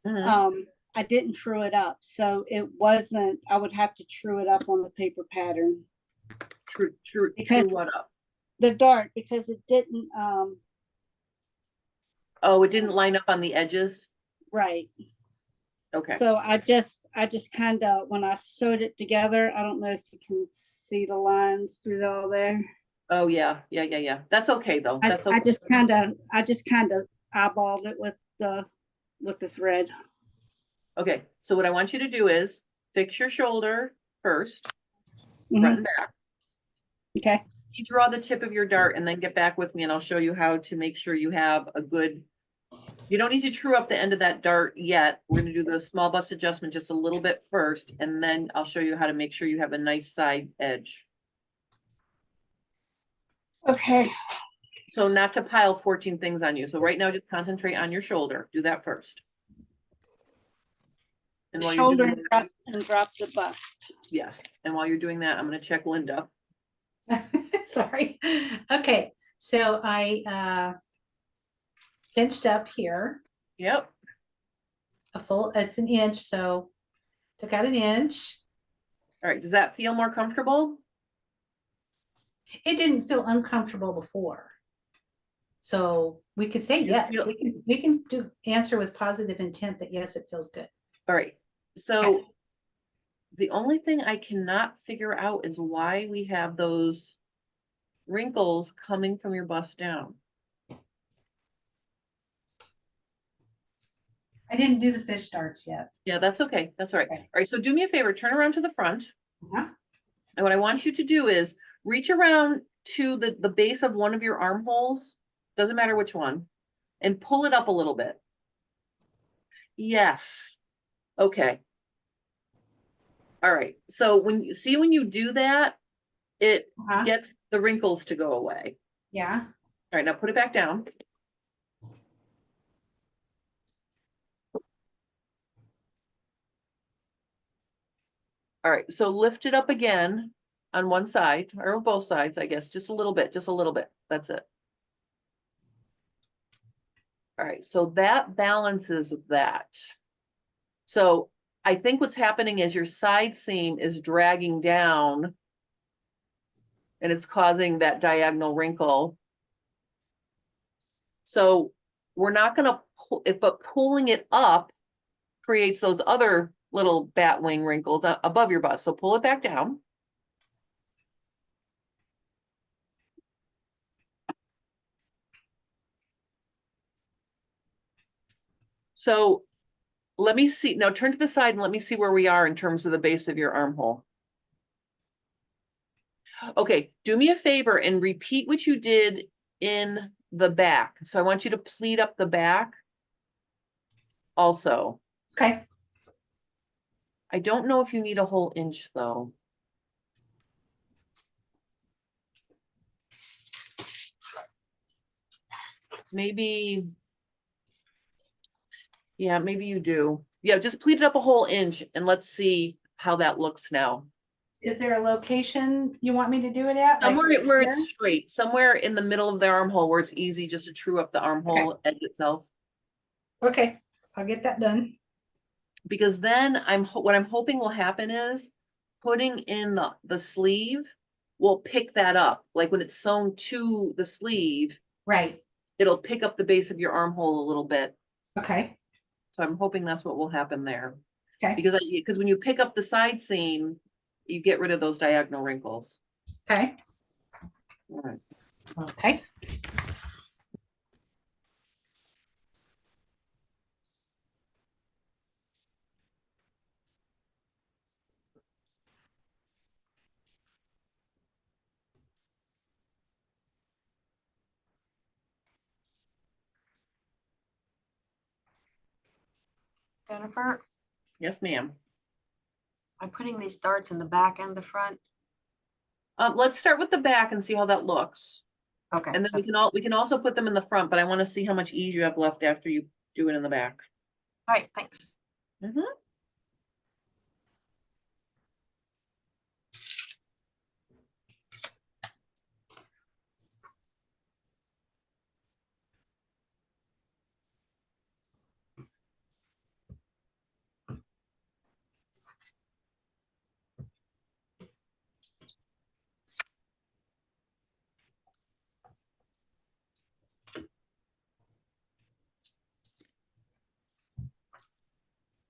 Mhm. I didn't true it up, so it wasn't, I would have to true it up on the paper pattern, True because- what up? the dart, because it didn't, Oh, it didn't line up on the edges? right. Okay. So I just kind of, when I sewed it together, I don't know if you can see the lines through all there. Oh, yeah. That's okay, though. That's okay. I just kind of eyeballed it with the thread. Okay, so what I want you to do is fix your shoulder first, Mhm. front and back. Okay, You draw the tip of your dart and then get back with me and I'll show you how to make sure you have a good, you don't need to true up the end of that dart yet. We're gonna do the small bust adjustment just a little bit first, and then I'll show you how to make sure you have a nice side edge. okay. So not to pile 14 things on you. So right now, just concentrate on your shoulder. Do that first. And while you're Shoulder doing and drop the bust. yes, and while you're doing that, I'm gonna check Linda. Sorry. Okay, so I pinched up here, Yep. it's an inch, so took out an inch. All right, does that feel more comfortable? It didn't feel uncomfortable before. So we could say You yes, feel- we can answer with positive intent that yes, it feels good. All right, so the only thing I cannot figure out is why we have those wrinkles coming from your bust down. I didn't do the fish starts yet. Yeah, that's okay. That's all right. Okay. All right, so do me a favor, turn around to the front. Uh-huh. And what I want you to do is reach around to the base of one of your armholes, doesn't matter which one, and pull it up a little bit. Yes. Okay. All right. So when you do that, it Uh-huh. gets the wrinkles to go away. Yeah. All right, now put it back down. All right, so lift it up again on one side or both sides, I guess, just a little bit, just a little bit. That's it. All right, so that balances that. So I think what's happening is your side seam is dragging down and it's causing that diagonal wrinkle. So we're not going to pull it, but pulling it up creates those other little bat wing wrinkles above your bust. So pull it back down. So let me see. Now turn to the side and let me see where we are in terms of the base of your armhole. Okay, do me a favor and repeat what you did in the back. So I want you to pleat up the back also. Okay. I don't know if you need a whole inch though. Maybe, yeah, maybe you do. Yeah, just pleat it up a whole inch and let's see how that looks now. Is there a location you want me to do it at? Like Somewhere right where here? it's straight, somewhere in the middle of the armhole where it's easy just to true up the armhole edge itself. Okay, I'll get that done. Because then what I'm hoping will happen is putting in the sleeve will pick that up. Like when it's sewn to the sleeve, Right. it'll pick up the base of your armhole a little bit. Okay. So I'm hoping that's what will happen there. Okay. Because when you pick up the side seam, you get rid of those diagonal wrinkles. Okay. All right. Okay. Jennifer, Yes, ma'am. I'm putting these darts in the back and the front. Let's start with the back and see how that looks. Okay. And then we can also put them in the front, but I want to see how much ease you have left after you do it in the back. All right, thanks. Mhm.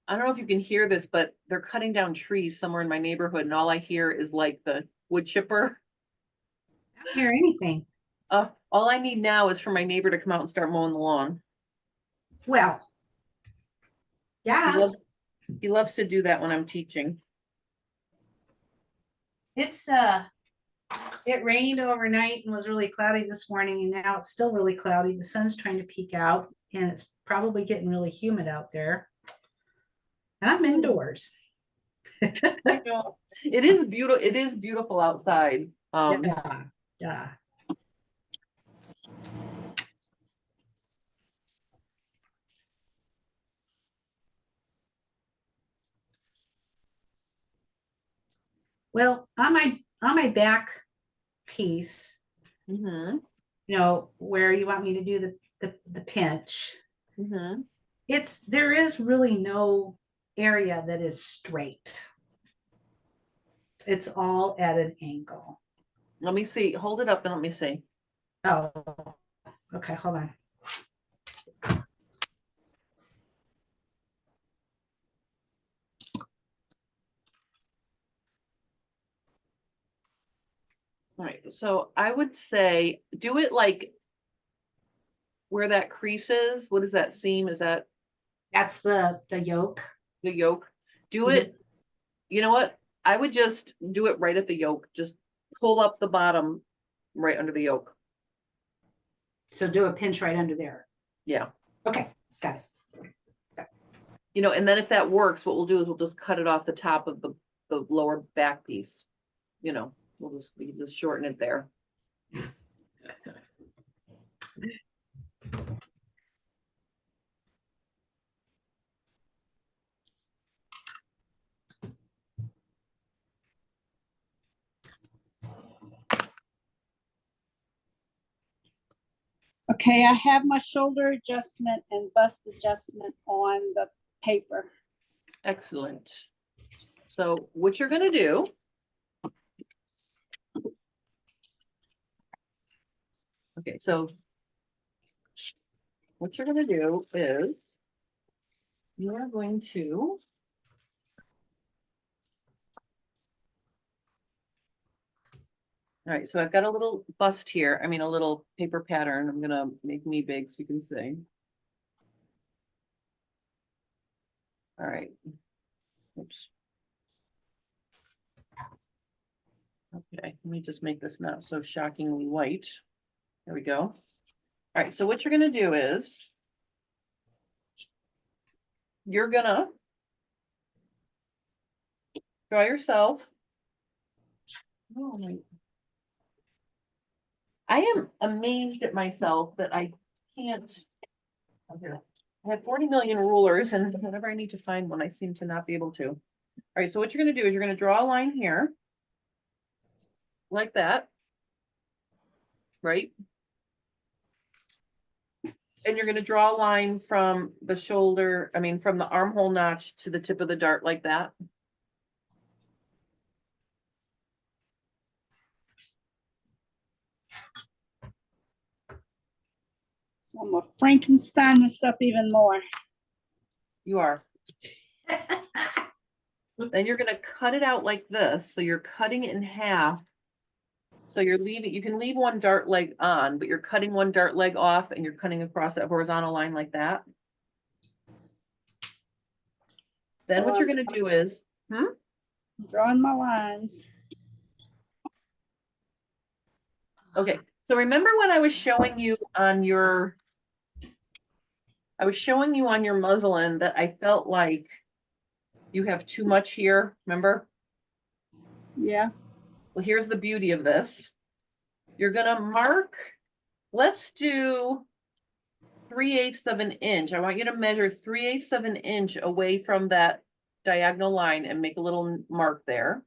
I don't know if you can hear this, but they're cutting down trees somewhere in my neighborhood, and all I hear is like the wood chipper. I don't hear anything. All I need now is for my neighbor to come out and start mowing the lawn. Well. Yeah, He loves to do that when I'm teaching. it's it rained overnight and was really cloudy this morning, and now it's still really cloudy. The sun's trying to peek out, and it's probably getting really humid out there. And I'm indoors. I know. It is beautiful. It is beautiful outside. Yeah, yeah. Well, on my back piece, mhm. you know, where you want me to do the pinch, Mhm. there is really no area that is straight. It's all at an angle. Let me see. Hold it up and let me see. Oh, okay, hold on. All right, so I would say do it like where that crease is. What is that seam? Is that That's the yolk. the yoke? Do Mhm. it. You know what? I would just do it right at the yoke. Just pull up the bottom right under the yoke. So do a pinch right under there. Yeah. Okay, got it. You know, and then if that works, what we'll do is we'll just cut it off the top of the lower back piece. You know, we can just shorten it there. Okay, I have my shoulder adjustment and bust adjustment on the paper. Excellent. So what you're gonna do. Okay, so what you're gonna do is you are going to all right, so I've got a little bust here. I mean, a little paper pattern. I'm gonna make me big so you can see. All right. Oops. Okay, let me just make this not so shockingly white. There we go. All right, so what you're gonna do is you're gonna draw yourself. Oh my. I am amazed at myself that I can't. Oh, here. I have 40 million rulers, and whenever I need to find one, I seem to not be able to. All right, so what you're gonna do is you're gonna draw a line here. Like that. Right? And you're gonna draw a line from the shoulder, I mean, from the armhole notch to the tip of the dart like that. So I'm gonna Frankenstein this up even more. You are. Then you're gonna cut it out like this. So you're cutting it in half. So you're leaving, you can leave one dart leg on, but you're cutting one dart leg off and you're cutting across that horizontal line like that. Then what you're gonna do is, Drawing my lines. okay, so remember when I was showing you on your, muslin that I felt like you have too much here, remember? Yeah. Well, here's the beauty of this. You're gonna mark, let's do 3/8 of an inch. I want you to measure 3/8 of an inch away from that diagonal line and make a little mark there.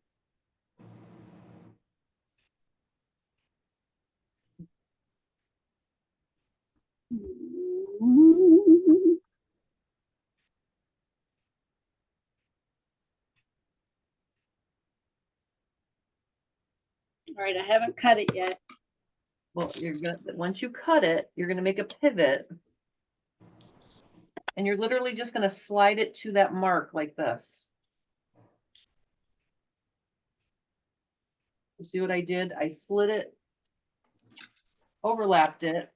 All right, I haven't cut it yet. Well, you're gonna, once you cut it, you're gonna make a pivot. And you're literally just gonna slide it to that mark like this. You see what I did? I slid it, overlapped it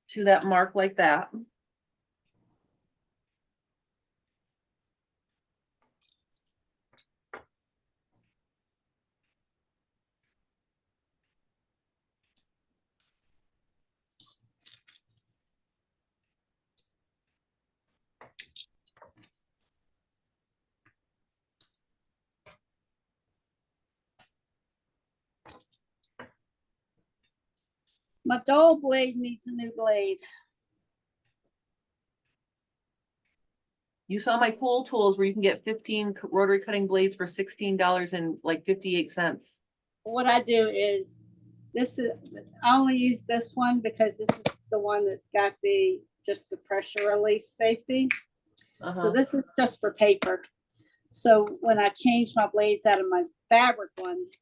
to that mark like that. My dull blade needs a new blade. You saw my cool tools where you can get 15 rotary cutting blades for $16 and like 58 cents. What I do is This is, I only use this one because this is the one that's got just the pressure release safety. So Uh-huh. this is just for paper. So when I change my blades out of my fabric ones,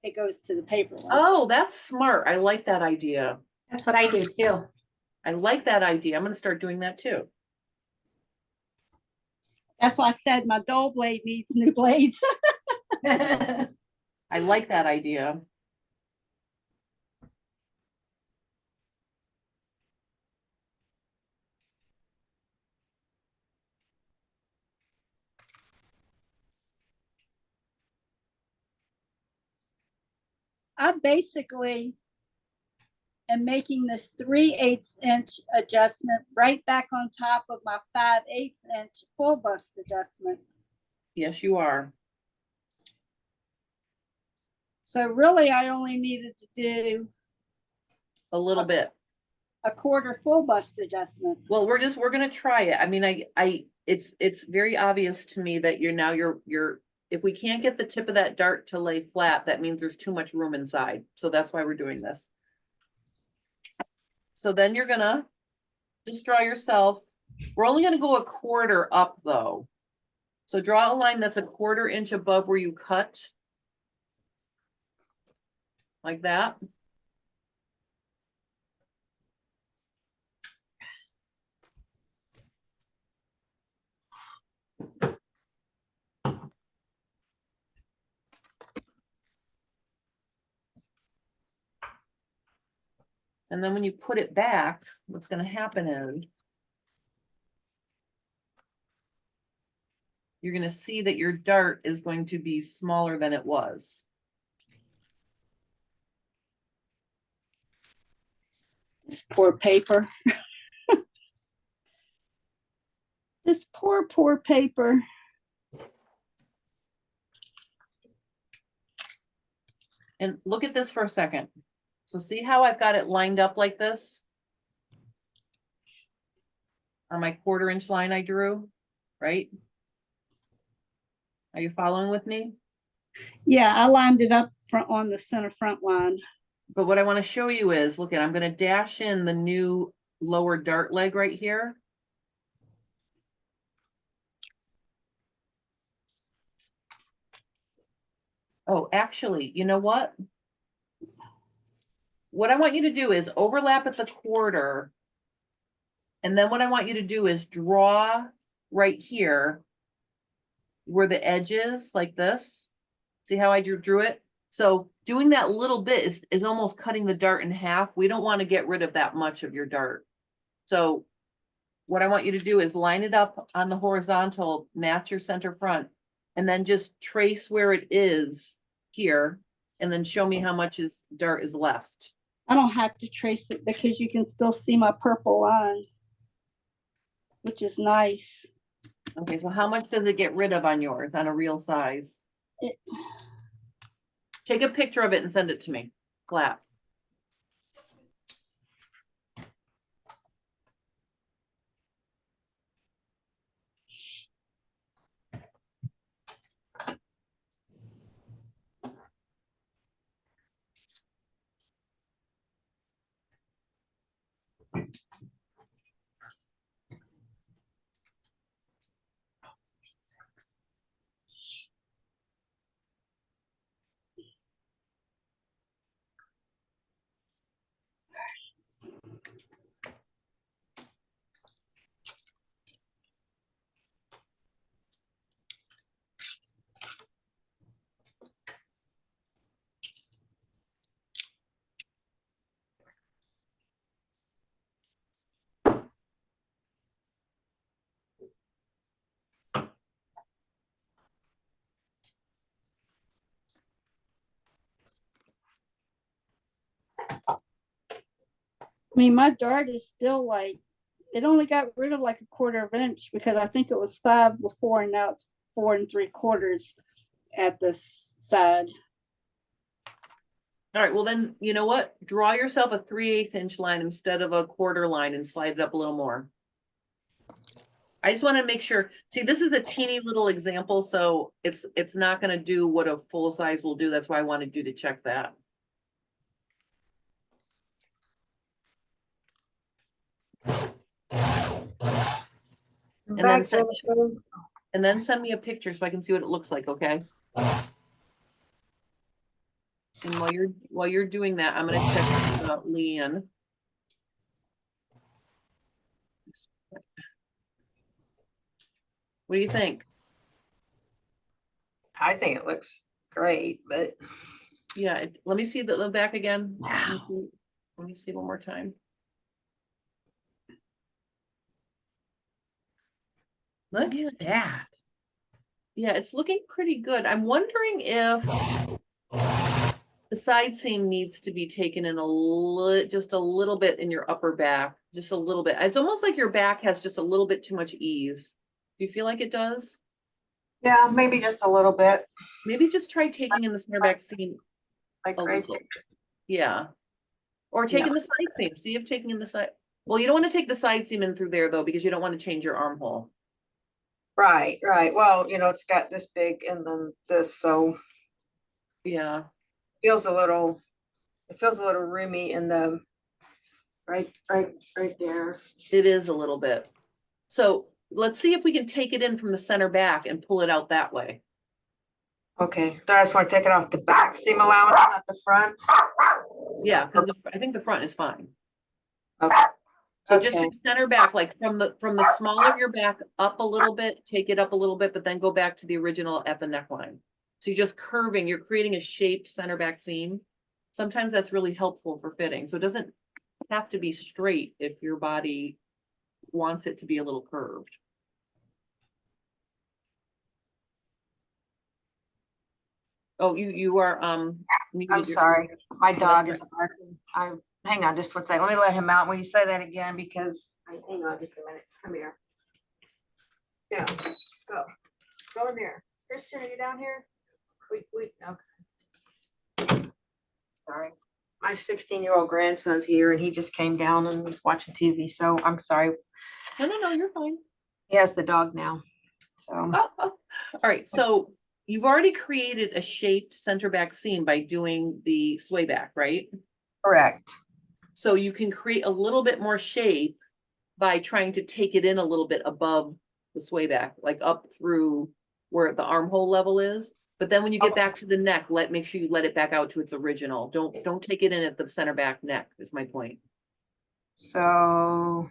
it goes to the paper one. Oh, that's smart. I like that idea. That's what I do too. I like that idea. I'm gonna start doing that too. That's why I said my dull blade needs new blades. I like that idea. I basically am making this 3/8 inch adjustment right back on top of my 5/8 inch full bust adjustment. Yes, you are. So really, I only needed to do A little bit. a quarter full bust adjustment. Well, we're gonna try it. I mean, it's very obvious to me that if we can't get the tip of that dart to lay flat, that means there's too much room inside. So that's why we're doing this. So then you're gonna just draw yourself. We're only gonna go a quarter up though. So draw a line that's a 1/4 inch above where you cut. Like that. And then when you put it back, what's going to happen is you're going to see that your dart is going to be smaller than it was. This poor paper. This poor paper. And look at this for a second. So see how I've got it lined up like this? On my 1/4 inch line I drew, right? Are you following with me? Yeah, I lined it up on the center front line. But what I want to show you is, look at, I'm going to dash in the new lower dart leg right here. Oh, actually, you know what? What I want you to do is overlap at the 1/4. And then what I want you to do is draw right here where the edge is, like this. See how I drew it? So doing that little bit is almost cutting the dart in half. We don't want to get rid of that much of your dart. So what I want you to do is line it up on the horizontal, match your center front, and then just trace where it is here, and then show me how much dart is left. I don't have to trace it because you can still see my purple line, which is nice. Okay, so how much does it get rid of on yours on a real size? Take a picture of it and send it to me. Clap. I mean, my dart is still like, it only got rid of like a 1/4 inch because I think it was 5 before and now it's 4 3/4 at this side. All right, well then, you know what? Draw yourself a 3/8 inch line instead of a 1/4 line and slide it up a little more. I just want to make sure, see, this is a teeny little example, so it's not going to do what a full size will do. That's why I wanted you to check that. And Back then send, to- and then send me a picture so I can see what it looks like, okay? And while you're doing that, I'm gonna check Leanne. What do you think? I think it looks great, but Yeah, let me see the back again. Wow. Let me see one more time. Look, Look at that. yeah, it's looking pretty good. I'm wondering if the side seam needs to be taken in just a little bit in your upper back, just a little bit. It's almost like your back has just a little bit too much ease. Do you feel like it does? yeah, maybe just a little bit, Maybe just try taking in the center back seam like a right little. there. Yeah. Or taking the side seam. See if taking in the side. Well, you don't want to take the side seam in through there though, because you don't want to change your armhole. Right, right. Well, it's got this big and then this, so Yeah, feels a little, it feels a little roomy in the right there. it is a little bit. So let's see if we can take it in from the center back and pull it out that way. Okay, I just want to take it off the back seam allowance, not the front. Yeah, because I think the front is fine. Okay. So just Okay. your center back, like from the small of your back up a little bit, take it up a little bit, but then go back to the original at the neckline. So you're just curving, you're creating a shaped center back seam. Sometimes that's really helpful for fitting. So it doesn't have to be straight if your body wants it to be a little curved. Oh, you are I'm muted. sorry, my dog that's is barking. Hang on just one second. Let me let him out. Will you say that again? Because, hang on just a minute. Come here. Yeah, go in there. Christian, are you down here? Okay. Sorry. My 16-year-old grandson's here and he just came down and was watching TV, so I'm sorry. No, you're fine. He has the dog now, so. All right, so you've already created a shaped center back seam by doing the sway back, right? Correct. So you can create a little bit more shape by trying to take it in a little bit above the sway back, like up through where the armhole level is. But then when you get back to the neck, make sure you let it back out to its original. Don't take it in at the center back neck, is my point. So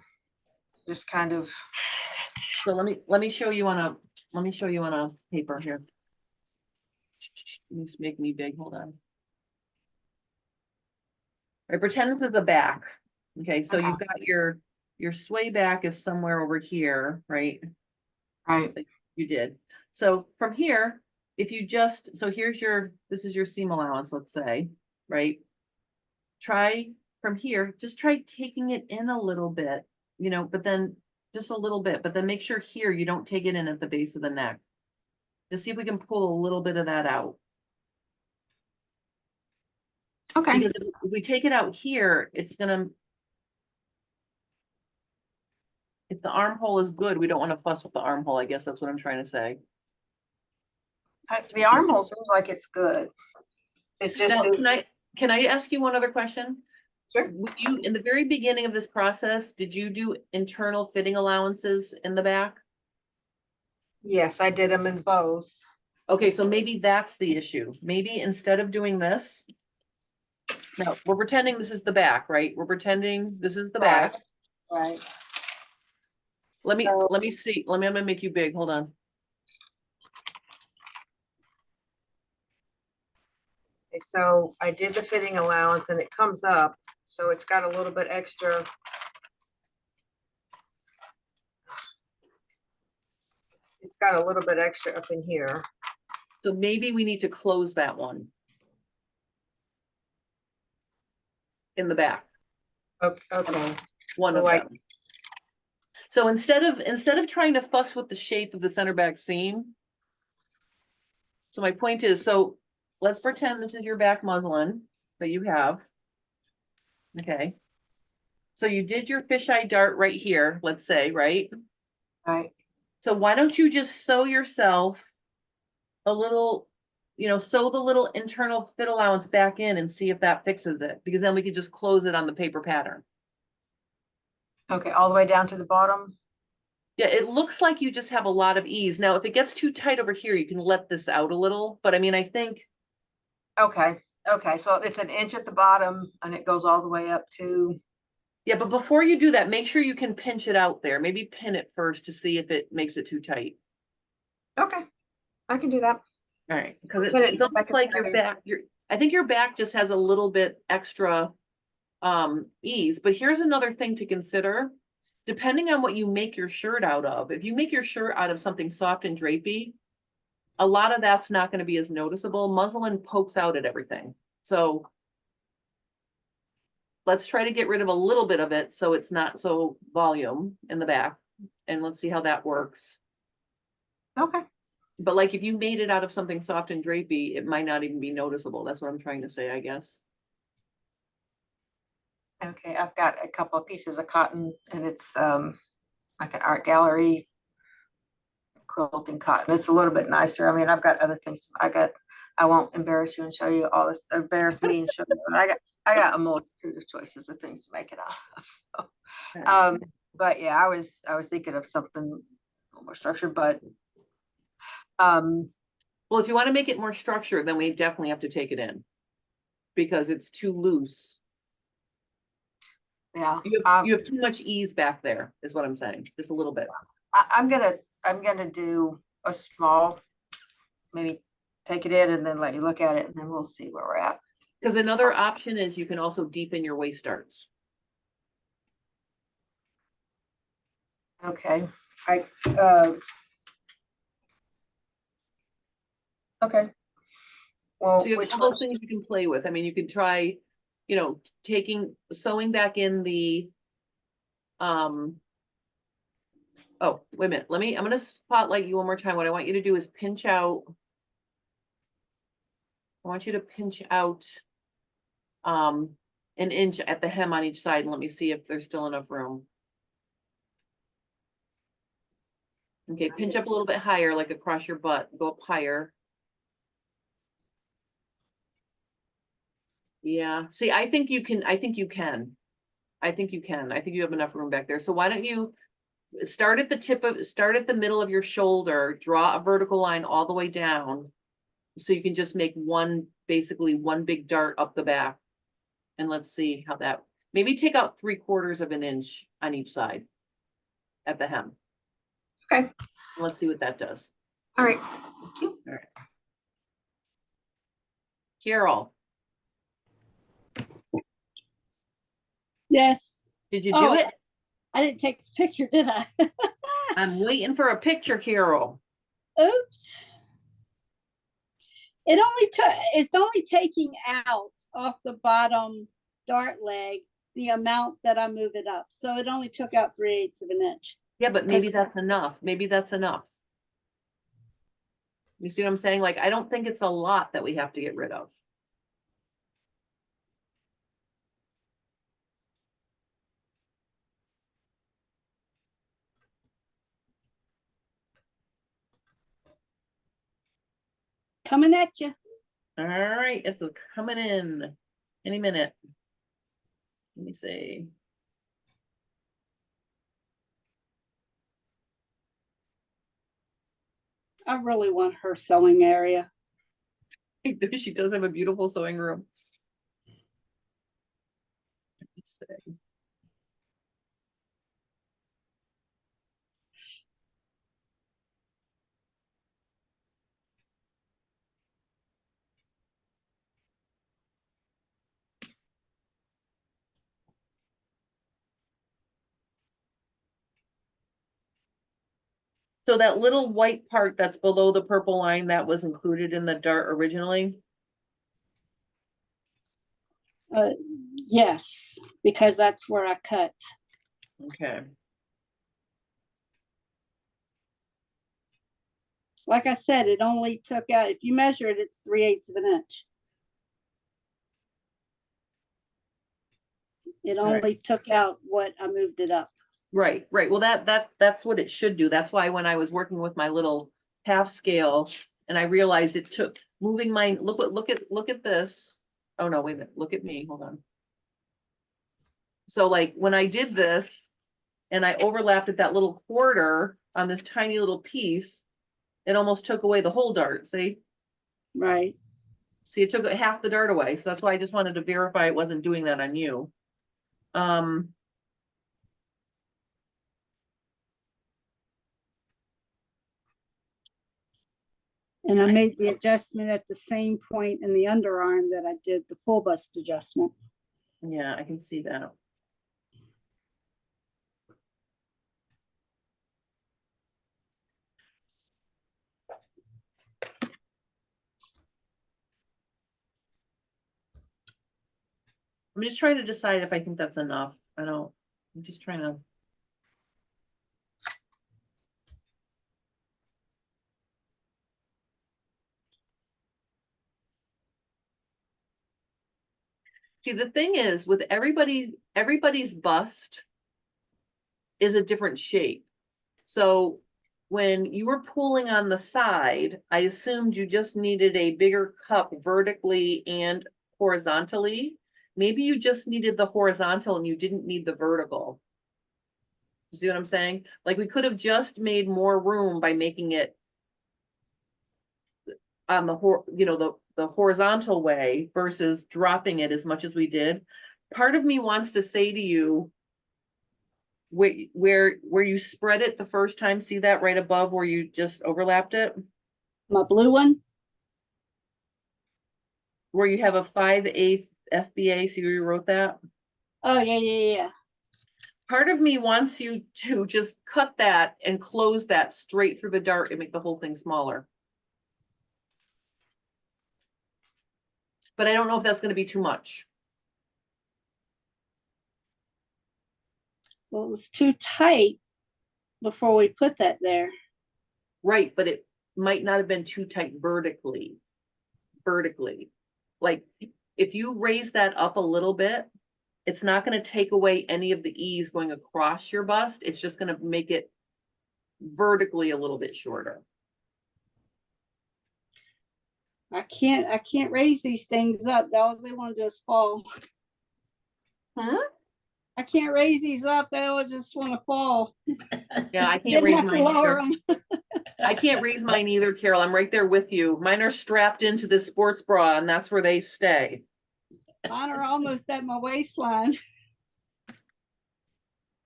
just kind of, So let me show you on a paper here. This make me big. Hold on. All right, pretend this is the back. Okay, so you've got your sway back is somewhere over here, right? right. Like you did. So from here, if you just, so this is your seam allowance, let's say, right? Try from here, just try taking it in a little bit, but then just a little bit, but then make sure here you don't take it in at the base of the neck. Just see if we can pull a little bit of that out. Okay. Because if we take it out here, it's gonna, if the armhole is good, we don't want to fuss with the armhole. I guess that's what I'm trying to say. The armhole seems like it's good. It just Now, is. can I ask you one other question? Sure. You, in the very beginning of this process, did you do internal fitting allowances in the back? Yes, I did them in both. Okay, so maybe that's the issue. Maybe instead of doing this, now we're pretending this is the back, right? We're pretending this is the back. Right. Let me see. I'm gonna make you big. Hold on. Okay, so I did the fitting allowance and it comes up, so it's got a little bit extra. It's got a little bit extra up in here. So maybe we need to close that one in the back. Okay. One So of like- them. So instead of trying to fuss with the shape of the center back seam. So my point is, so let's pretend this is your back muslin that you have. Okay. So you did your fisheye dart right here, let's say, right? Right. So why don't you just sew yourself a little, sew the little internal fit allowance back in and see if that fixes it, because then we could just close it on the paper pattern. Okay, all the way down to the bottom. Yeah, it looks like you just have a lot of ease. Now, if it gets too tight over here, you can let this out a little, but I mean, I think, Okay, okay, so it's an inch at the bottom and it goes all the way up to, yeah, but before you do that, make sure you can pinch it out there. Maybe pin it first to see if it makes it too tight. okay, I can do that. All right, because Put it it's back almost in like your stereo. back, I think your back just has a little bit extra ease, but here's another thing to consider. Depending on what you make your shirt out of, if you make your shirt out of something soft and drapey, a lot of that's not going to be as noticeable. Muslin pokes out at everything. So let's try to get rid of a little bit of it so it's not so volume in the back. And let's see how that works. Okay, But like if you made it out of something soft and drapey, it might not even be noticeable. That's what I'm trying to say, I guess. okay, I've got a couple of pieces of cotton and it's like an art gallery quilting cotton. It's a little bit nicer. I mean, I've got other things. I won't embarrass you and show you all this, embarrass me and show you, but I got a multitude of choices of things to make it out of. So, but yeah, I was thinking of something a little more structured, but, Well, if you want to make it more structured, then we definitely have to take it in because it's too loose. yeah, You have too much ease back there, is what I'm saying, just a little bit. I'm gonna do a small, maybe take it in and then let you look at it and then we'll see where we're at. Because another option is you can also deepen your waist darts. Okay, okay. Well, So you have which all those ones? things you can play with. I mean, you could try, sewing back in the, oh, wait a minute. I'm gonna spotlight you one more time. What I want you to do is pinch out. I want you to pinch out an inch at the hem on each side and let me see if there's still enough room. Okay, pinch up a little bit higher, like across your butt, go up higher. Yeah, see, I think you can. I think you can. I think you have enough room back there. So why don't you start at the middle of your shoulder, draw a vertical line all the way down. So you can just make basically one big dart up the back. And let's see how that, maybe take out 3/4 of an inch on each side at the hem. Okay. Let's see what that does. All right, thank you. All right. Carol, Yes. did you do Oh. it? I didn't take this picture, did I? I'm waiting for a picture, Carol. Oops. It's only taking out off the bottom dart leg the amount that I move it up. So it only took out 3/8 of an inch. Yeah, but maybe that's enough. Maybe that's enough. You see what I'm saying? Like, I don't think it's a lot that we have to get rid of. Coming at you. All right, it's coming in any minute. Let me see. I really want her sewing area. She does have a beautiful sewing room. Let's see. So that little white part that's below the purple line that was included in the dart originally. Yes, because that's where I cut. Okay. Like I said, it only took out, if you measure it, it's 3/8 of an inch. It only took out what I moved it up. Right, right. Well, that's what it should do. That's why when I was working with my little half scale and I realized it took moving my, look at this. Oh no, wait a minute. Look at me. Hold on. So like when I did this and I overlapped at that little quarter on this tiny little piece, it almost took away the whole dart, see? Right. See, it took half the dart away, so that's why I just wanted to verify it wasn't doing that on you. And I made the adjustment at the same point in the underarm that I did the full bust adjustment. Yeah, I can see that. I'm just trying to decide if I think that's enough. I'm just trying to. See, the thing is with everybody's bust is a different shape. So when you were pulling on the side, I assumed you just needed a bigger cup vertically and horizontally. Maybe you just needed the horizontal and you didn't need the vertical. See what I'm saying? Like we could have just made more room by making it on the horizontal way versus dropping it as much as we did. Part of me wants to say to you, where you spread it the first time, see that right above where you just overlapped it? My blue one? Where you have a 5/8 FBA, see where you wrote that? Oh, yeah. Part of me wants you to just cut that and close that straight through the dart and make the whole thing smaller. But I don't know if that's going to be too much. Well, it was too tight before we put that there. Right, but it might not have been too tight vertically. Like if you raise that up a little bit, it's not going to take away any of the ease going across your bust. It's just going to make it vertically a little bit shorter. I can't raise these things up. All they want to do is fall. I can't raise these up. They all just want to fall. Yeah, I can't Didn't raise have to mine lower either. them. I can't raise mine either, Carol. I'm right there with you. Mine are strapped into this sports bra and that's where they stay. Mine are almost at my waistline.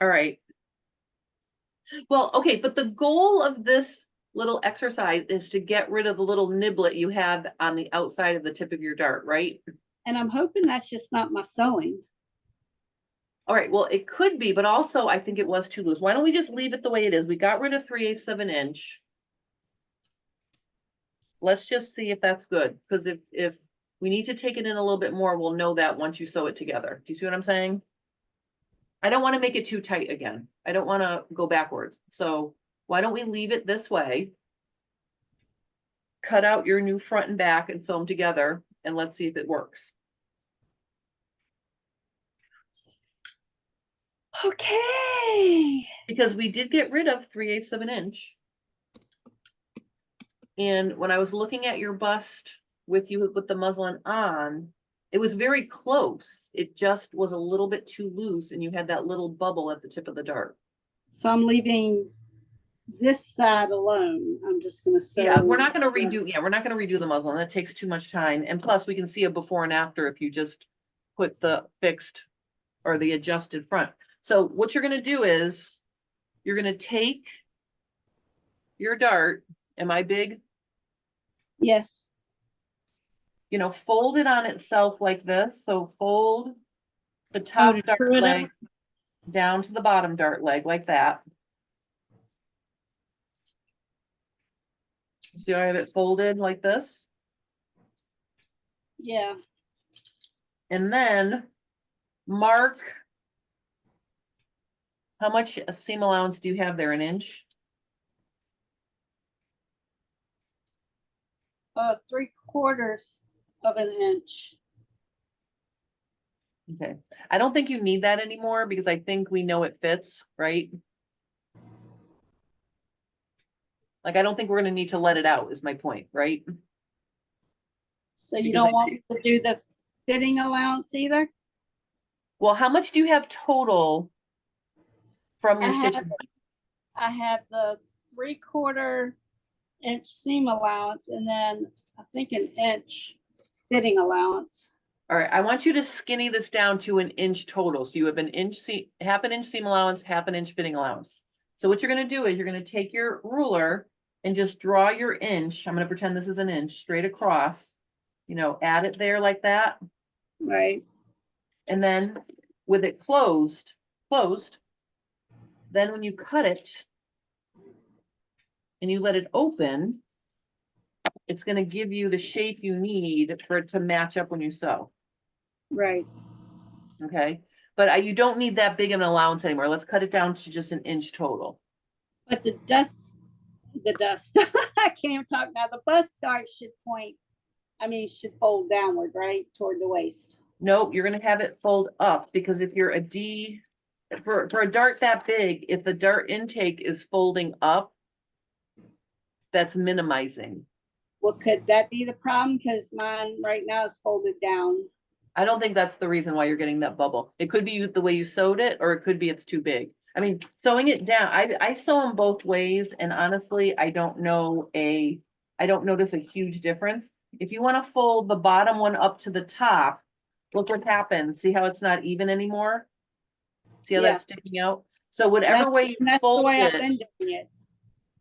All right. Well, okay, but the goal of this little exercise is to get rid of the little niblet you have on the outside of the tip of your dart, right? And I'm hoping that's just not my sewing. All right, well, it could be, but also I think it was too loose. Why don't we just leave it the way it is? We got rid of 3/8 of an inch. Let's just see if that's good, because if we need to take it in a little bit more, we'll know that once you sew it together. Do you see what I'm saying? I don't want to make it too tight again. I don't want to go backwards. So why don't we leave it this way? Cut out your new front and back and sew them together, and let's see if it works. Okay. Because we did get rid of 3/8 of an inch. And when I was looking at your bust with you with the muslin on, it was very close. It just was a little bit too loose and you had that little bubble at the tip of the dart. So I'm leaving this side alone. I'm just going to sew. Yeah, we're not going to redo the muslin. That takes too much time. And plus we can see a before and after if you just put the fixed or the adjusted front. So what you're going to do is you're going to take your dart. Am I big? Yes. Fold it on itself like this. So fold the Oh, top to dart true it leg up? down to the bottom dart leg like that. See how I have it folded like this? Yeah. And then mark, how much seam allowance do you have there, an inch? 3/4 of an inch. Okay. I don't think you need that anymore because I think we know it fits, right? Like, I don't think we're going to need to let it out is my point, right? So you Because don't want me to do the fitting allowance either? Well, how much do you have total from your I stitching have- point. I have the 3/4 inch seam allowance and then I think an inch fitting allowance. All right, I want you to skinny this down to an inch total. So you have an inch seam, half an inch seam allowance, half an inch fitting allowance. So what you're gonna do is you're gonna take your ruler and just draw your inch. I'm gonna pretend this is an inch straight across. You know, add it there like that. Right. And then with it closed, then when you cut it and you let it open, it's gonna give you the shape you need for it to match up when you sew. Right. Okay, but you don't need that big of an allowance anymore. Let's cut it down to just an inch total. But the dust, I can't even talk now. The bust dart should point, should fold downward, right? Toward the waist. Nope, you're gonna have it fold up because if you're for a dart that big, if the dart intake is folding up, that's minimizing. Well, could that be the problem? Because mine right now is folded down. I don't think that's the reason why you're getting that bubble. It could be the way you sewed it, or it could be it's too big. I mean, sewing it down, I sew them both ways, and honestly, I don't notice a huge difference. If you want to fold the bottom one up to the top, look what happens. See how it's not even anymore? See how Yeah. that's sticking out? So whatever way you And that's the fold way I've it, been doing it.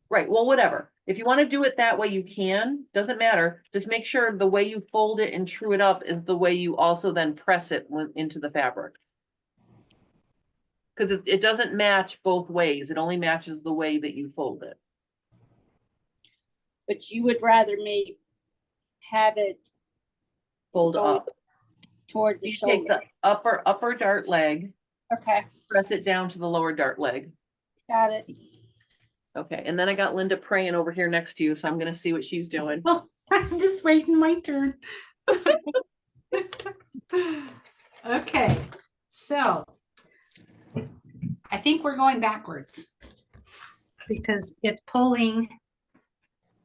right, well, whatever. If you want to do it that way, you can, doesn't matter. Just make sure the way you fold it and true it up is the way you also then press it into the fabric. Because it doesn't match both ways. It only matches the way that you fold it. But you would rather me have it Fold go up. toward the You take shoulder. the upper dart leg, Okay, press it down to the lower dart leg. got it. Okay, and then I got Linda praying over here next to you, so I'm gonna see what she's doing. Oh, I'm just waiting my turn. Okay, so I think we're going backwards because it's pulling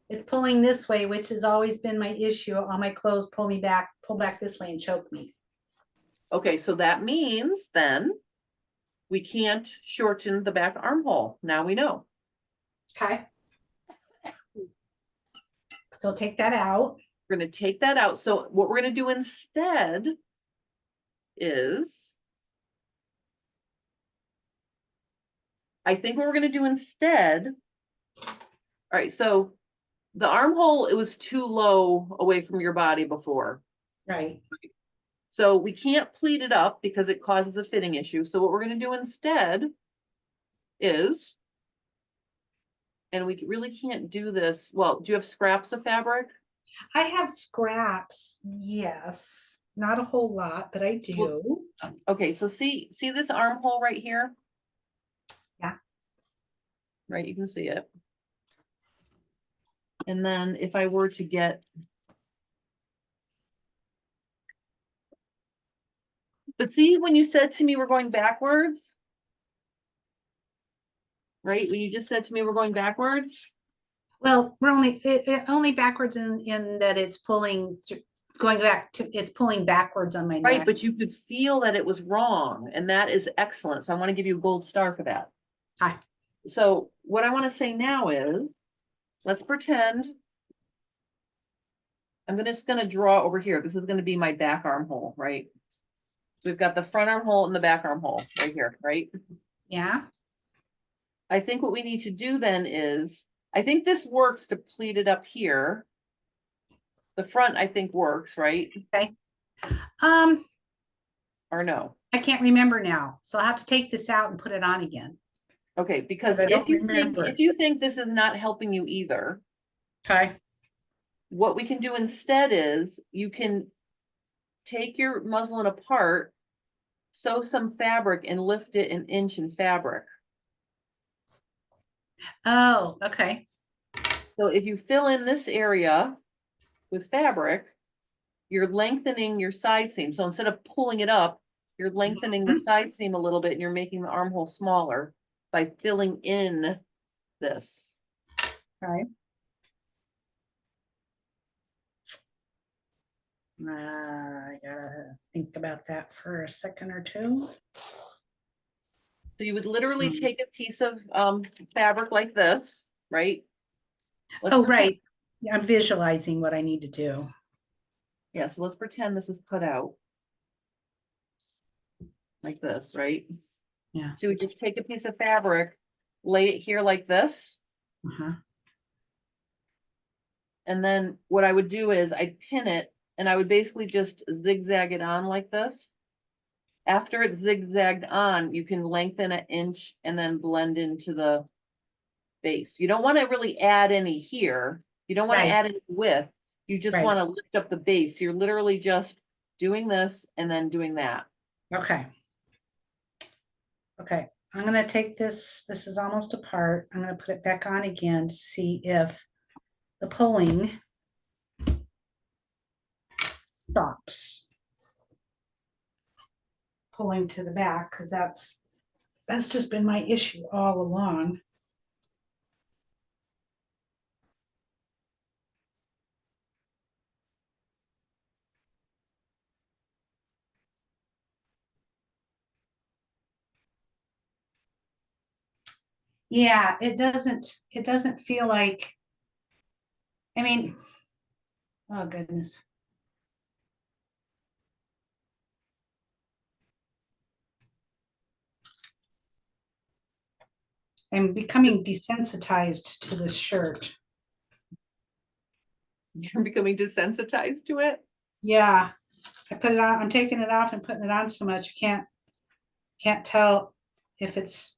this way, which has always been my issue. All my clothes pull back this way and choke me. Okay, so that means then we can't shorten the back armhole. Now we know. Okay. So take that out. We're gonna take that out. So what we're gonna do instead is, I think what we're gonna do instead, all right, so the armhole, it was too low away from your body before. Right. So we can't pleat it up because it causes a fitting issue. So what we're gonna do instead is, and we really can't do this, well, do you have scraps of fabric? I have scraps, yes. Not a whole lot, but I do. Okay, so see this armhole right here? Yeah. Right, you can see it. And then if I were to get, but see, when you said to me, we're going backwards, right? When you just said to me, we're going backwards. Well, we're only backwards in that it's pulling going back to, it's pulling backwards on my Right, neck. but you could feel that it was wrong, and that is excellent. So I want to give you a gold star for that. Hi. So what I want to say now is, let's pretend I'm just gonna draw over here. This is gonna be my back armhole, right? We've got the front armhole and the back armhole right here, right? Yeah. I think what we need to do then is, I think this works to pleat it up here. The front, I think, works, right? Or no? I can't remember now. So I'll have to take this out and put it on again. Okay, because I don't if you remember. think this is not helping you either, Okay. what we can do instead is you can take your muslin apart, sew some fabric and lift it an inch in fabric. Oh, okay. So if you fill in this area with fabric, you're lengthening your side seam. So instead of pulling it up, you're lengthening the side seam a little bit and you're making the armhole smaller by filling in this. Right. I gotta think about that for a second or two. So So you would literally Mm. take a piece of fabric like this, right? Let's Oh, pretend- right. Yeah, I'm visualizing what I need to do. Yeah, so let's pretend this is cut out. Like this, right? Yeah. So we just take a piece of fabric, lay it here like this. Uh-huh. And then what I would do is I'd pin it and I would basically just zigzag it on like this. After it's zigzagged on, you can lengthen an inch and then blend into the base. You don't want to really add any here. You don't want to Right. add any width. You just Right. want to lift up the base. You're literally just doing this and then doing that. Okay. Okay, I'm gonna take this, this is almost apart. I'm gonna put it back on again to see if the pulling stops. Pulling to the back, because that's just been my issue all along. Yeah, it doesn't feel like, I mean, oh goodness. I'm becoming desensitized to this shirt. You're becoming desensitized to it. Yeah, I put it on, I'm taking it off and putting it on so much, you can't tell if it's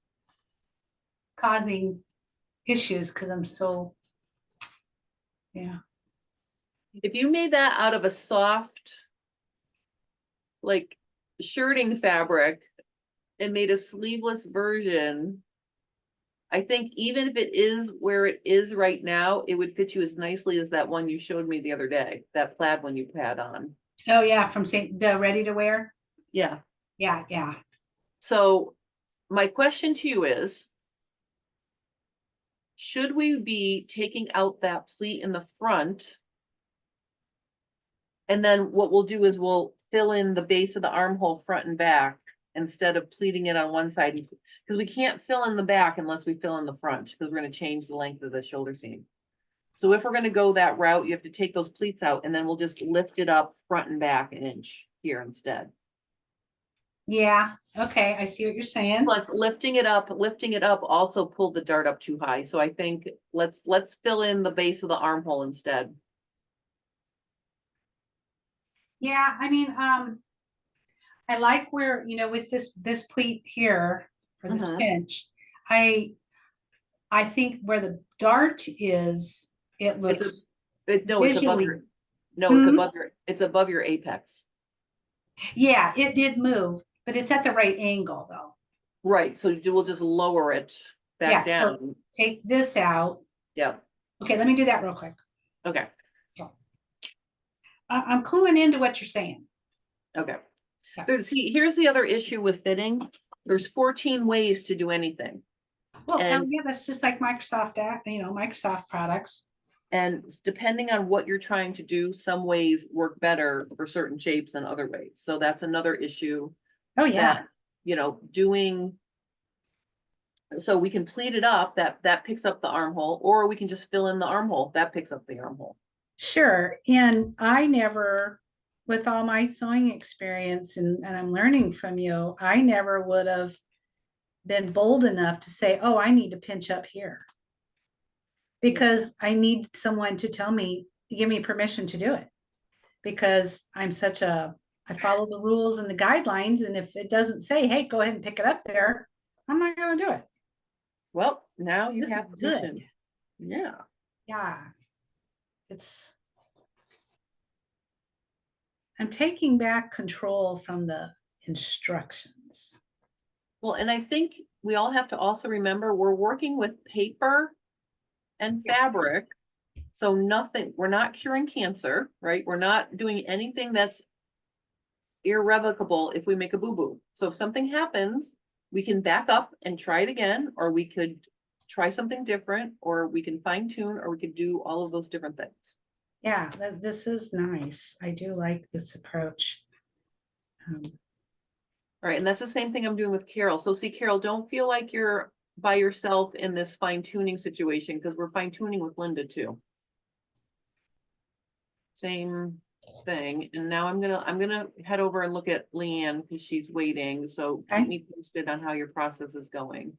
causing issues because I'm so, yeah. If you made that out of a soft, like shirting fabric and made a sleeveless version, I think even if it is where it is right now, it would fit you as nicely as that one you showed me the other day, that plaid one you had on. Oh, yeah, from St. the ready to wear. Yeah. Yeah, yeah. So my question to you is, should we be taking out that pleat in the front? And then what we'll do is we'll fill in the base of the armhole front and back instead of pleating it on one side. Because we can't fill in the back unless we fill in the front, because we're going to change the length of the shoulder seam. So if we're going to go that route, you have to take those pleats out and then we'll just lift it up front and back an inch here instead. Yeah, okay, I see what you're saying. Plus lifting it up also pulled the dart up too high. So I think let's fill in the base of the armhole instead. Yeah, I mean, I like where, with this pleat here, or this Mhm. pinch, I think where the dart is, it looks No, it's above visually, your, no, it's Hmm? above your apex. yeah, it did move, but it's at the right angle though. Right, so we'll just lower it back Yeah, so down. take this out. Yeah, Okay, let me do that real quick. okay, I'm cluing into what you're saying. okay. Yeah. See, here's the other issue with fitting. There's 14 ways to do anything. Well, And- yeah, that's just like Microsoft, Microsoft products. And depending on what you're trying to do, some ways work better for certain shapes than other ways. So that's another issue Oh, yeah. that, doing. So we can pleat it up, that picks up the armhole, or we can just fill in the armhole, that picks up the armhole. Sure. And I never, with all my sewing experience and I'm learning from you, I never would have been bold enough to say, oh, I need to pinch up here. Because I need someone to tell me, give me permission to do it. Because I follow the rules and the guidelines. And if it doesn't say, hey, go ahead and pick it up there, I'm not going to do it. Well, now you This is have good. permission. Yeah. Yeah. I'm taking back control from the instructions. Well, and I think we all have to also remember we're working with paper and fabric. So we're not curing cancer, right? We're not doing anything that's irrevocable if we make a boo-boo. So if something happens, we can back up and try it again, or we could try something different, or we can fine tune, or we could do all of those different things. Yeah, this is nice. I do like this approach. All right, and that's the same thing I'm doing with Carol. So see, Carol, don't feel like you're by yourself in this fine tuning situation, because we're fine tuning with Linda too. Same thing. And now I'm gonna head over and look at Leanne because she's waiting. So Okay. keep me posted on how your process is going.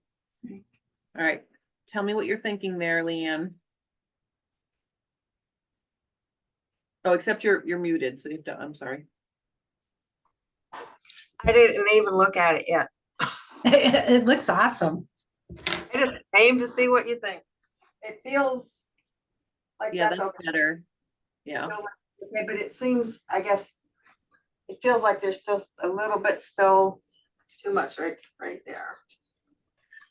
All right. Tell me what you're thinking there, Leanne. Oh, except you're muted, so you have to, I'm sorry. I didn't even look at it yet. It looks awesome. I just aim to see what you think. It feels like Yeah, that's that's okay. better. Yeah. Feels like it's okay, but it seems, I guess, it feels like there's still a little bit still too much right there.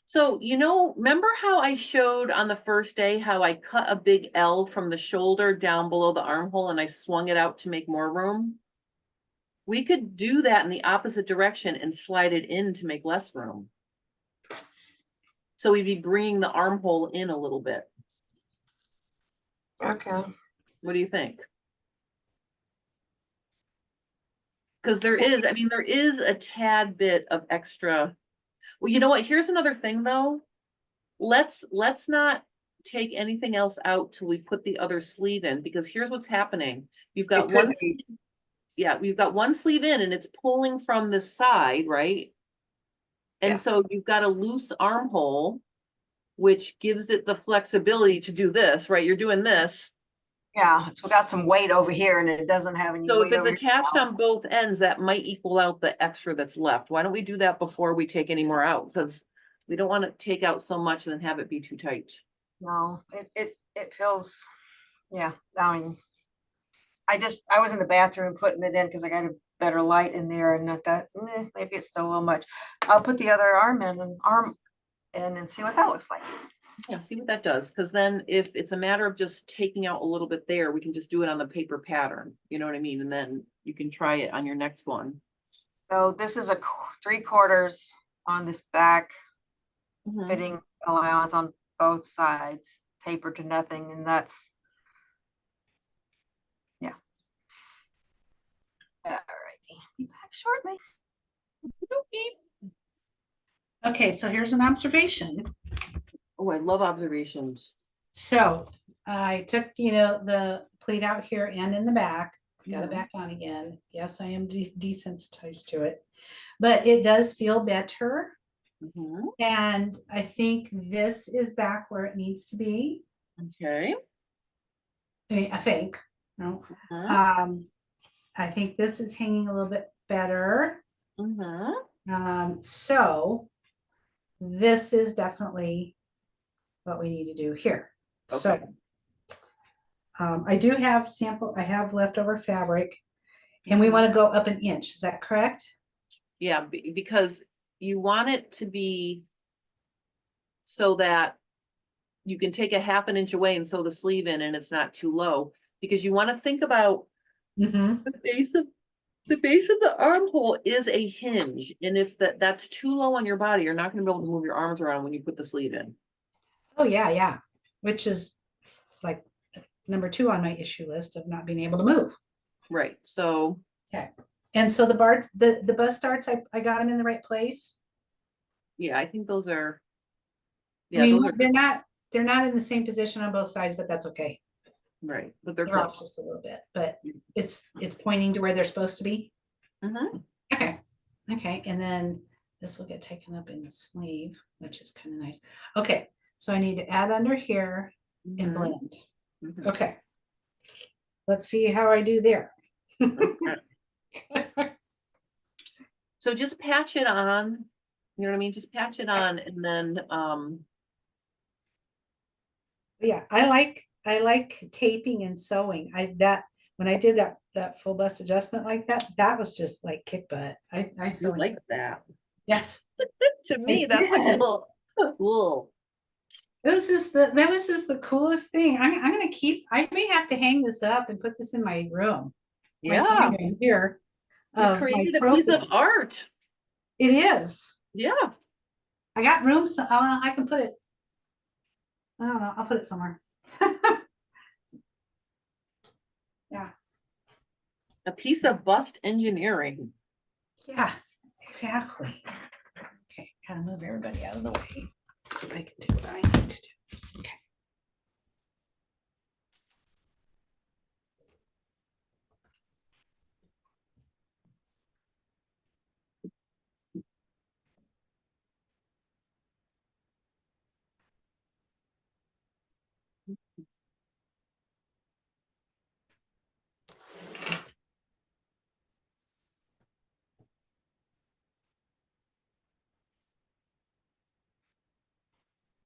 So, remember how I showed on the first day how I cut a big L from the shoulder down below the armhole and I swung it out to make more room? We could do that in the opposite direction and slide it in to make less room. So we'd be bringing the armhole in a little bit. Okay. What do you think? Because there is a tad bit of extra. Well, you know what? Here's another thing though. Let's not take anything else out till we put the other sleeve in, because here's what's happening. You've got It could one, be. yeah, we've got one sleeve in and it's pulling from the side, right? And Yeah. so you've got a loose armhole, which gives it the flexibility to do this, right? You're doing this. Yeah, it's got some weight over here and it doesn't have any So if weight it's over here. attached on both ends, that might equal out the extra that's left. Why don't we do that before we take any more out? Because we don't want to take out so much and then have it be too tight. No, it feels, yeah, I mean, I was in the bathroom putting it in because I got a better light in there and I thought, maybe it's still a little much. I'll put the other arm in and see what that looks like. Yeah, see what that does. Because then if it's a matter of just taking out a little bit there, we can just do it on the paper pattern. You know what I mean? And then you can try it on your next one. So this is a 3/4 on this back Mhm. fitting allowance on both sides, tapered to nothing, and that's, yeah. All righty, be back shortly. Okay, so here's an observation. Oh, I love observations. So I took, the pleat out here and in the back, got it Mhm. back on again. Yes, I am desensitized to it, but it does feel better. Mhm. And I think this is back where it needs to be. Okay. I think, no. Mhm. I think this is hanging a little bit better. Mhm. So this is definitely what we need to do here. Okay. So I do have I have leftover fabric, and we Mhm. want to go up an inch. Is that correct? Yeah, because you want it to be so that you can take a 1/2 inch away and sew the sleeve in and it's not too low, because you want to think about Mm-hmm. the base of the armhole is a hinge. And if that's too low on your body, you're not going to be able to move your arms around when you put the sleeve in. Oh, yeah, yeah. Which is like number 2 on my issue list of not being able to move. Right. So, Okay. And so the bust darts, I got them in the right place. yeah, I think those are, I yeah, mean, those are they're not in the same position on both sides, but that's okay. right. But they're They're off close. just a little bit, but it's pointing to where they're supposed to be. Mhm. Okay. Okay. And then this will get taken up in the sleeve, which is kind of nice. Okay. So I need to add under here and Mhm. blend. Mhm. Okay. Let's see how I do there. Okay. So just patch it on, you know what I mean? Just patch it on and then, Yeah, I like taping and sewing. When I did that full bust adjustment like that was just like kick butt. I you so like that. yes. To me, that's like, did. cool. Cool. That was just the coolest thing. I'm gonna I may have to hang this up and put this in my room. My Yeah, sewing room here you of my created a piece trophy. of art. It is. Yeah. I got room, so I can put it. I don't know. I'll put it somewhere. Yeah. A piece of bust engineering. Yeah. Exactly. Okay, gotta move everybody out of the way so I can do what I need to do. Okay.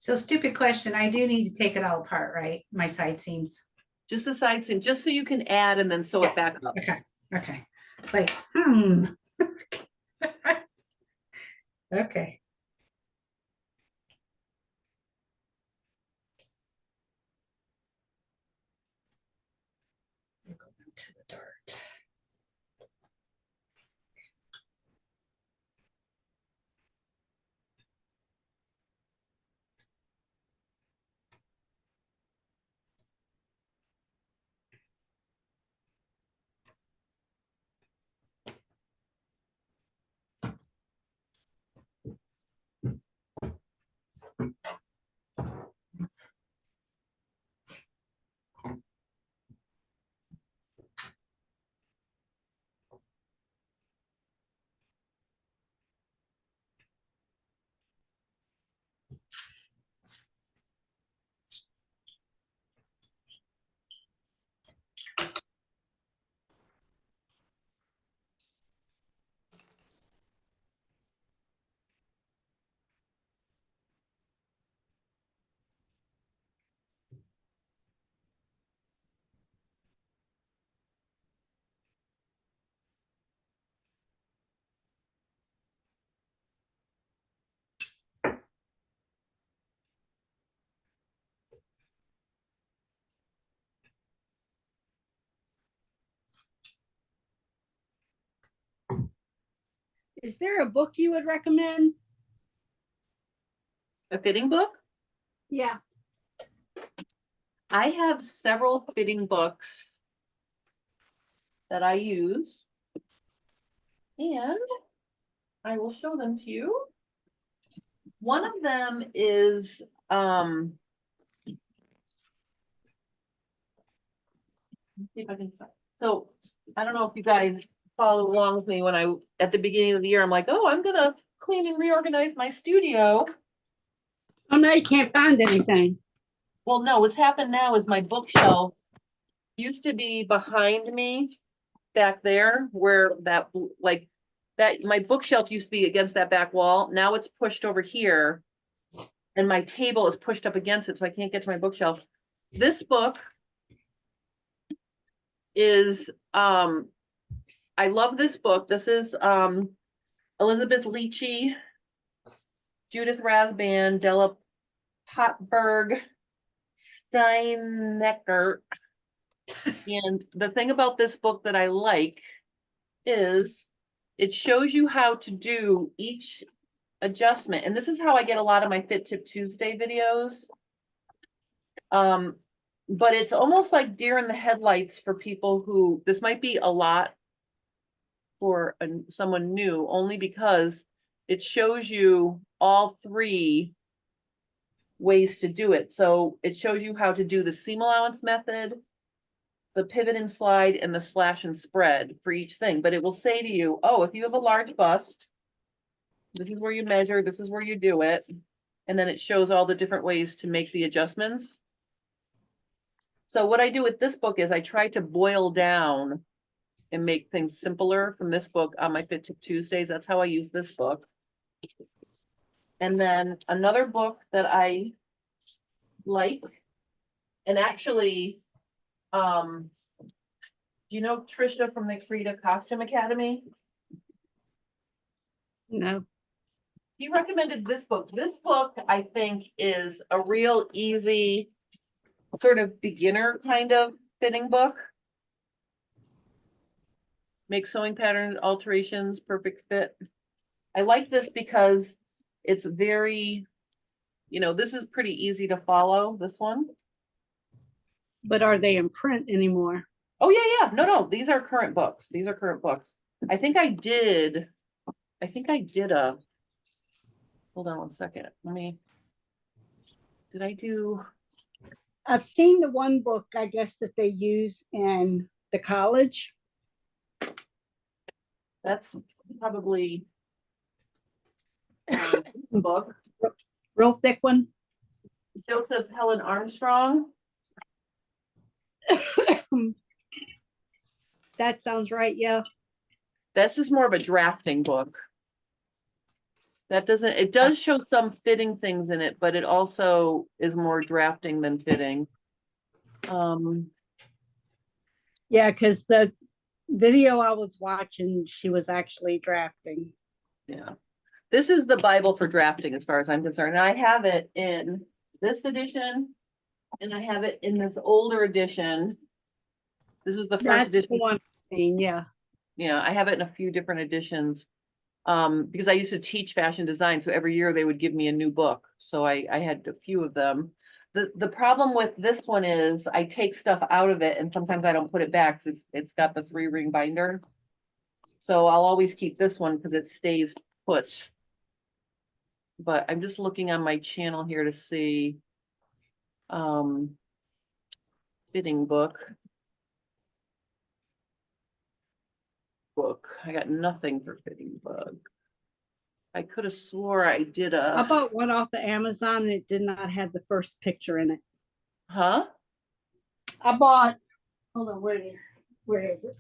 So stupid question. I do need to take it all apart, right? My side seams. Just the side seam, just so you can add and then sew Yeah. it back up. Okay. Okay. It's like, Okay. We'll go back to the dart. Is there a book you would recommend? A fitting book? Yeah. I have several fitting books that I use. And I will show them to you. One of them is see if I can find. So I don't know if you guys followed along with me when I at the beginning of the year, I'm like, oh, I'm gonna clean and reorganize my studio. Oh, no, you can't find anything. Well, no, what's happened now is my bookshelf used to be behind me back there where that like that my bookshelf used to be against that back wall. Now it's pushed over here and my table is pushed up against it, so I can't get to my bookshelf. This book is I love this book. This is Elizabeth Leachy, Judith Rasband, Della Potberg, Steinecker. And the thing about this book that I like is it shows you how to do each adjustment. And this is how I get a lot of my Fit Tip Tuesday videos. But it's almost like deer in the headlights for people who, this might be a lot for someone new, only because it shows you all three ways to do it. So it shows you how to do the seam allowance method, the pivot and slide, and the slash and spread for each thing. But it will say to you, oh, if you have a large bust, this is where you measure, this is where you do it. And then it shows all the different ways to make the adjustments. So what I do with this book is I try to boil down and make things simpler from this book on my Fit Tip Tuesdays. That's how I use this book. And then another book that I like, and actually, do you know Trisha from the Creative Costume Academy? No. He recommended this book. This book, I think, is a real easy sort of beginner kind of fitting book. Make sewing pattern alterations, perfect fit. I like this because it's very, this is pretty easy to follow, this one. But are they in print anymore? Oh, yeah. No, these are current books. These are current books. I think I did I think I did a, hold on one second, did I do, I've seen the one book, I guess, that they use in the college. that's probably book, Real thick one. Joseph Helen Armstrong. That sounds right, yeah. This is more of a drafting book. That doesn't, it does show some fitting things in it, but it also is more drafting than fitting. Yeah, because the video I was watching, she was actually drafting. Yeah. This is the Bible for drafting as far as I'm concerned. And I have it in this edition and I have it in this older edition. This is the first That's the edition. one I mean, yeah. Yeah, I have it in a few different editions. Because I used to teach fashion design, so every year they would give me a new book. So I had a few of them. The problem with this one is I take stuff out of it and sometimes I don't put it back because it's got the 3-ring binder. So I'll always keep this one because it stays put. But I'm just looking on my channel here to see fitting book. I got nothing for fitting book. I could have swore I did I a, bought one off of Amazon and it did not have the first picture in it. huh? I bought, hold on, where is it?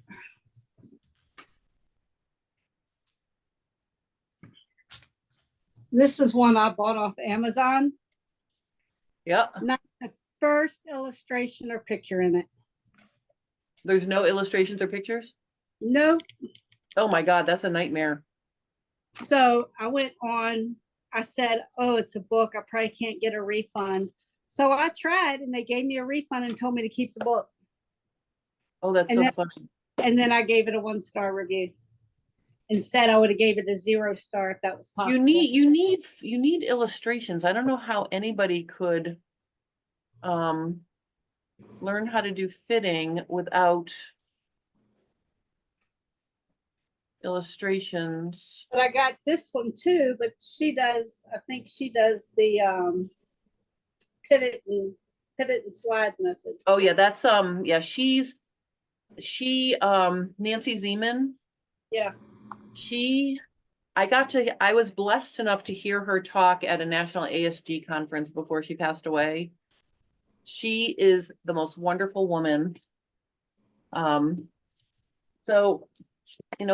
This is one I bought off Amazon. Yep. Not the first illustration or picture in it. There's no illustrations or pictures? No. Oh my God, that's a nightmare. So I went on, I said, oh, it's a book. I probably can't get a refund. So I tried and they gave me a refund and told me to keep the book. Oh, that's And so then- funny. And then I gave it a 1-star review. And said I would have gave it a 0-star if that was possible. You need illustrations. I don't know how anybody could learn how to do fitting without illustrations. But I got this one too, but she does, I think she does the pivot and slide method. Oh yeah, that's yeah, Nancy Zeman. Yeah. I was blessed enough to hear her talk at a national ASG conference before she passed away. She is the most wonderful woman. So,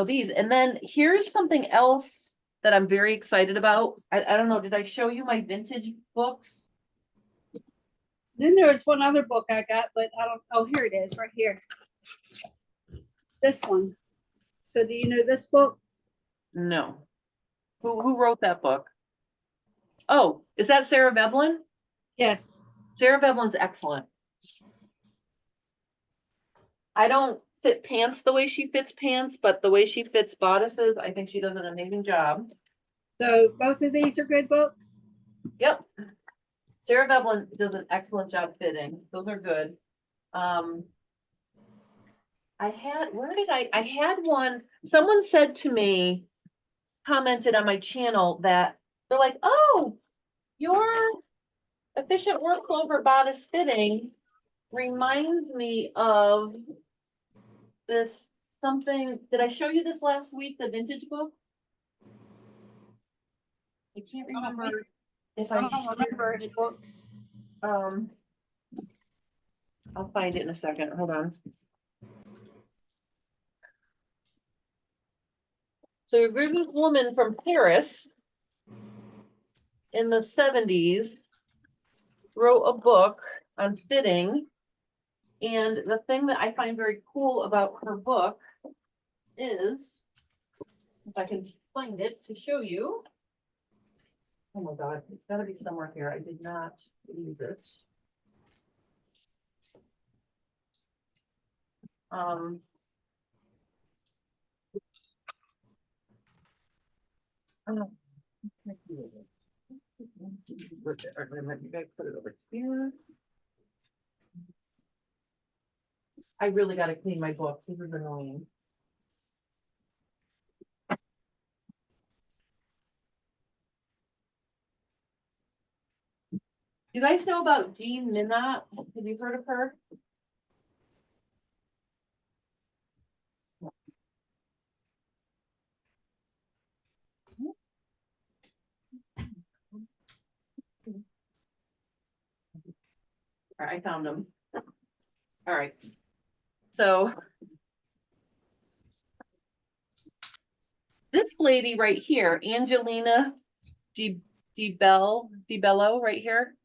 these, and then here's something else that I'm very excited about. I don't know, did I show you my vintage books? Then there was one other book I got, but I don't, oh, here it is, right here. This one. So do you know this book? No. Who wrote that book? Oh, is that Sarah Veblen? Yes. Sarah Veblen's excellent. I don't fit pants the way she fits pants, but the way she fits bodices, I think she does an amazing job. So both of these are good books? Yep. Sarah Veblen does an excellent job fitting. Those are good. I had one, someone said to me, commented on my channel that they're like, oh, your efficient workflow for bodice fitting reminds me of this something. Did I show you this last week, the vintage book? I can't remember if I don't remember any books. I'll find it in a second. Hold on. So there's this woman from Paris in the 70s wrote a book on fitting. And the thing that I find very cool about her book is, if I can find it to show you. Oh my God, it's gotta be somewhere here. I did not use it. Oh, maybe I put it over here. I really gotta clean my books. This is annoying. You guys know about Jean Minot? Have you heard of her? All right, I found them. All right. So this lady right here, Angelina DiBello right here.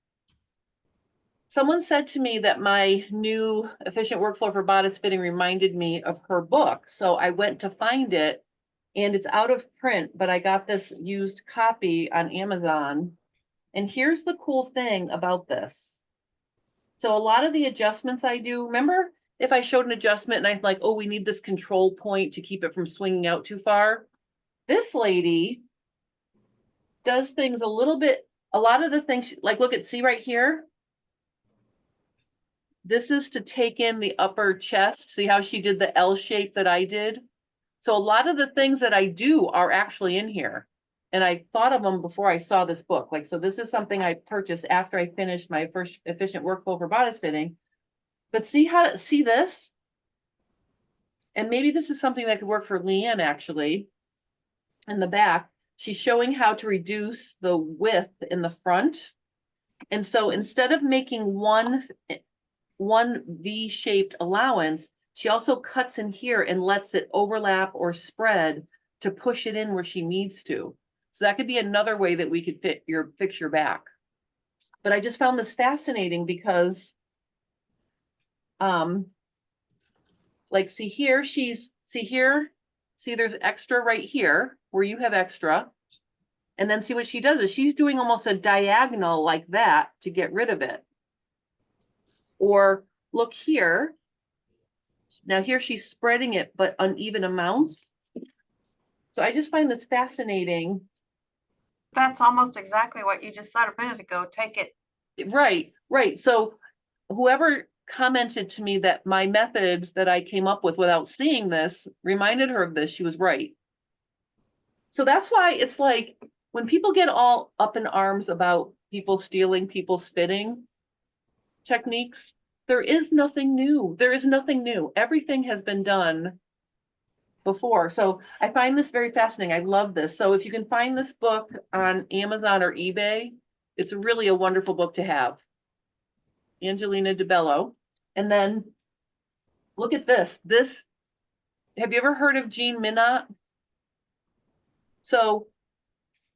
Someone said to me that my new efficient workflow for bodice fitting reminded me of her book. So I went to find it and it's out of print, but I got this used copy on Amazon. And here's the cool thing about this. So a lot of the adjustments I do, remember if I showed an adjustment and I'm like, oh, we need this control point to keep it from swinging out too far. This lady does things a little bit, a lot of the things, like look at, see right here? This is to take in the upper chest. See how she did the L shape that I did? So a lot of the things that I do are actually in here. And I thought of them before I saw this book. Like, so this is something I purchased after I finished my first efficient workflow for bodice fitting. But see how to see this? And maybe this is something that could work for Leanne actually. In the back, she's showing how to reduce the width in the front. And so instead of making one V-shaped allowance, she also cuts in here and lets it overlap or spread to push it in where she needs to. So that could be another way that we could fix your back. But I just found this fascinating because like see here, see there's extra right here where you have extra. And then see what she does is she's doing almost a diagonal like that to get rid of it. Or look here. Now here she's spreading it, but uneven amounts. So I just find this fascinating. That's almost exactly what you just said a minute ago. Take it. Right, right. So whoever commented to me that my method that I came up with without seeing this reminded her of this, she was right. So that's why it's like when people get all up in arms about people stealing people's fitting techniques, there is nothing new. There is nothing new. Everything has been done before. So I find this very fascinating. I love this. So if you can find this book on Amazon or eBay, it's really a wonderful book to have. Angelina DiBello. And then look at this. Have you ever heard of Jean Minot? So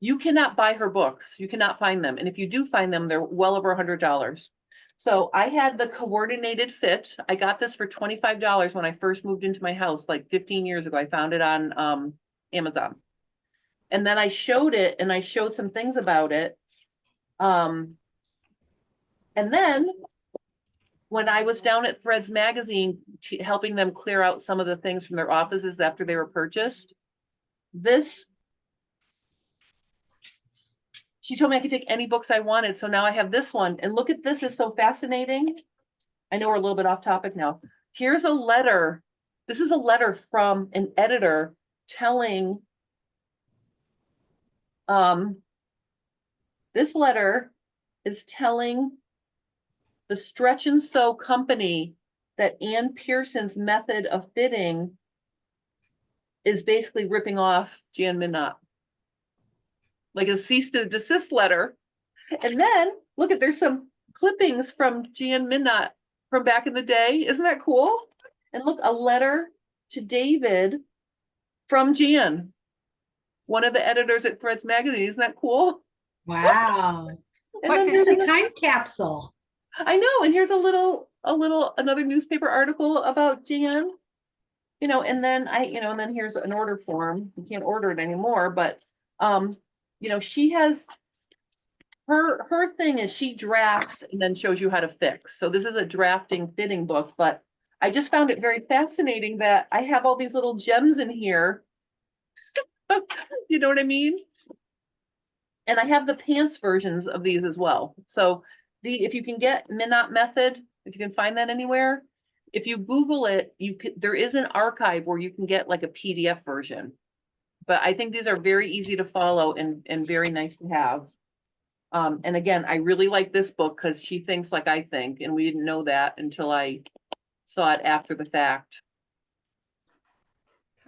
you cannot buy her books. You cannot find them. And if you do find them, they're well over $100. So I had the coordinated fit. I got this for $25 when I first moved into my house, like 15 years ago. I found it on Amazon. And then I showed it and I showed some things about it. And then when I was down at Threads Magazine, helping them clear out some of the things from their offices after they were purchased, she told me I could take any books I wanted. So now I have this one. And look at this, is so fascinating. I know we're a little bit off topic now. Here's a letter. This is a letter from an editor telling, this letter is telling the Stretch and Sew company that Ann Pearson's method of fitting is basically ripping off Jan Minot. Like a cease to desist letter. And then look at, there's some clippings from Jan Minot from back in the day. Isn't that cool? And look, a letter to David from Jan, one of the editors at Threads Magazine. Isn't that cool? Wow. And then It's there's a time capsule. I know, and here's another newspaper article about Jan. And then and then here's an order form. You can't order it anymore, but she has her thing is she drafts and then shows you how to fix. So this is a drafting fitting book, but I just found it very fascinating that I have all these little gems in here. You know what I mean? And I have the pants versions of these as well. So if you can get Minot method, if you can find that anywhere, if you Google it, there is an archive where you can get like a PDF version. But I think these are very easy to follow and very nice to have. And again, I really like this book because she thinks like I think, and we didn't know that until I saw it after the fact.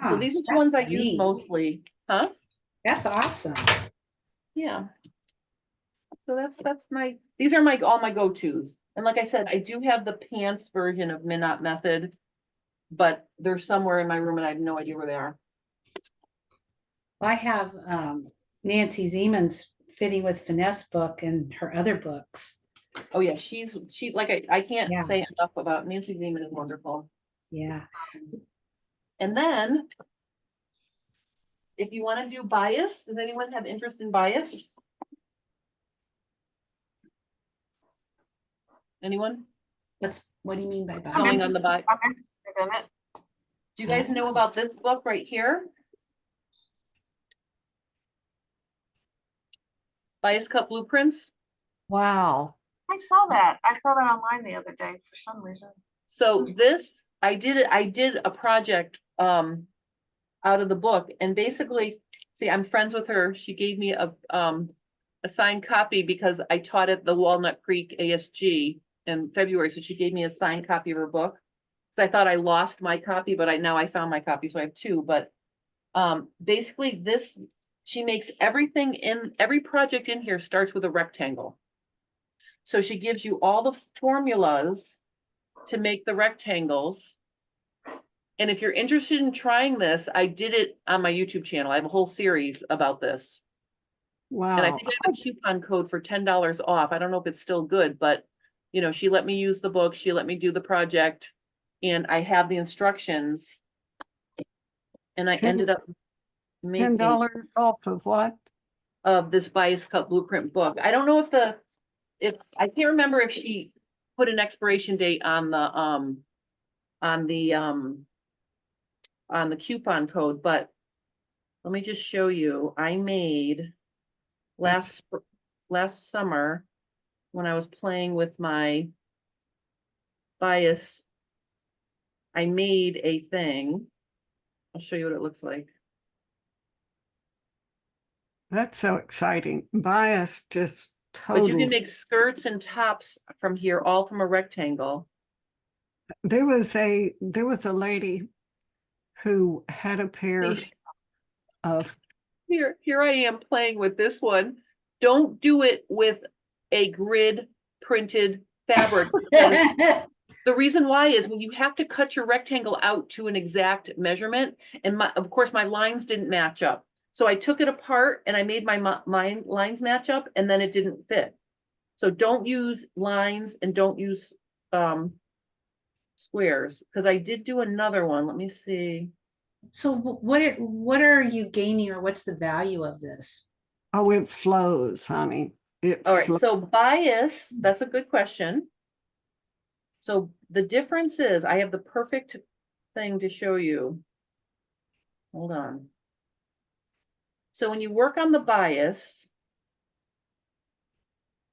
So Huh, these are the that's ones I use neat. mostly, huh? That's awesome. Yeah. So that's my, these are my, all my go-tos. And like I said, I do have the pants version of Minot Method, but they're somewhere in my room and I have no idea where they are. I have Nancy Zeman's Fitting with Finesse book and her other books. Oh yeah, she like I can't Yeah. say enough about Nancy Zeman is wonderful. Yeah. And then if you want to do bias, does anyone have interest in bias? Anyone? What do you mean by So- Sewing on the I'm back. interested in it. Do you guys know about this book right here? Bias Cut Blueprints. Wow. I saw that. I saw that online the other day for some reason. So this, I did a project out of the book, and basically, see, I'm friends with her. She gave me a signed copy because I taught at the Walnut Creek ASG in February, so she gave me a signed copy of her book. So I thought I lost my copy, but now I found my copy, so I have two. But basically this, she makes everything in every project in here starts with a rectangle. So she gives you all the formulas to make the rectangles. And if you're interested in trying this, I did it on my YouTube channel. I have a whole series about this. Wow. And I think I have a coupon code for $10 off. I don't know if it's still good, but you know, she let me use the book, she let me do the project, and I have the instructions. And I ended up making $10 off of what? of this Bias Cut Blueprint book. I don't know if I can't remember if she put an expiration date on the coupon code, but let me just show you. I made last summer when I was playing with my bias, I made a thing. I'll show you what it looks like. That's so exciting. Bias just But you totally. can make skirts and tops from here, all from a rectangle. There was a lady who had a pair See, of here I am playing with this one. Don't do it with a grid printed fabric. Because the reason why is when you have to cut your rectangle out to an exact measurement, and of course my lines didn't match up. So I took it apart and I made my lines match up, and then it didn't fit. So don't use lines and don't use squares, because I did do another one. Let me see. So what are you gaining, or what's the value of this? oh, it flows, honey. It All right, flows. so bias, that's a good question. So the difference is I have the perfect thing to show you. Hold on. So when you work on the bias,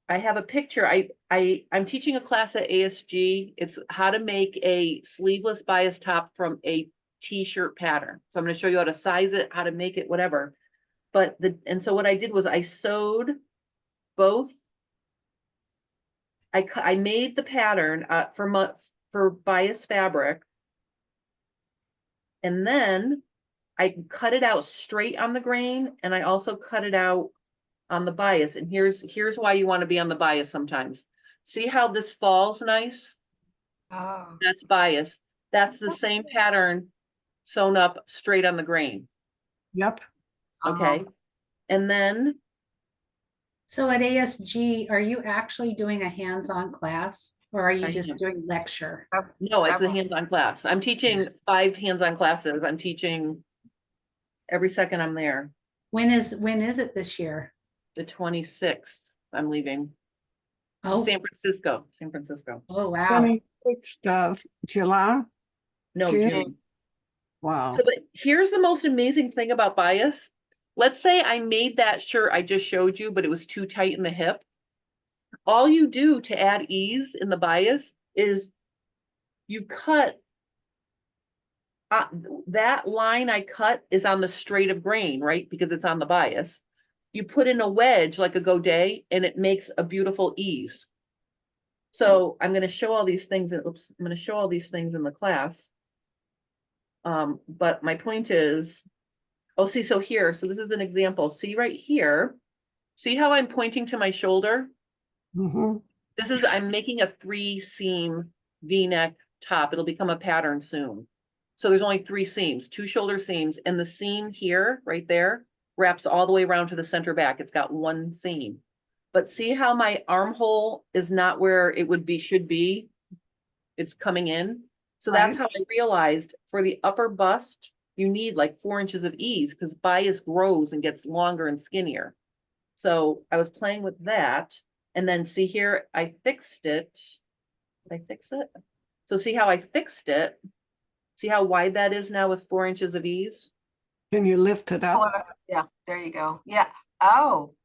I have a picture. I'm teaching a class at ASG. It's how to make a sleeveless bias top from a t-shirt pattern. So I'm going to show you how to size it, how to make it, whatever. But so what I did was I sewed both. I made the pattern for bias fabric, and then I cut it out straight on the grain, and I also cut it out on the bias. And here's why you want to be on the bias sometimes. See how this falls nice? Oh. That's bias. That's the same pattern sewn up straight on the grain. Yep. Okay. And then So at ASG, are you actually doing a hands-on class, or are you I just am. doing lecture? no, it's a Several. hands-on class. I'm teaching 5 hands-on classes. I'm teaching every second I'm there. When is it this year? The 26th, I'm leaving. Oh, San Francisco. oh, wow. 26th of July. No, June. June. Wow. So, but here's the most amazing thing about bias. Let's say I made that shirt I just showed you, but it was too tight in the hip. All you do to add ease in the bias is you cut, that line I cut is on the straight of grain, right? Because it's on the bias. you put in a wedge like a godet and it makes a beautiful ease. So I'm going to show all these things and oops, I'm going to show all these things in the class. But my point is, oh, see, so here, so this is an example. See right here, see how I'm pointing to my shoulder? Mhm. This is, I'm making a 3-seam V-neck top. It'll become a pattern soon. So there's only 3 seams, 2 shoulder seams, and the seam here, right there, wraps all the way around to the center back. It's got 1 seam. But see how my armhole is not where it would be, should be? It's coming in. So that's Right. how I realized for the upper bust, you need like 4 inches of ease because bias grows and gets longer and skinnier. So I was playing with that. And then see here, I fixed it. Did I fix it? So see how I fixed it? See how wide that is now with 4 inches of ease? Can you lift it Pull up? it up. Yeah, there you go. Yeah. Oh,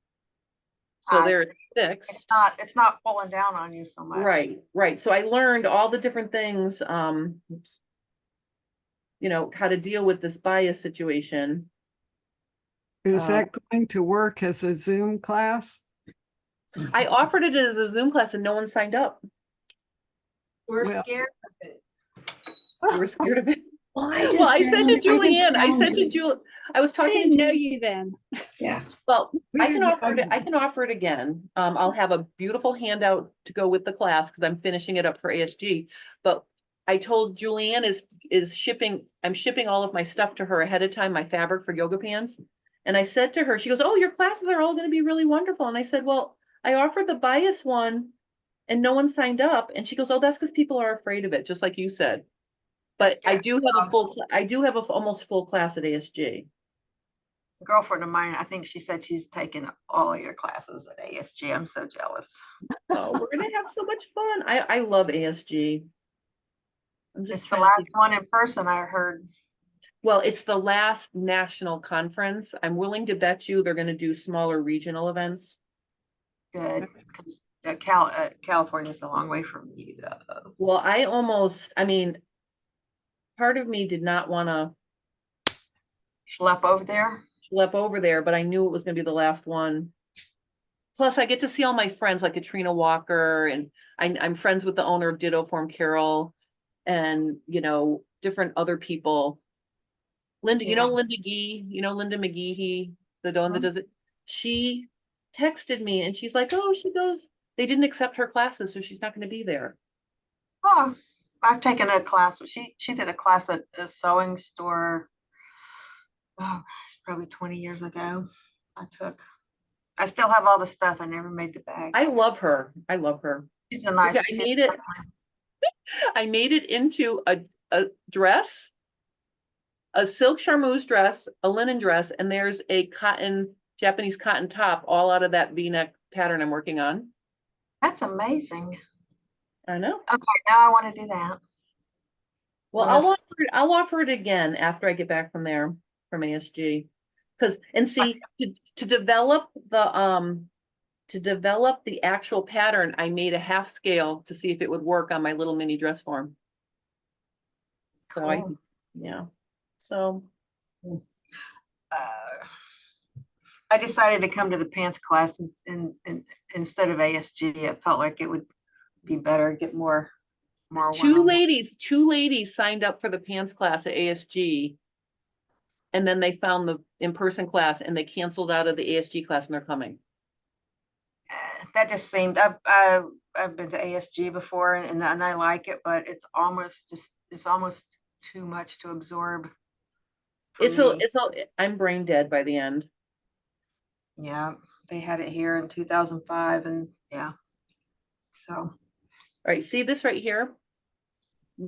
So I there see. it's fixed. It's not pulling down on you so much. Right, right. So I learned all the different things, oops, how to deal with this bias situation. Is Uh, that going to work as a Zoom class? I offered it as a Zoom class and no one signed up. We're Well- scared of it. You were scared of it. Well, Well, I said to Julianne, I said to Julie, I was I talking didn't to know Julie. you then. Yeah. Well, We I can didn't offer it, know I can offer it again. I'll have a beautiful handout to go with the class because I'm finishing it up for ASG. But I told Julianne is shipping, I'm shipping all of my stuff to her ahead of time, my fabric for yoga pants. And I said to her, she goes, "Oh, your classes are all going to be really wonderful." And I said, "Well, I offered the bias one and no one signed up." And she goes, "Oh, that's because people are afraid of it, just like you said." But I Yeah. do have a full, I do have a almost full class at ASG. A girlfriend of mine, I think she said she's taken all of your classes at ASG. I'm so jealous. Oh, we're gonna have so much fun. I love ASG. I'm just It's the trying to last think. one in person, I heard. Well, it's the last national conference. I'm willing to bet you they're gonna do smaller regional events. Good, because California's a long way from you, though. Well, I mean, part of me did not wanna Schlep over there. schlep over there, but I knew it was gonna be the last one. Plus, I get to see all my friends like Katrina Walker, and I'm friends with the owner of Ditto Form Carol, and different other people. Linda, Yeah. Linda Gee, Linda McGeehee, the one that Mhm. does it. She texted me and she's like, "Oh, she goes, they didn't accept her classes, so she's not going to be there." Oh, I've taken a class. She did a class at a sewing store. Oh gosh, probably 20 years ago. I still have all the stuff. I never made the bag. I love her. I love her. She's a nice. I made it. I made it into a dress, a silk charmeuse dress, a linen dress, and there's a Japanese cotton top, all out of that V-neck pattern I'm working on. That's amazing. I know. Okay, now I want to do that. Well, Unless- I'll offer it again after I get back from there, from ASG. See, to develop the actual pattern, I made a half scale to see if it would work on my little mini dress form. So Cool. yeah. So I decided to come to the pants class instead of ASG. I felt like it would be better, get more two one-on-one. two ladies signed up for the pants class at ASG. And then they found the in-person class and they canceled out of the ASG class and they're coming. That just seemed, I've been to ASG before and I like it, but it's almost too much to absorb for me. I'm brain dead by the end. Yeah, they had it here in 2005 and yeah. So, All right, see this right here?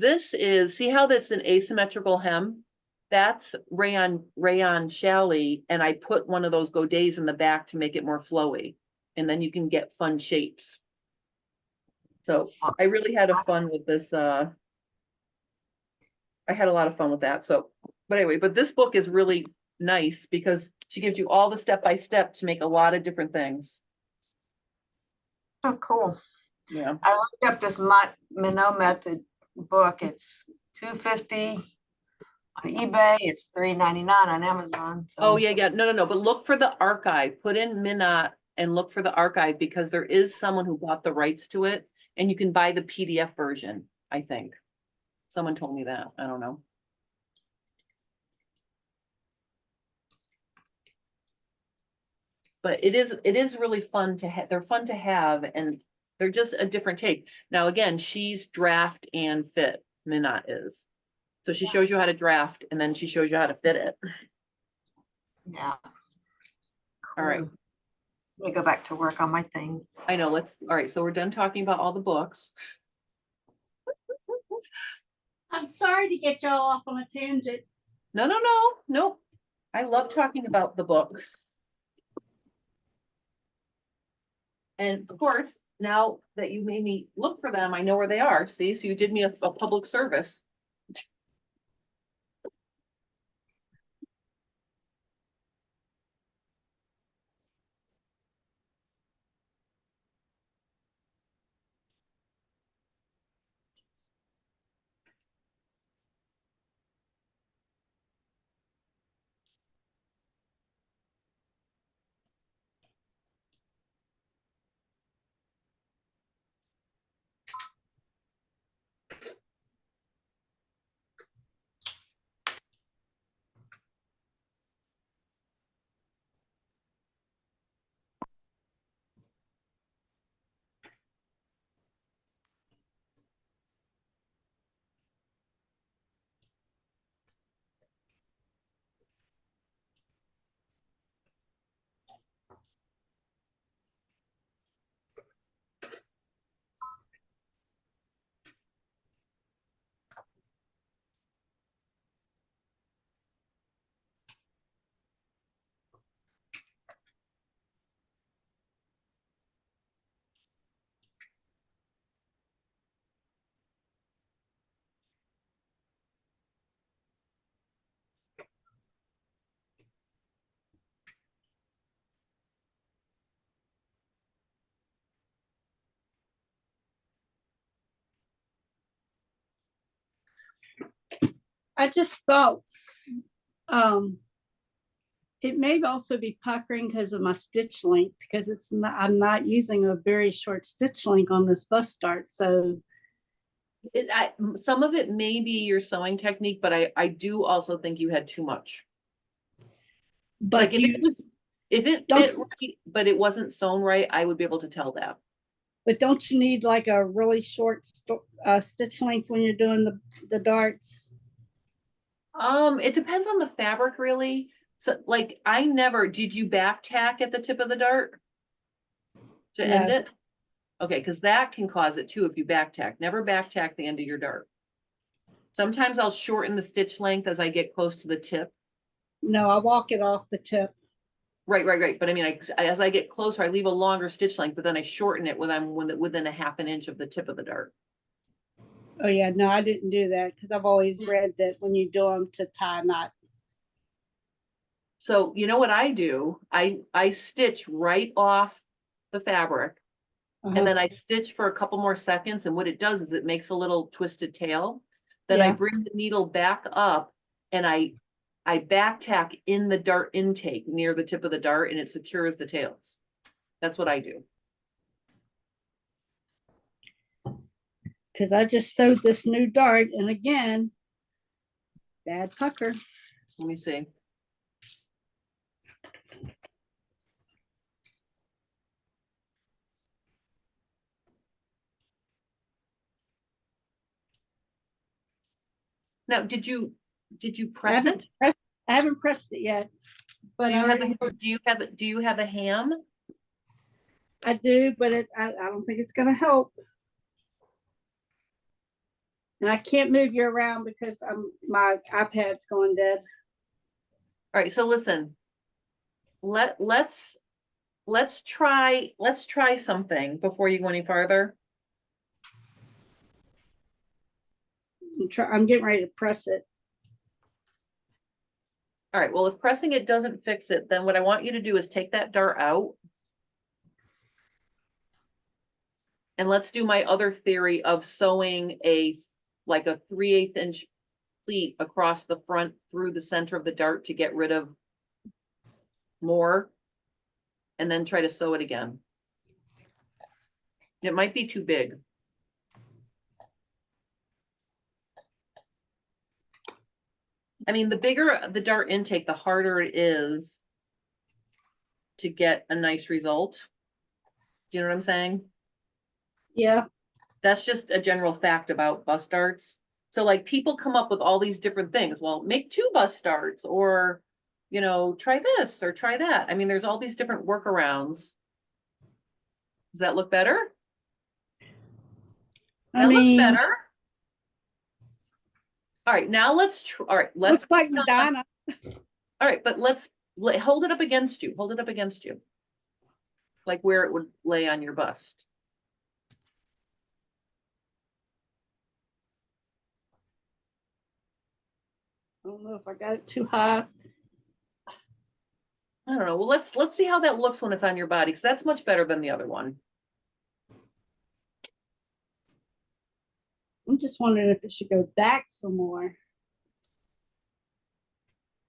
See how that's an asymmetrical hem? That's rayon challis, and I put one of those godets in the back to make it more flowy. And then you can get fun shapes. So I really had a fun with this. I had a lot of fun with that. So, but anyway, but this book is really nice because she gives you all the step-by-step to make a lot of different things. oh, cool. Yeah. I looked up this Minot method book. It's $250 On eBay, it's $3.99 on Amazon. Oh, So yeah, no, but look for the archive, put in Minot and look for the archive because there is someone who bought the rights to it and you can buy the PDF version, I think. Someone told me that, I don't know. But it is really fun to have, they're fun to have and they're just a different take. Now, again, she's draft and fit, Minot is. So she shows you how to draft and then she shows you how to fit it. yeah. All right. Cool. Let me go back to work on my thing. I know, all right, so we're done talking about all the books. I'm sorry to get y'all off on a tangent. No. I love talking about the books. And of course, now that you made me look for them, I know where they are. See, so you did me a public service. I just thought it may also be puckering because of my stitch length, because I'm not using a very short stitch length on this bust start. So Some of it may be your sewing technique, but I do also think you had too much. but If it Don't- fit right, but it wasn't sewn right, I would be able to tell that. but don't you need like a really short stitch length when you're doing the darts? It depends on the fabric really. So like did you back tack at the tip of the dart? To end No. it? Okay, because that can cause it too if you back tack. Never back tack the end of your dart. Sometimes I'll shorten the stitch length as I get close to the tip. No, I walk it off the tip. Right. But I mean, as I get closer, I leave a longer stitch length, but then I shorten it when I'm within a half an inch of the tip of the dart. Oh yeah, no, I didn't do that because I've always read that when you do them to tie knot. So you know what I do? I stitch right off the fabric and then I stitch for a couple more seconds. And what it does is it makes a little twisted tail. Then I Yeah. bring the needle back up and I back tack in the dart intake near the tip of the dart and it secures the tails. That's what I do. Because I just sewed this new dart, and again, bad pucker. Let me see. Now, did you press it? I haven't pressed it yet, but Do you have a ham? I do, but I don't think it's gonna help. And I can't move you around because my iPad's going dead. All right, so listen. Let's try something before you go any farther. I'm getting ready to press it. All right, well, if pressing it doesn't fix it, then what I want you to do is take that dart out. And let's do my other theory of sewing like a 3/8 inch complete across the front through the center of the dart to get rid of more. And then try to sew it again. It might be too big. I mean, the bigger the dart intake, the harder it is to get a nice result. Do you know what I'm saying? Yeah. That's just a general fact about bus darts. So like people come up with all these different things. Well, make 2 bus darts, or, you know, try this or try that. I mean, there's all these different workarounds. Does that look better? I That looks mean, better. All right, now let's all right, let's looks like Madonna. all right, but hold it up against you. Hold it up against you. Like where it would lay on your bust. I don't know if I got it too high. I don't know. Well, let's see how that looks when it's on your body, because that's much better than the other one. I'm just wondering if it should go back some more.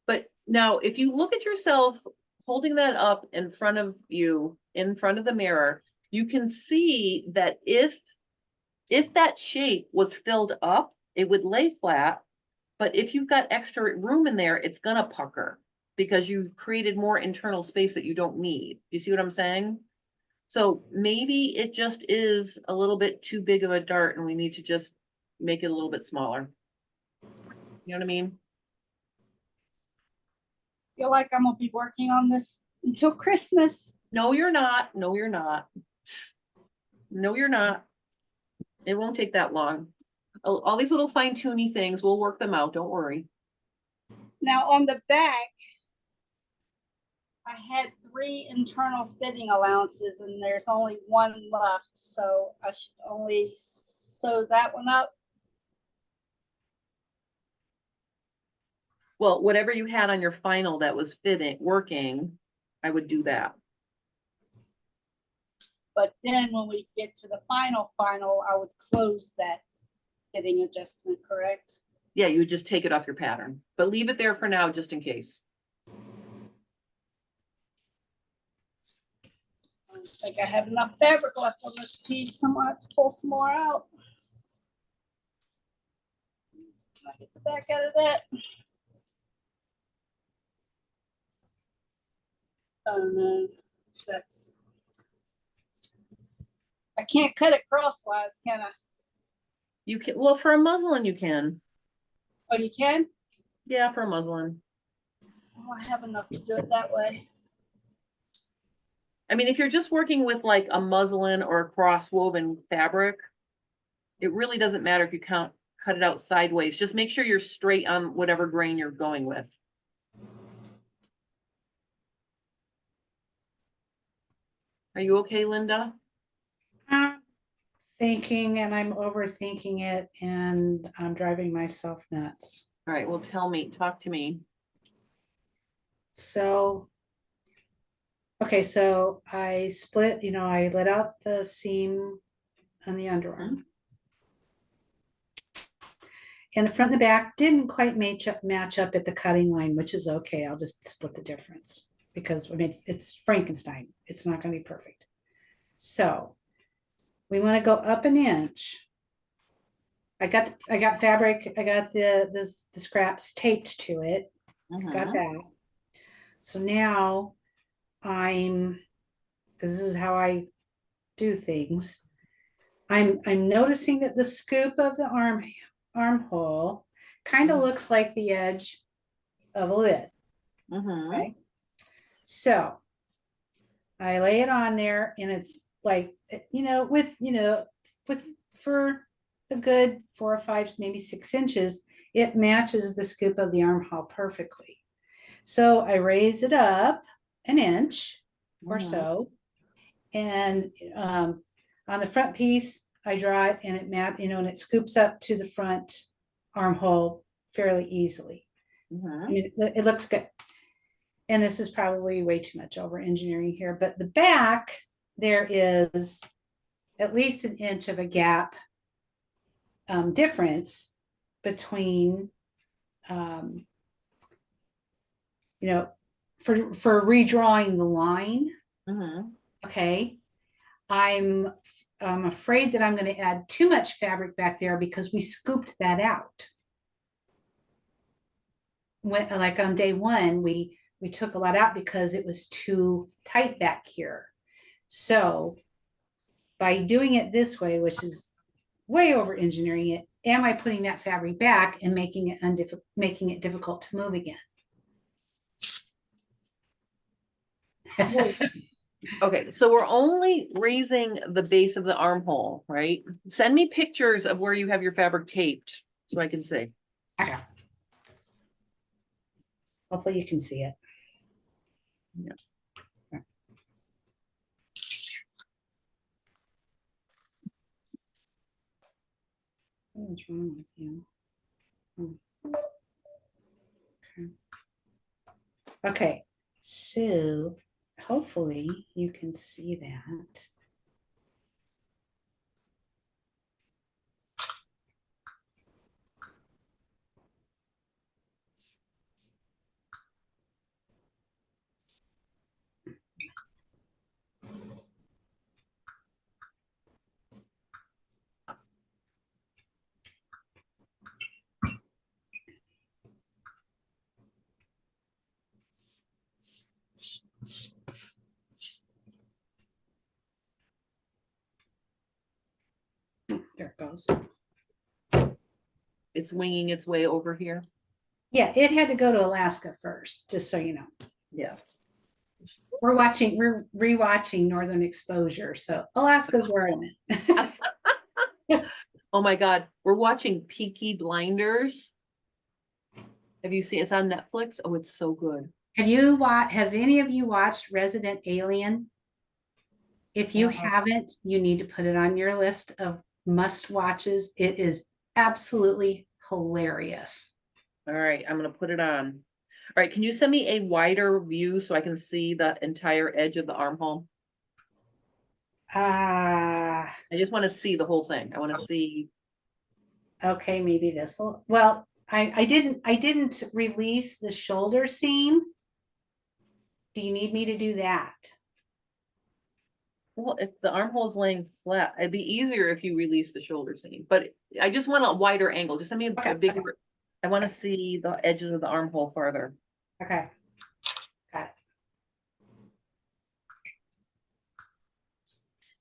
But now, if you look at yourself holding that up in front of you, in front of the mirror, you can see that if that shape was filled up, it would lay flat. But if you've got extra room in there, it's gonna pucker because you've created more internal space that you don't need. You see what I'm saying? So maybe it just is a little bit too big of a dart and we need to just make it a little bit smaller. You know what I mean? Feel like I'm gonna be working on this until Christmas. No, you're not. No, you're not. No, you're not. It won't take that long. All these little fine tuny things, we'll work them out. Don't worry. Now on the back, I had 3 internal fitting allowances and there's only 1 left. So I should only sew that one up. Well, whatever you had on your final that was working, I would do that. But then when we get to the final, I would close that fitting adjustment, correct? Yeah, you would just take it off your pattern, but leave it there for now, just in case. I don't think I have enough fabric left on this piece. I'm gonna have to pull some more out. Can I get the back out of that? Oh no, that's. I can't cut it crosswise, can I? You can, well, for a muslin, you can. Oh, you can? Yeah, for a muslin. Oh, I have enough to do it that way. I mean, if you're just working with like a muslin or a cross woven fabric, it really doesn't matter if you cut it out sideways. Just make sure you're straight on whatever grain you're going with. Are you okay, Linda? I'm thinking and I'm overthinking it and I'm driving myself nuts. All right, well, talk to me. So, okay, so I split, I let out the seam on the underarm. And the front and the back didn't quite match up at the cutting line, which is okay. I'll just split the difference because I mean, it's Frankenstein. It's not going to be perfect. So we want to go up an inch. I got fabric. I got the scraps taped to it. Got that. So now because this is how I do things. I'm noticing that the scoop of the armhole kind of looks like the edge of a lid. Okay. So I lay it on there and it's like, with for a good 4 or 5, maybe 6 inches, it matches the scoop of the armhole perfectly. So I raise it up an inch or so. And on the front piece, I draw it and and it scoops up to the front armhole fairly easily. I mean, it looks good. And this is probably way too much over engineering here, but the back, there is at least an inch of a gap difference between um, you know, for redrawing the line. Mhm. Okay. I'm afraid that I'm going to add too much fabric back there because we scooped that out. When, like on day one, we took a lot out because it was too tight back here. So by doing it this way, which is way over engineering it, am I putting that fabric back and making it difficult to move again? Okay, so we're only raising the base of the armhole, right? Send me pictures of where you have your fabric taped so I can see. Okay. Hopefully you can see it. Yeah. What's wrong with you? Okay. Okay, so hopefully you can see that. There it goes. It's winging its way over here. Yeah, it had to go to Alaska first, just so you know. Yes. We're rewatching Northern Exposure, so Alaska's where I'm at. Oh my God, we're watching Peaky Blinders. Have you seen it's on Netflix? Oh, it's so good. Have any of you watched Resident Alien? If you haven't, you need to put it on your list of must watches. It is absolutely hilarious. All right, I'm gonna put it on. All right, can you send me a wider view so I can see the entire edge of the armhole? Ah, I just want to see the whole thing. I want to see. okay, maybe this will. Well, I didn't release the shoulder seam. Do you need me to do that? Well, if the armhole is laying flat, it'd be easier if you release the shoulder seam. But I just want a wider angle. Just send me a Okay, bigger. I want to see the edges of the armhole farther. Okay. Got it.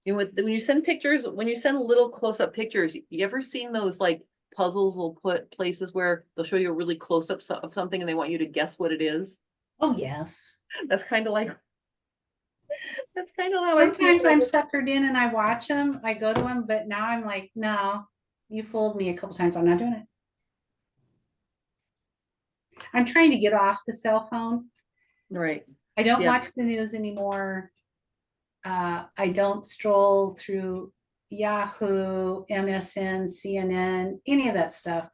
You know, when you send pictures, when you send little close-up pictures, you ever seen those like puzzles will put places where they'll show you a really close-up of something and they want you to guess what it is? Oh, yes. That's kind of like that's kind of how I feel. Sometimes I'm suckered in and I watch them. I go to them, but now I'm like, no, you fooled me a couple times. I'm not doing it. I'm trying to get off the cell phone. Right. I don't Yeah. watch the news anymore. I don't stroll through Yahoo, MSN, CNN, any of that stuff.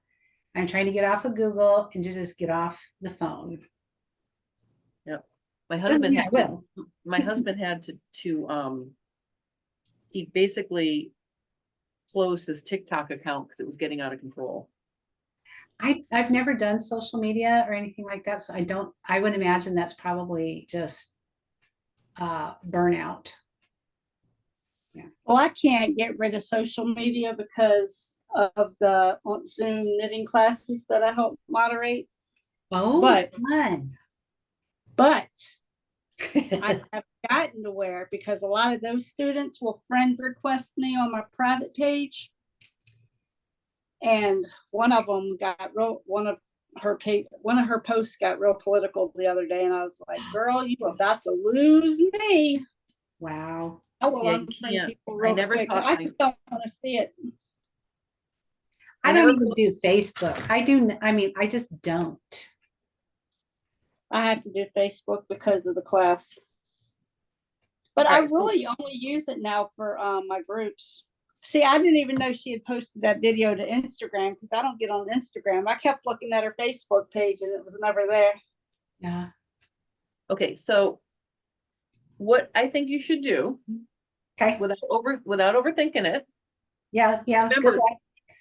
I'm trying to get off of Google and just get off the phone. My Doesn't husband mean I will. my husband had he basically closed his TikTok account because it was getting out of control. I've never done social media or anything like that, so I would imagine that's probably just burnout. Well, I can't get rid of social media because of the Zoom knitting classes that I help moderate. Oh, But- fun. But I have gotten to where, because a lot of those students will friend request me on my private page. And one of them one of her posts got real political the other day. And I was like, girl, you are about to lose me. Wow. I will Yeah, you unfriend can't. people real quick. taught I my- just don't want to see it. I don't even do Facebook. I just don't. I have to do Facebook because of the class. But Right, I so- really only use it now for my groups. See, I didn't even know she had posted that video to Instagram because I don't get on Instagram. I kept looking at her Facebook page and it was never there. Yeah. Okay, so what I think you should do Okay. without overthinking it. Yeah. Yeah. Good Remember, luck.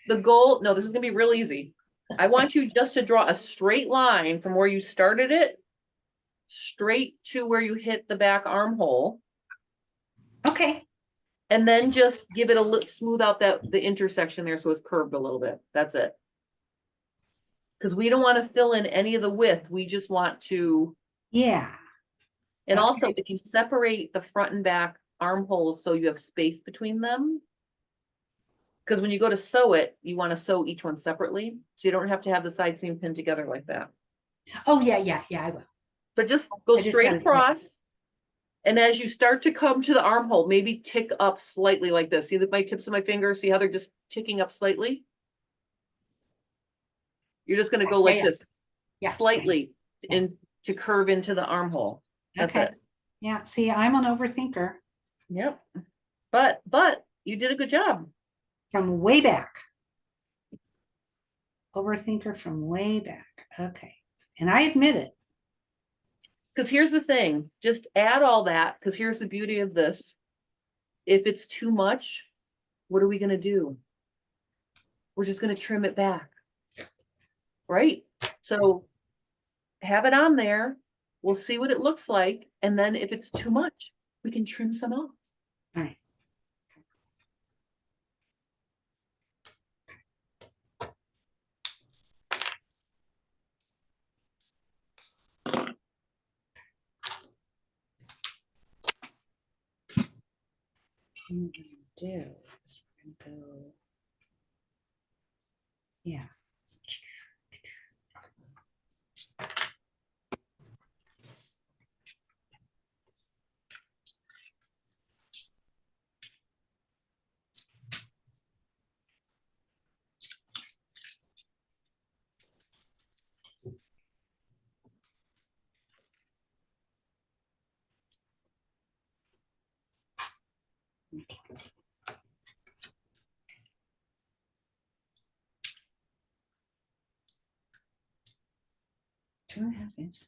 the goal, no, this is gonna be real easy. I want you just to draw a straight line from where you started it straight to where you hit the back armhole, Okay, and then just give it a little smooth out the intersection there so it's curved a little bit. That's it. Because we don't want to fill in any of the width. We just want to, yeah, and also Okay. if you separate the front and back armholes so you have space between them. Because when you go to sew it, you want to sew each one separately. So you don't have to have the side seam pinned together like that. oh, yeah, I will. But just go I just straight gotta- across. And as you start to come to the armhole, maybe tick up slightly like this. See my tips of my fingers? See how they're just ticking up slightly? You're just gonna go like yeah. this, Yeah. slightly Yeah. in to curve into the armhole. That's Okay, it. yeah, see, I'm an overthinker Yep. But you did a good job. from way back. Overthinker from way back, okay, and I admit it. Because here's the thing, just add all that, because here's the beauty of this. If it's too much, what are we gonna do? We're just gonna trim it back. Right? So have it on there. We'll see what it looks like. And then if it's too much, we can trim some off. All right. What I'm gonna do is we're gonna go. Yeah. Two and a half inches.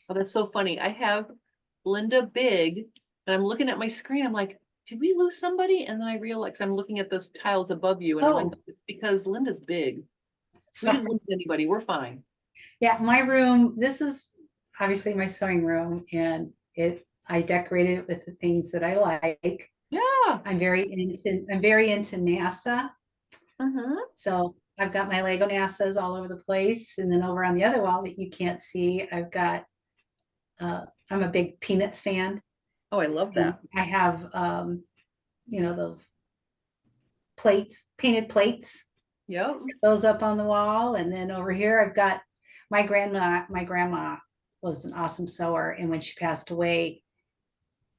Oh, that's so funny. I have Linda Big, and I'm looking at my screen. I'm like, did we lose somebody? And then I realize I'm looking at those tiles above you, and I'm like, Oh. it's because Linda's big. We Sorry. didn't lose anybody. We're fine. Yeah, my room, this is obviously my sewing room, and I decorated it with the things that I like. Yeah. I'm very into NASA. Mm-hmm. So I've got my Lego NASAs all over the place. And then over on the other wall that you can't see, I've got I'm a big Peanuts fan. Oh, I love that. I have those plates, painted plates, Yep. those up on the wall. And then over here I've got my grandma was an awesome sewer, and when she passed away,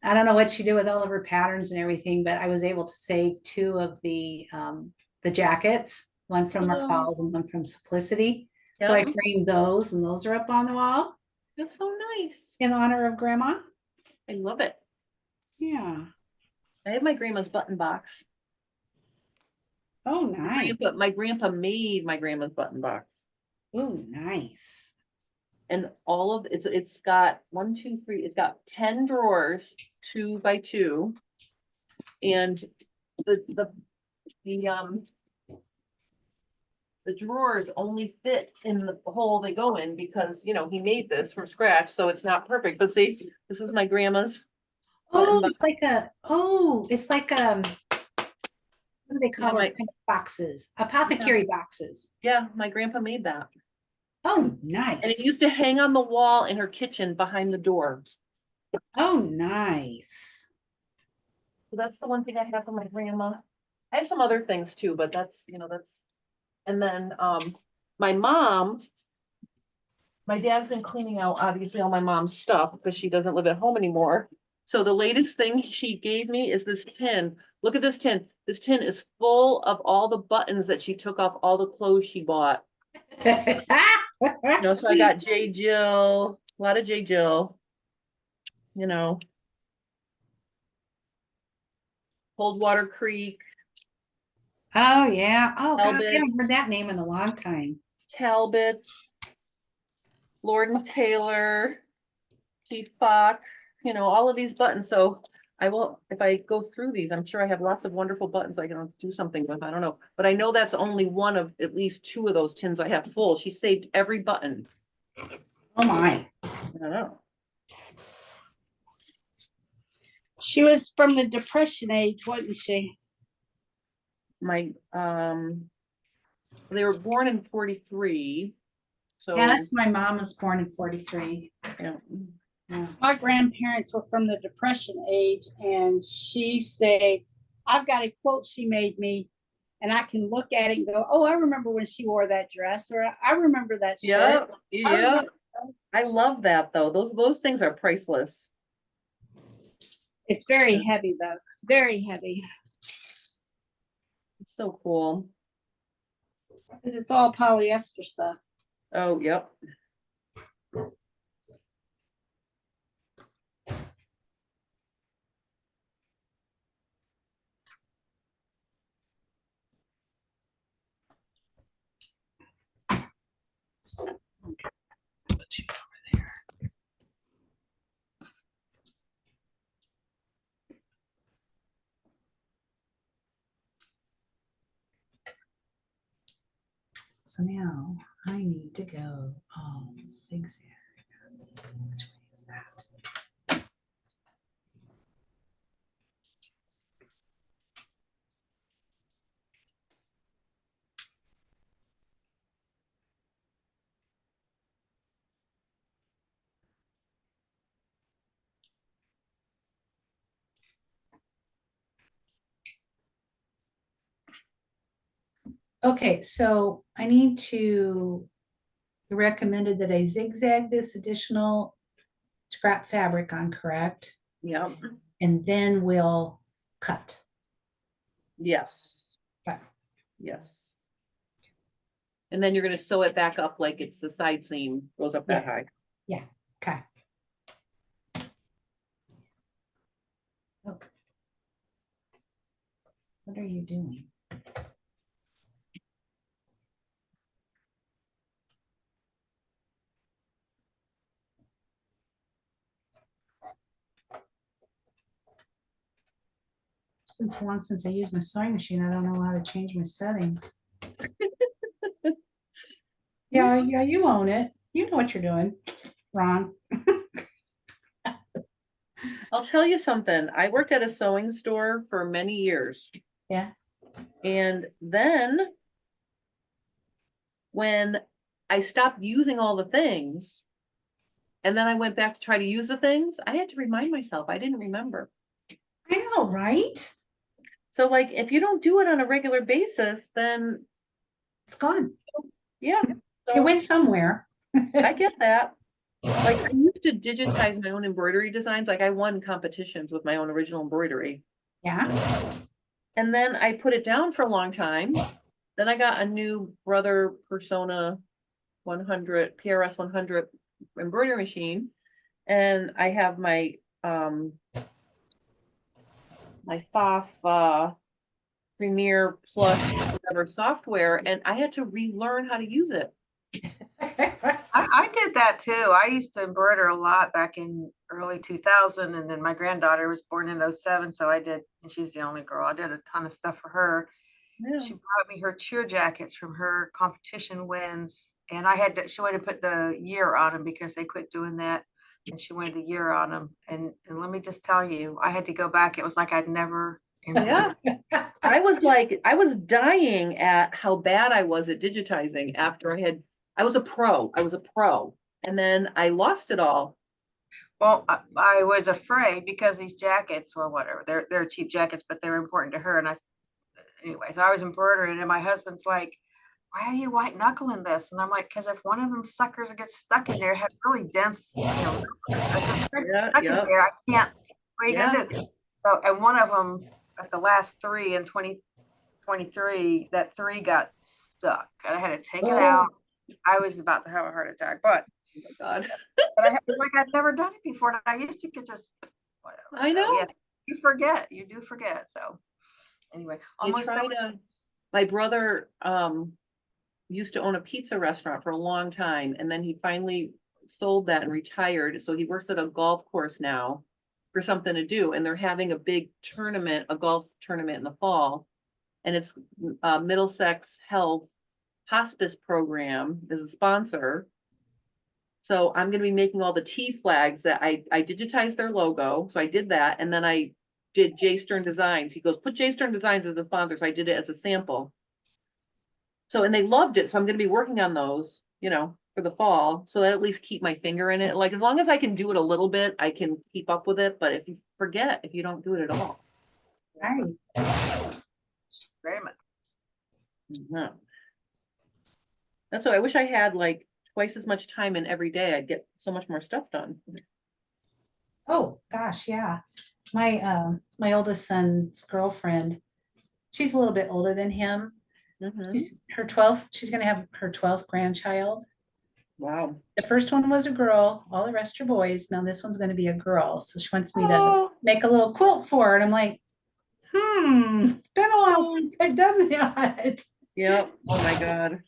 I don't know what she did with all of her patterns and everything, but I was able to save two of the jackets, one from Oh. Recalls and one from Simplicity. So I Yep. framed those, and those are up on the wall That's so nice. in honor of Grandma. I love it. Yeah. I have my grandma's button box. Oh, nice. My grandpa made my grandma's button box. Oh, nice. And all of it's got 1, 2, 3, it's got 10 drawers, 2 by 2. And the the drawers only fit in the hole they go in because, you know, he made this from scratch, so it's not perfect. But see, this is my grandma's. Oh, button it's like what do they call Yeah, those my- kind of boxes? Apothecary boxes. Yeah, my grandpa made that. Oh, And it nice. used to hang on the wall in her kitchen behind the door. Oh, nice. So that's the one thing I have from my grandma. I have some other things too, but that's, you know, and then, my mom, my dad's been cleaning out obviously all my mom's stuff because she doesn't live at home anymore. So the latest thing she gave me is this tin. Look at this tin. This tin is full of all the buttons that she took off all the clothes she bought. You know, so I got J. Jill, a lot of J. Jill, you know. Coldwater Creek, Oh, yeah. Oh, God, I Talbot. haven't heard that name in a long time. Talbot, Lord and Taylor, Chief Fox, you know, all of these buttons. So I will, if I go through these, I'm sure I have lots of wonderful buttons I can do something with. I don't know. But I know that's only one of at least two of those tins I have full. She saved every button. Oh, my. I don't know. She was from the Depression age, wasn't she? My, they were born in 43. So, Yeah, that's my mom was born in 43. yeah. Yeah. My grandparents were from the Depression age, and she said, I've got a quote she made me, and I can look at it and go, oh, I remember when she wore that dress, or I remember that Yeah, shirt. yeah. I love that though. Those things are priceless. It's very heavy, though. Very heavy. It's so cool. Because it's all polyester stuff. Oh, yep. So now I need to go zigzag. Which way is that? Okay, so I need to, you recommended that I zigzag this additional scrap fabric on, correct? Yep. And then we'll cut. Yes. Okay. Yes. And then you're gonna sew it back up like it's the side seam goes up that high. Okay. Oh. What are you doing? It's been so long since I used my sewing machine. I don't know how to change my settings. Yeah, you own it. You know what you're doing. Ron. I'll tell you something. I worked at a sewing store for many years. Yeah. And then when I stopped using all the things, and then I went back to try to use the things, I had to remind myself, I didn't remember. I know, right? So like, if you don't do it on a regular basis, then It's gone. yeah. It So went somewhere. I get that. Like I used to digitize my own embroidery designs. Like I won competitions with my own original embroidery. Yeah. And then I put it down for a long time. Then I got a new Brother Persona 100, PRS 100 embroidery machine. And I have my my FOF Premiere Plus whatever software, and I had to relearn how to use it. I did that too. I used to embroider a lot back in early 2000, and then my granddaughter was born in 07, so I did, and she's the only girl. I did a ton of stuff for her. Yeah. She brought me her cheer jackets from her competition wins, and she wanted to put the year on them because they quit doing that, and she wanted the year on them. And let me just tell you, I had to go back. It was like I'd never. Yeah. I was dying at how bad I was at digitizing after I was a pro, and then I lost it all. Well, I was afraid because these jackets, well, whatever, they're cheap jackets, but they're important to her. And anyway, so I was embroidering, and my husband's like, "Why are you white knuckling this?" And I'm like, "Because if one of them suckers gets stuck in there, it had really dense, I said, Yeah, stuck in yeah. there, I can't. What are you Yeah. gonna do?" So, and one of them at the last 3 in 2023, that 3 got stuck, and I had to take it out. I was about to have a heart attack, but Oh my God. it was like I'd never done it before. And I used to could just whatever. I So, know. yes, you do forget. So anyway, almost done. My brother used to own a pizza restaurant for a long time, and then he finally sold that and retired. So he works at a golf course now for something to do, and they're having a big tournament, a golf tournament in the fall, and it's Middlesex Health Hospice Program is a sponsor. So I'm going to be making all the T flags that I digitized their logo. So I did that. And then I did J Stern Designs. He goes, put J Stern Designs as a sponsor. So I did it as a sample. So, and they loved it. So I'm going to be working on those, for the fall. So that at least keep my finger in it. Like, as long as I can do it a little bit, I can keep up with it. But if you forget, if you don't do it at all. Right. Very much. Mhm. That's what I wish I had, like twice as much time in every day. I'd get so much more stuff done. Oh, gosh, yeah. My oldest son's girlfriend, she's a little bit older than him. Mhm. She's gonna have her 12th grandchild. Wow. The first one was a girl, all the rest are boys. Now this one's gonna be a girl. So she wants me to Oh, make a little quilt for her. And I'm like, it's been a while since I've done that. yep. Oh my God.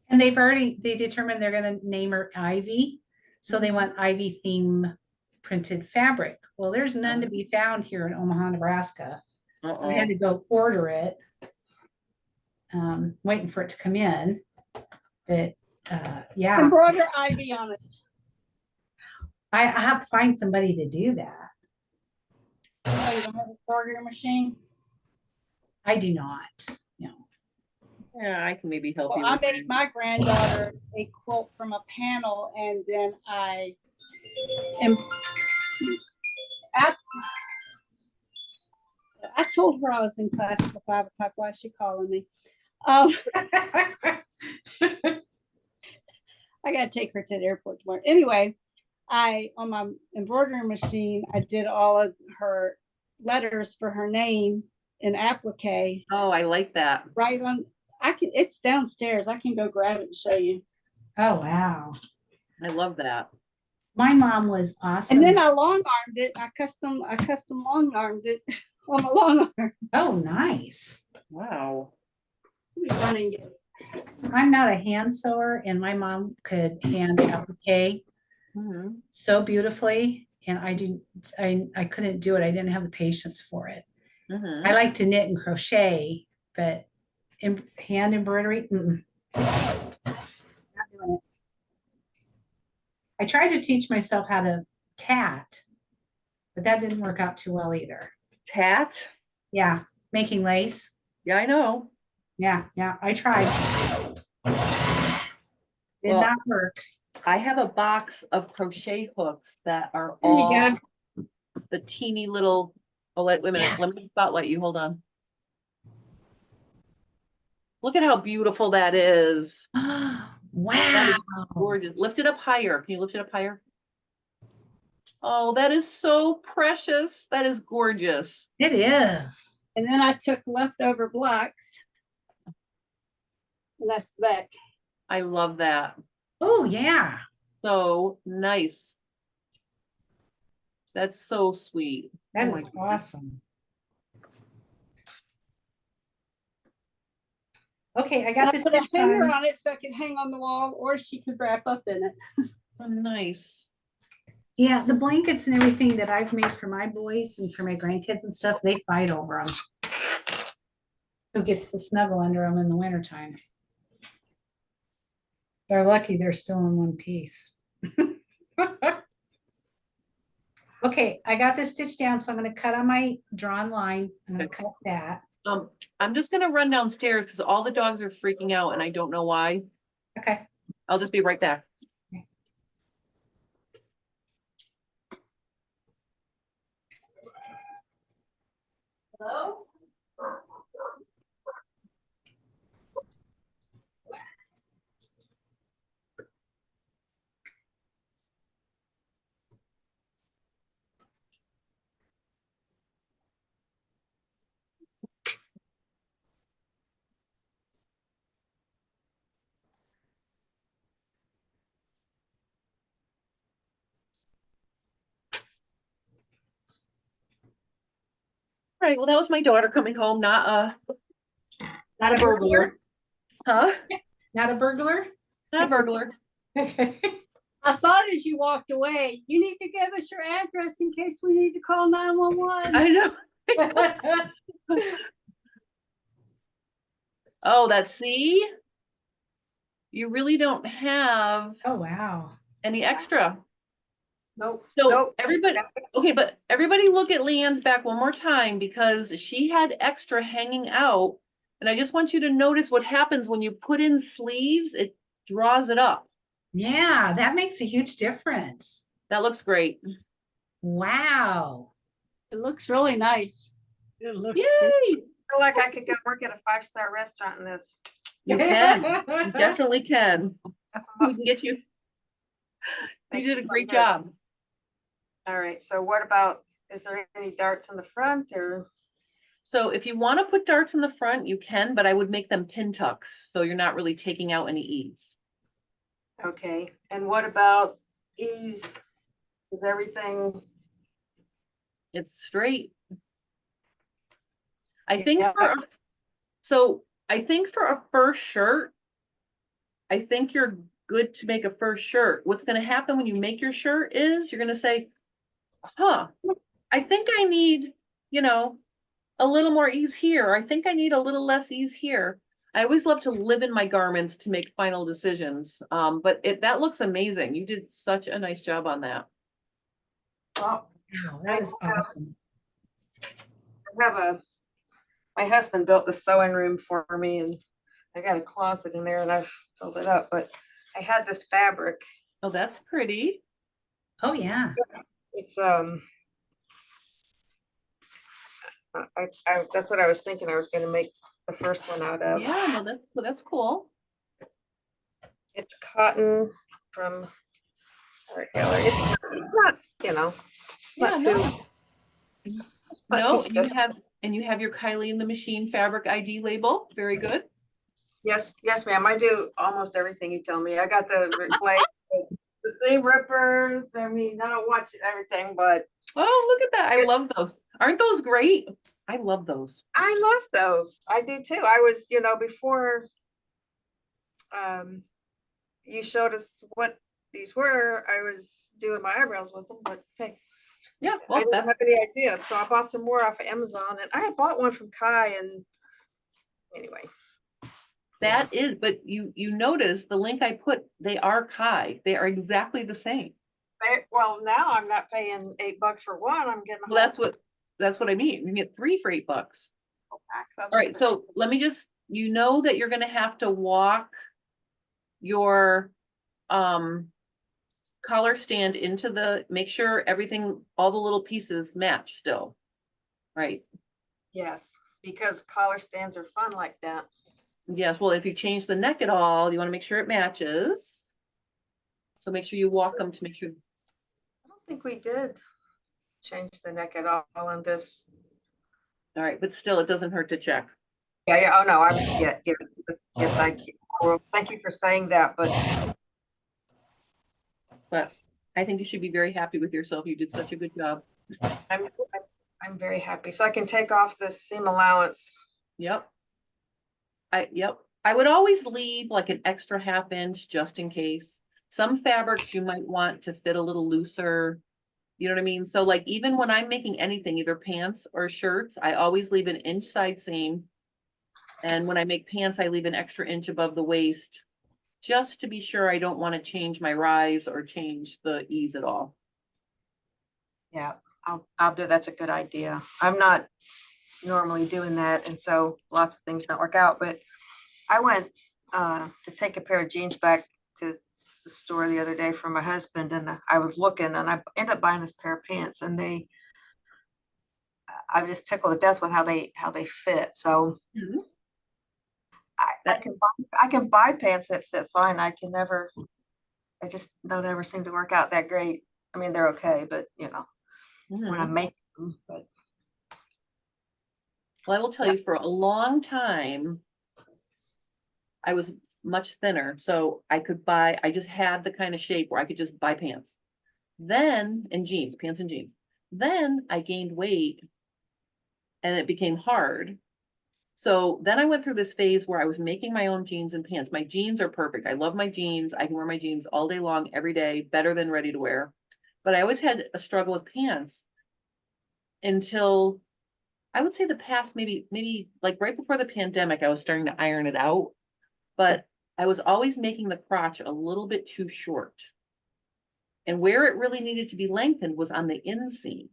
And they determined they're gonna name her Ivy. So they want Ivy theme printed fabric. Well, there's none to be found here in Omaha, Nebraska. So I had to go order it. Waiting for it to come in. But yeah, Embroider Ivy on it. Oh. I have to find somebody to do that. Oh, you don't have a embroidery machine? I do not. No. Yeah, I can maybe help Well, you. I with made that. my granddaughter a quilt from a panel, and then I told her I was in class till 5 o'clock. Why is she calling me? I gotta take her to the airport tomorrow. Anyway, on my embroidery machine, I did all of her letters for her name in applique. Oh, I like that. Right on. It's downstairs. I can go grab it and show you. Oh, wow. I love that. My mom was awesome. And then I long armed it. I custom long armed it on my long arm. Oh, nice. Wow. I'm not a hand sewer, and my mom could hand applique Mhm. so beautifully. And I couldn't do it. I didn't have the patience for it. Mhm. I like to knit and crochet, but hand embroidery, not doing it. I tried to teach myself how to tat, but that didn't work out too well either. Tat? Yeah, making lace. Yeah, I know. Yeah, I tried. Did Well, not work. I have a box of crochet hooks that are There you all go. the teeny little. Oh, wait a minute. Yeah. Let me spotlight you. Hold on. Look at how beautiful that is. That Wow. is gorgeous. Lift it up higher. Can you lift it up higher? Oh, that is so precious. That is gorgeous. It is. And then I took leftover blocks, and that's the back. I love that. Oh, yeah. So nice. That's so sweet. That Oh my is goodness. awesome. Okay, I got And I this put a stitch hanger on. on it so it could hang on the wall, or she could wrap up in it. Oh, nice. Yeah, the blankets and everything that I've made for my boys and for my grandkids and stuff, they fight over them. Who gets to snuggle under them in the wintertime? They're lucky they're still in one piece. Okay, I got this stitched down, so I'm gonna cut on my drawn line. I'm gonna cut that. I'm just gonna run downstairs because all the dogs are freaking out and I don't know why. Okay. I'll just be right back. Hello? All right, well, that was my daughter coming home, not Not a burglar. Huh? Not a burglar? Not a burglar. Okay. I thought as you walked away, you need to give us your address in case we need to call 911. I know. Oh, that's, see? You really don't have Oh, wow. any extra. Nope. So Nope. everybody, okay, but everybody look at Leanne's back one more time because she had extra hanging out. And I just want you to notice what happens when you put in sleeves, it draws it up. Yeah, that makes a huge difference. That looks great. Wow. It looks really nice. It looks Yay! I feel like I could go work at a 5-star restaurant in this. You can, you definitely can. We can get you. You Thank did a you. great Good. job. All right, so what about, is there any darts in the front or? So if you want to put darts in the front, you can, but I would make them pin tucks. So you're not really taking out any eaves. Okay, and what about ease? Is everything? It's straight. I think Yeah. so I think for a first shirt, I think you're good to make a first shirt. What's going to happen when you make your shirt is you're going to say, huh, I think I need, you know, a little more ease here. I think I need a little less ease here. I always love to live in my garments to make final decisions. But that looks amazing. You did such a nice job on that. Well, Wow, that is awesome. I have my husband built the sewing room for me and I got a closet in there and I've filled it up, but I had this fabric. Oh, that's pretty. Oh, yeah. It's that's what I was thinking I was gonna make the first one out of. Yeah, no, that's cool. It's cotton from Art Gallery. It's not, you know, it's not Yeah, too. no. It's not No, too and you stiff. have your Kylie in the Machine fabric ID label. Very good. Yes, ma'am. I do almost everything you tell me. I got the replace the seam rippers. I mean, I don't watch everything, but Oh, look at that. I love those. Aren't those great? I love those. I love those. I do too. I was, before you showed us what these were, I was doing my eyebrows with them, but hey, Yeah, I well, didn't have any idea. So I bought some more off of Amazon and I had bought one from Kai and anyway. that is, but you notice the link I put, they are Kai. They are exactly the same. Well, now I'm not paying $8 for one. I'm getting. Well, that's what I mean. You can get 3 for $8. All right, so let me just, that you're gonna have to walk your collar stand into make sure everything, all the little pieces match still. Right? Yes, because collar stands are fun like that. Yes, well, if you change the neck at all, you want to make sure it matches. So make sure you walk them to make sure. I don't think we did change the neck at all on this. All right, but still, it doesn't hurt to check. Yeah. Oh no, thank you for saying that, but I think you should be very happy with yourself. You did such a good job. I'm very happy. So I can take off this seam allowance. Yep. I would always leave like an extra ½ inch just in case. Some fabrics you might want to fit a little looser. You know what I mean? So like even when I'm making anything, either pants or shirts, I always leave an inch side seam And when I make pants, I leave an extra inch above the waist, just to be sure I don't want to change my rise or change the ease at all. Yeah, I'll do, that's a good idea. I'm not normally doing that, and so lots of things don't work out, but I went to take a pair of jeans back to the store the other day for my husband, and I was looking and I ended up buying this pair of pants, and I was just tickled to death with how they fit. So Mhm. I That- can buy pants that fit fine. I just don't ever seem to work out that great. I mean, they're okay, but when Mhm. I'm making them, but Well, I will tell Yeah. you, for a long time, I was much thinner, so I just had the kind of shape where I could just buy pants. Then, and jeans, pants and jeans. Then I gained weight and it became hard. So then I went through this phase where I was making my own jeans and pants. My jeans are perfect. I love my jeans. I can wear my jeans all day long, every day, better than ready to wear. But I always had a struggle with pants until I would say the past maybe like right before the pandemic, I was starting to iron it out. But I was always making the crotch a little bit too short. And where it really needed to be lengthened was on the inseam.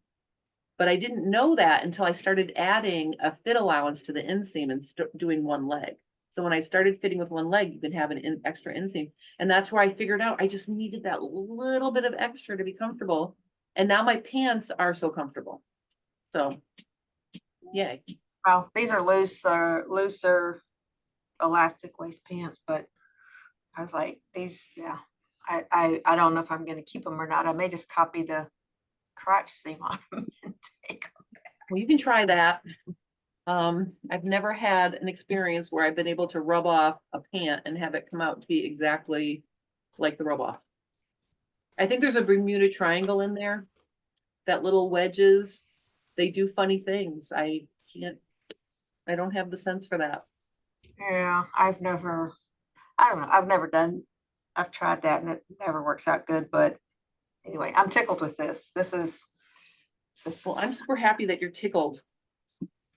But I didn't know that until I started adding a fit allowance to the inseam and doing one leg. So when I started fitting with one leg, you can have an extra inseam. And that's where I figured out I just needed that little bit of extra to be comfortable. And now my pants are so comfortable. So, yay. well, these are looser elastic waist pants, but I was like, yeah, I don't know if I'm going to keep them or not. I may just copy the crotch seam on them and take them. Well, you can try that. I've never had an experience where I've been able to rub off a pant and have it come out to be exactly like the rub off. I think there's a Bermuda Triangle in there, that little wedges, they do funny things. I don't have the sense for that. Yeah, I don't know. I've tried that and it never works out good, but anyway, I'm tickled with this. Well, I'm super happy that you're tickled.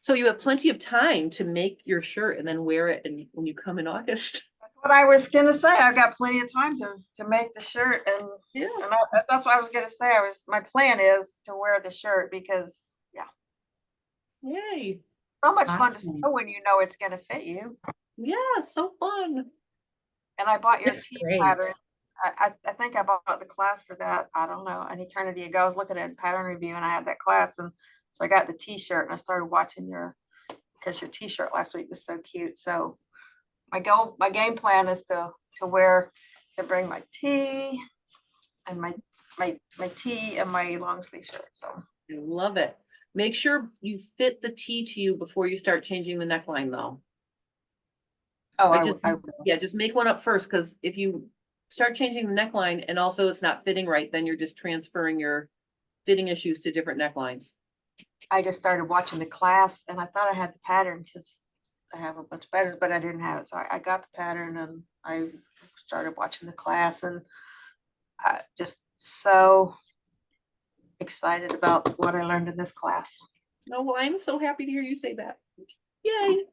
So you have plenty of time to make your shirt and then wear it and when you come in August. what I was gonna say. I've got plenty of time to make the shirt, and Yeah. that's what I was gonna say. My plan is to wear the shirt because Yay. so much fun to Awesome. sew when you know it's gonna fit you. Yeah, so fun. And I bought your That's tea great. pattern. I think I bought the class for that. I don't know, an eternity ago. I was looking at pattern review and I had that class, and so I got the t-shirt and I started watching because your t-shirt last week was so cute. So my game plan is to bring my tee and my tee and my long sleeve shirt. So I love it. Make sure you fit the tee to you before you start changing the neckline though. Just make one up first, because if you start changing the neckline and also it's not fitting right, then you're just transferring your fitting issues to different necklines. I just started watching the class and I thought I had the pattern because I have a bunch of patterns, but I didn't have it. So I got the pattern and I started watching the class, and I just so excited about what I learned in this class. No, well, I'm so happy to hear you say that. Yay.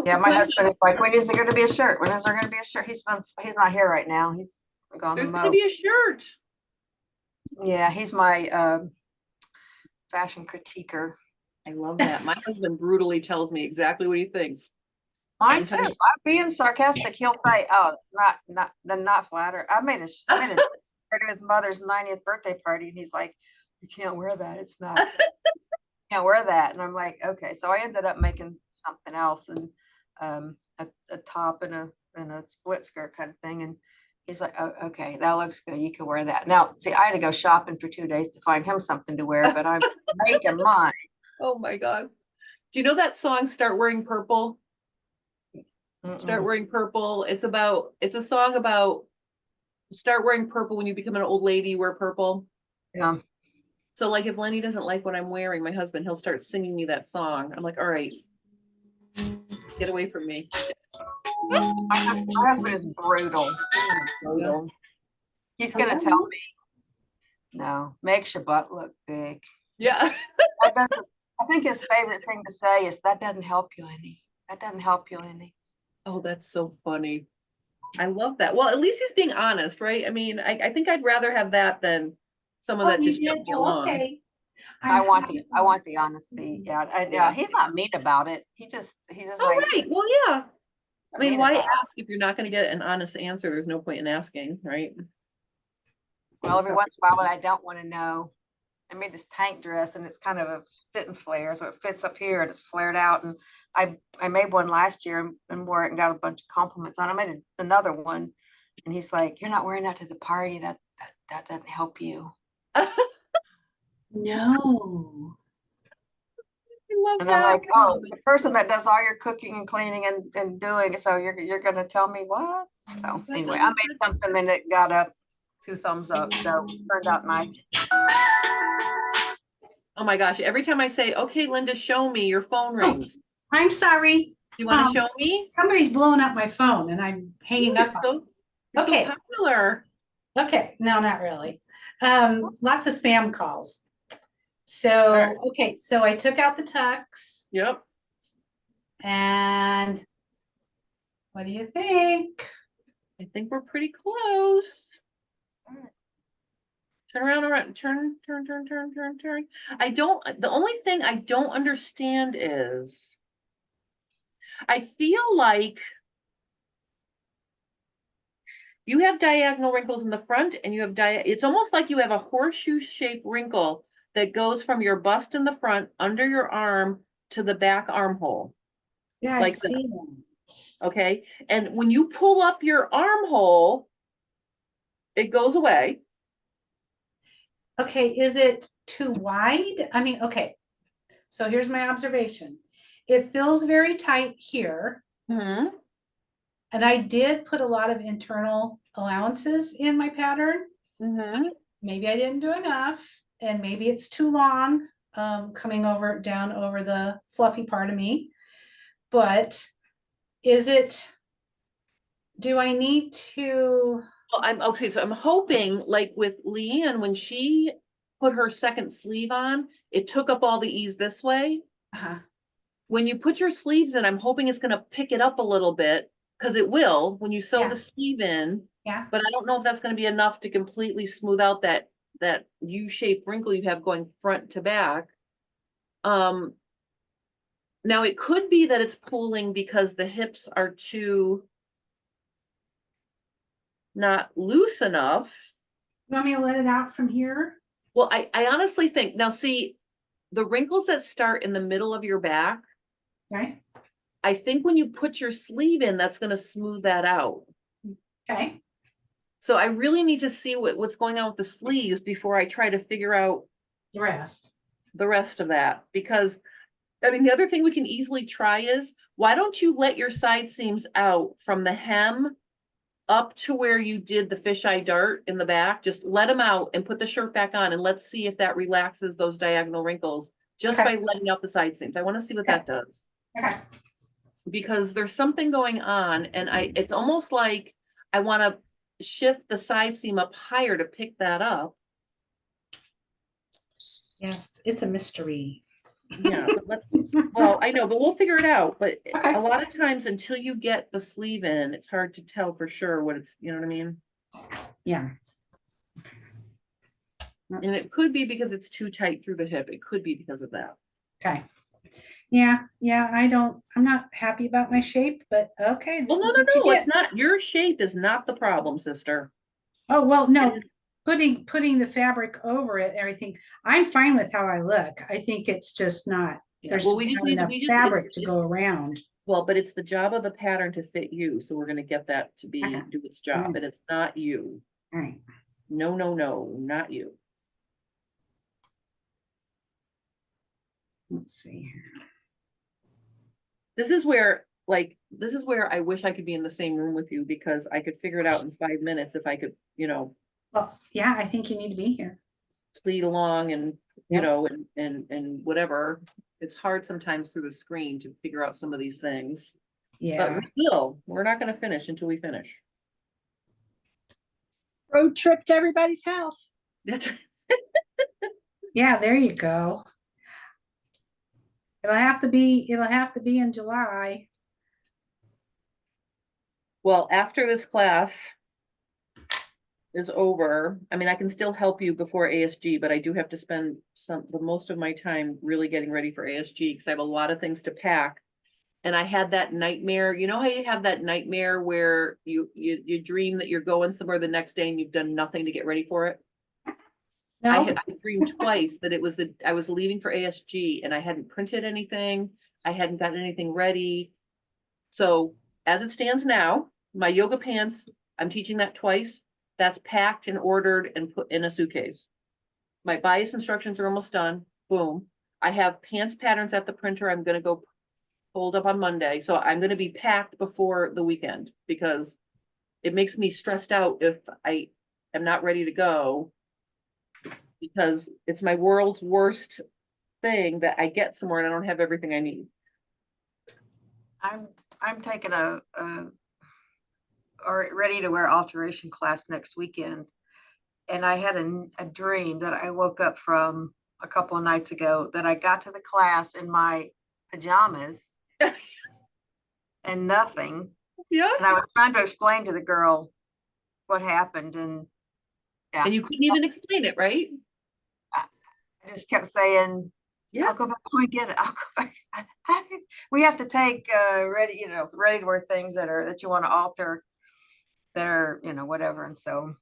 Yeah, my husband is like, when is there going to be a shirt? When is there going to be a shirt? He's not here right now. He's gone to There's gonna mow. be a shirt. Yeah, he's my fashion critiquer. I love that. My husband brutally tells me exactly what he thinks. Mine too. I'm being sarcastic. He'll say, "Oh, not flatter." I made a shirt to his mother's 90th birthday party, and he's like, "You can't wear that. It's not. Can't wear that." And I'm like, "Okay." So I ended up making something else, and a top and a split skirt kind of thing. And he's like, "Oh, okay, that looks good. You can wear that." Now, see, I had to go shopping for 2 days to find him something to wear, but I'm making mine. Oh my God. Do you know that song, Start Wearing Purple? Start Wearing Purple. It's a song about start wearing purple when you become an old lady, wear purple. Yeah. So like if Lenny doesn't like what I'm wearing, my husband, he'll start singing me that song. I'm like, all right, get away from me. My husband is brutal. Brutal. He's gonna tell me, no, makes your butt look big. Yeah. I think his favorite thing to say is, that doesn't help you any. That doesn't help you, Lindy. Oh, that's so funny. I love that. Well, at least he's being honest, right? I mean, I think I'd rather have that than someone that just jumped me along. Okay. I want the honesty. Yeah, yeah, he's not mean about it. He's just Oh, like, right. Well, yeah. I mean, mean why about it. ask if you're not going to get an honest answer? There's no point in asking, right? Well, every once in a while, when I don't want to know, I made this tank dress and it's kind of a fit and flare, so it fits up here and it's flared out. And I made one last year and wore it and got a bunch of compliments on it. I made another one, and he's like, "You're not wearing that to the party. That doesn't help you." No. I love And I'm that. like, "Oh, the person that does all your cooking and cleaning and doing, so you're gonna tell me what?" So anyway, I made something and it got a 2 thumbs up. So it turned out nice. Oh my gosh. Every time I say, okay, Linda, show me, your phone rings. I'm sorry. You want Um, to show me? Somebody's blowing up my phone and I'm hanging up. on it. You're Okay. so popular. Okay, no, not really. Lots of spam calls. So, right. okay, so I took out the tux Yep. and what do you think? I think we're pretty close. Turn around, turn. The only thing I don't understand is I feel like you have diagonal wrinkles in the front and you have it's almost like you have a horseshoe shaped wrinkle that goes from your bust in the front under your arm to the back armhole. Yeah, Like I see that. Okay. And when you pull up your armhole, it goes away. Okay, is it too wide? I mean, okay. So here's my observation. It feels very tight here. Mm-hmm. And I did put a lot of internal allowances in my pattern. Mm-hmm. Maybe I didn't do enough, and maybe it's too long, coming down over the fluffy part of me. But do I need to? Well, I'm okay. So I'm hoping, like with Leanne, when she put her second sleeve on, it took up all the ease this way. When you put your sleeves in, I'm hoping it's going to pick it up a little bit, because it will when you sew the sleeve in. Yeah. But I don't know if that's going to be enough to completely smooth out that U-shaped wrinkle you have going front to back. Now it could be that it's pulling because the hips are too not loose enough. You want me to let it out from here? Well, I honestly think, now see, the wrinkles that start in the middle of your back, Right. I think when you put your sleeve in, that's going to smooth that out. Okay. So I really need to see what's going on with the sleeves before I try to figure out The rest. the rest of that. Because, I mean, the other thing we can easily try is, why don't you let your side seams out from the hem up to where you did the fisheye dart in the back? Just let them out and put the shirt back on, and let's see if that relaxes those diagonal wrinkles just by letting out the side seams. I want to see what that does. Okay. Because there's something going on, and it's almost like I want to shift the side seam up higher to pick that up. Yes, it's a mystery. Yeah, well, I know, but we'll figure it out. But a lot of times, until you get the sleeve in, it's hard to tell for sure what it's, you know what I mean? Yeah. And it could be because it's too tight through the hip. It could be because of that. Okay. Yeah, I'm not happy about my shape, but okay. Well, no, it's not. Your shape is not the problem, sister. Oh, well, no, putting the fabric over it, everything, I'm fine with how I look. I think it's just not, there's Well, just not enough fabric to go around. Well, but it's the job of the pattern to fit you. So we're going to get that to do its job, and it's not you. All right. No, not you. Let's see here. This is where I wish I could be in the same room with you, because I could figure it out in 5 minutes if I could, Well, yeah, I think you need to be here. plead along and, and whatever. It's hard sometimes through the screen to figure out some of these things. Yeah. But we will. We're not going to finish until we finish. Road trip to everybody's house. Yeah, there you go. It'll have to be in July. Well, after this class is over, I mean, I can still help you before ASG, but I do have to spend the most of my time really getting ready for ASG because I have a lot of things to pack. And I had that nightmare, you know how you have that nightmare where you dream that you're going somewhere the next day and you've done nothing to get ready for it? I dreamed twice that I was leaving for ASG and I hadn't printed anything. I hadn't gotten anything ready. So as it stands now, my yoga pants, I'm teaching that twice. That's packed and ordered and put in a suitcase. My bias instructions are almost done. Boom. I have pants patterns at the printer. I'm going to go fold up on Monday. So I'm going to be packed before the weekend because it makes me stressed out if I am not ready to go, because it's my world's worst thing that I get somewhere and I don't have everything I need. I'm taking or ready to wear alteration class next weekend. And I had a dream that I woke up from a couple of nights ago that I got to the class in my pajamas and nothing. Yeah. And I was trying to explain to the girl what happened. And yeah, And you couldn't even explain it, right? I just kept saying, Yeah. I'll go back and get it. I'll go back. We have to take ready to wear things that you want to alter that are, whatever. And so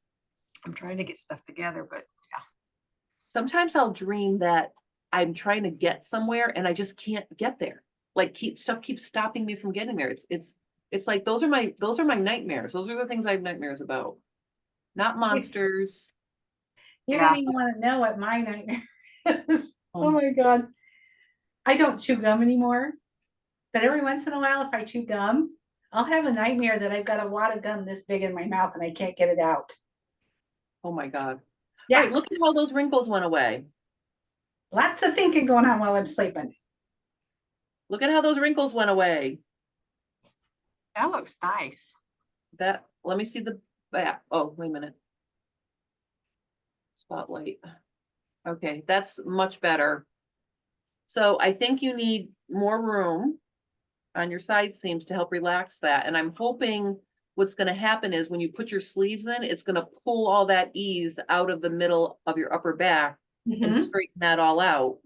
I'm trying to get stuff together, but yeah. Sometimes I'll dream that I'm trying to get somewhere and I just can't get there. Like stuff keeps stopping me from getting there. It's like those are my nightmares. Those are the things I have nightmares about. Not monsters. You Yeah. don't even want to know what my nightmare is. Oh my God. I don't chew gum anymore. But every once in a while, if I chew gum, I'll have a nightmare that I've got a wad of gum this big in my mouth and I can't get it out. Oh my God. Yeah. All right, look at how those wrinkles went away. Lots of thinking going on while I'm sleeping. Look at how those wrinkles went away. That looks nice. Let me see the back. Oh, wait a minute. Spotlight. Okay, that's much better. So I think you need more room on your side seams to help relax that. And I'm hoping what's going to happen is when you put your sleeves in, it's going to pull all that ease out of the middle of your upper back and straighten that all out.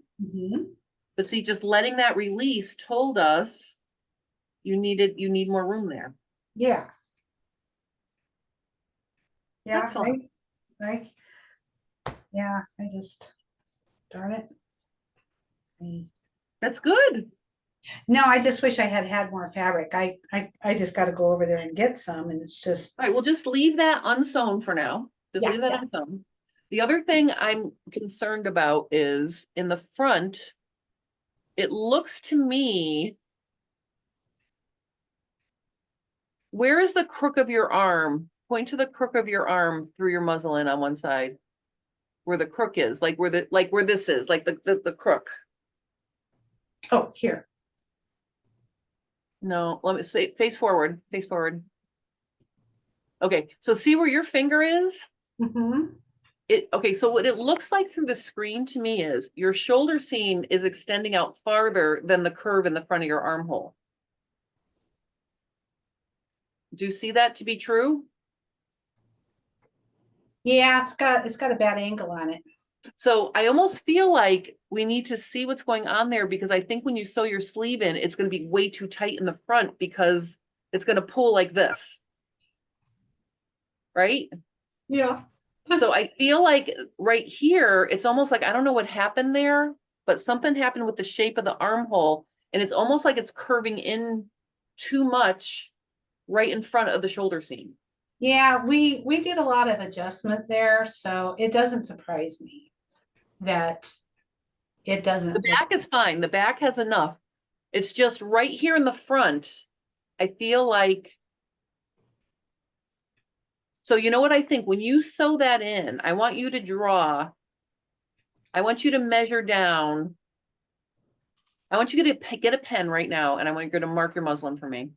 But see, just letting that release told us you need more room there. Yeah. Yeah. Excellent. Right. Yeah. I just, darn it. That's good. No, I just wish I had had more fabric. I just got to go over there and get some, and it's just. All right, we'll just leave that unsewn for now. Just leave that unsewn. The other thing I'm concerned about is in the front, it looks to me, where is the crook of your arm? Point to the crook of your arm through your muslin on one side, where the crook is, like where this is, like the crook. Oh, here. No, let me say face forward, face forward. Okay, so see where your finger is? Okay, so what it looks like through the screen to me is your shoulder seam is extending out farther than the curve in the front of your armhole. Do you see that to be true? Yeah, it's got a bad angle on it. So I almost feel like we need to see what's going on there, because I think when you sew your sleeve in, it's going to be way too tight in the front because it's going to pull like this. Right? Yeah. So I feel like right here, it's almost like, I don't know what happened there, but something happened with the shape of the armhole, and it's almost like it's curving in too much right in front of the shoulder seam. Yeah, we did a lot of adjustment there, so it doesn't surprise me that it doesn't. The back is fine. The back has enough. It's just right here in the front. I feel like, so you know what I think? When you sew that in, I want you to draw, I want you to measure down. I want you to get a pen right now, and I want you to mark your muslin for me.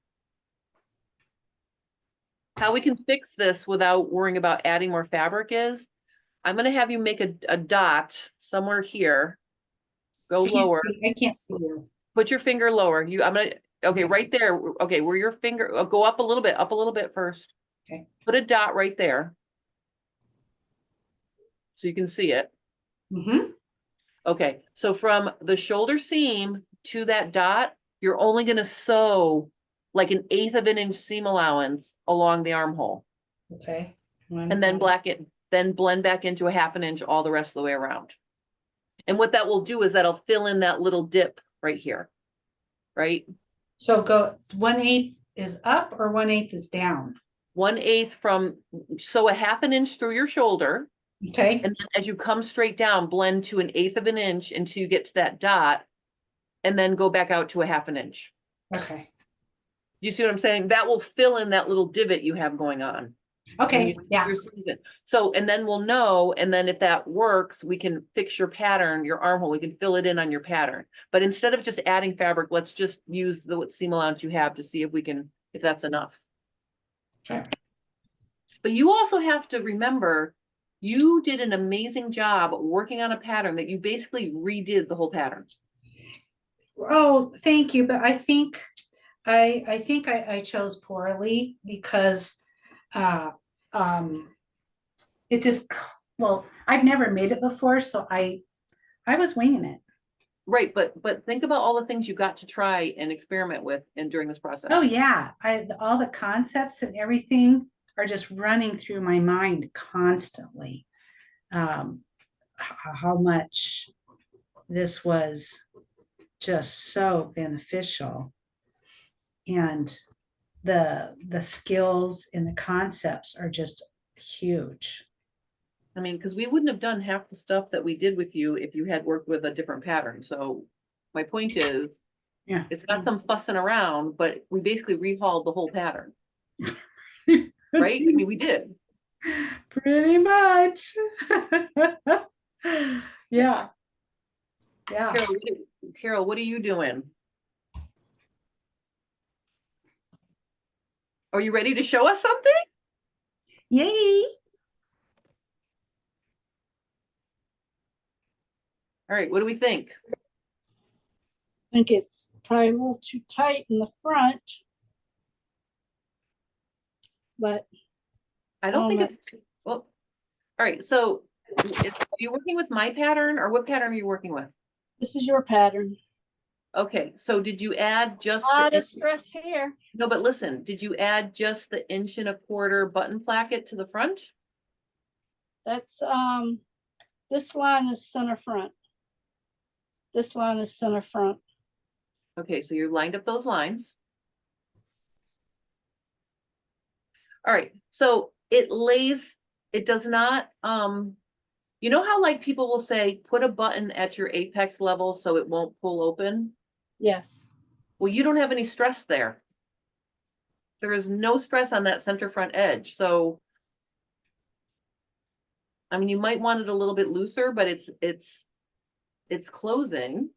How we can fix this without worrying about adding more fabric is, I'm going to have you make a dot somewhere here. Go lower. I can't see you. Put your finger lower. I'm going to, Okay, Okay. right there. Okay, where your finger, go up a little bit first. Okay. Put a dot right there. So you can see it. Mm-hmm. Okay, so from the shoulder seam to that dot, you're only gonna sew like 1/8 of an inch seam allowance along the armhole. Okay. And then then blend back into a 1/2 inch all the rest of the way around. And what that will do is that'll fill in that little dip right here, right? So go 1/8 is up or 1/8 is down. 1/8 from, sew a 1/2 inch through your shoulder. Okay. And then as you come straight down, blend to 1/8 of an inch until you get to that dot. And then go back out to a 1/2 inch. Okay. You see what I'm saying? That will fill in that little divot you have going on. Okay. Yeah. So, and then we'll know, and then if that works, we can fix your pattern, your armhole, we can fill it in on your pattern. But instead of just adding fabric, let's just use the seam allowance you have to see if we can, if that's enough. Okay. But you also have to remember, you did an amazing job working on a pattern that you basically redid the whole pattern. Oh, thank you. But I think I chose poorly because uh it just well, I've never made it before, so I was winging it. Right, but think about all the things you got to try and experiment with and during this process. Oh yeah, all the concepts and everything are just running through my mind constantly. How much this was just so beneficial, and the skills and the concepts are just huge. I mean, because we wouldn't have done half the stuff that we did with you if you had worked with a different pattern. So my point is, Yeah. it's got some fussing around, but we basically rehauled the whole pattern. Right? I mean, we did. Pretty much. Yeah. Yeah. Carol, what are you doing? Are you ready to show us something? Yay. All right, what do we think? I think it's probably a little too tight in the front. But I don't think Um, it's, well, all right, so are you working with my pattern or what pattern are you working with? this is your pattern. Okay, so did you add just A lot the, of stress here. no, but listen, did you add just the 1.25" button placket to the front? That's this line is center front. This line is center front. Okay, so you lined up those lines. All right, so it lays, it does not, you know how like people will say, put a button at your apex level so it won't pull open? Yes. Well, you don't have any stress there. There is no stress on that center front edge, so I mean, you might want it a little bit looser, but it's closing.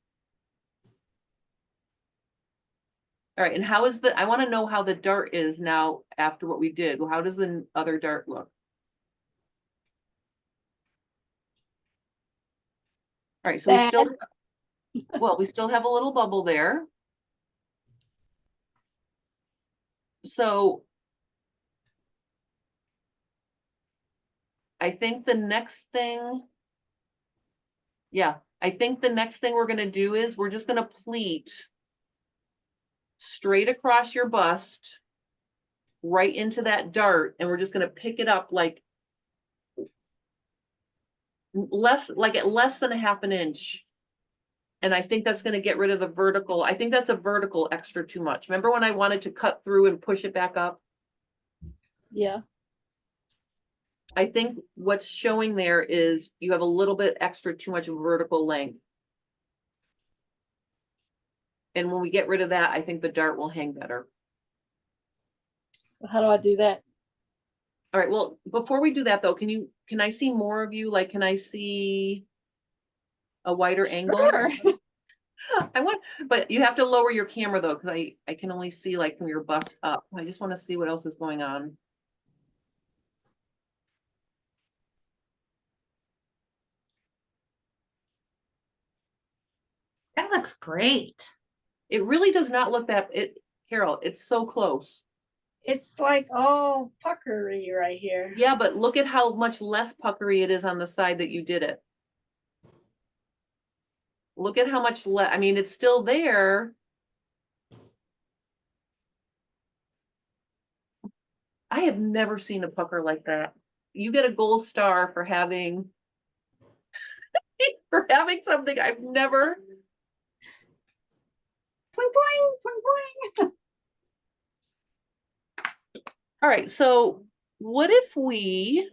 All right, and how is I want to know how the dart is now after what we did. How does the other dart look? All right, so we still, well, we still have a little bubble there. So I think the next thing, yeah, I think the next thing we're gonna do is we're just gonna pleat straight across your bust, right into that dart, and we're just gonna pick it up like at less than a 1/2 inch. And I think that's gonna get rid of the vertical. I think that's a vertical extra too much. Remember when I wanted to cut through and push it back up? Yeah. I think what's showing there is you have a little bit extra too much vertical length. And when we get rid of that, I think the dart will hang better. So how do I do that? All right, well, before we do that though, can I see more of you? Like, can I see a wider angle? Sure. I want, but you have to lower your camera though, because I can only see like from your bust up. I just want to see what else is going on. That looks great. It really does not look that, Carol, it's so close. It's like all puckery right here. Yeah, but look at how much less puckery it is on the side that you did it. Look at how much I mean, it's still there. I have never seen a pucker like that. You get a gold star for having for having something I've never. Twing, twing, twing, twing. All right, so what if we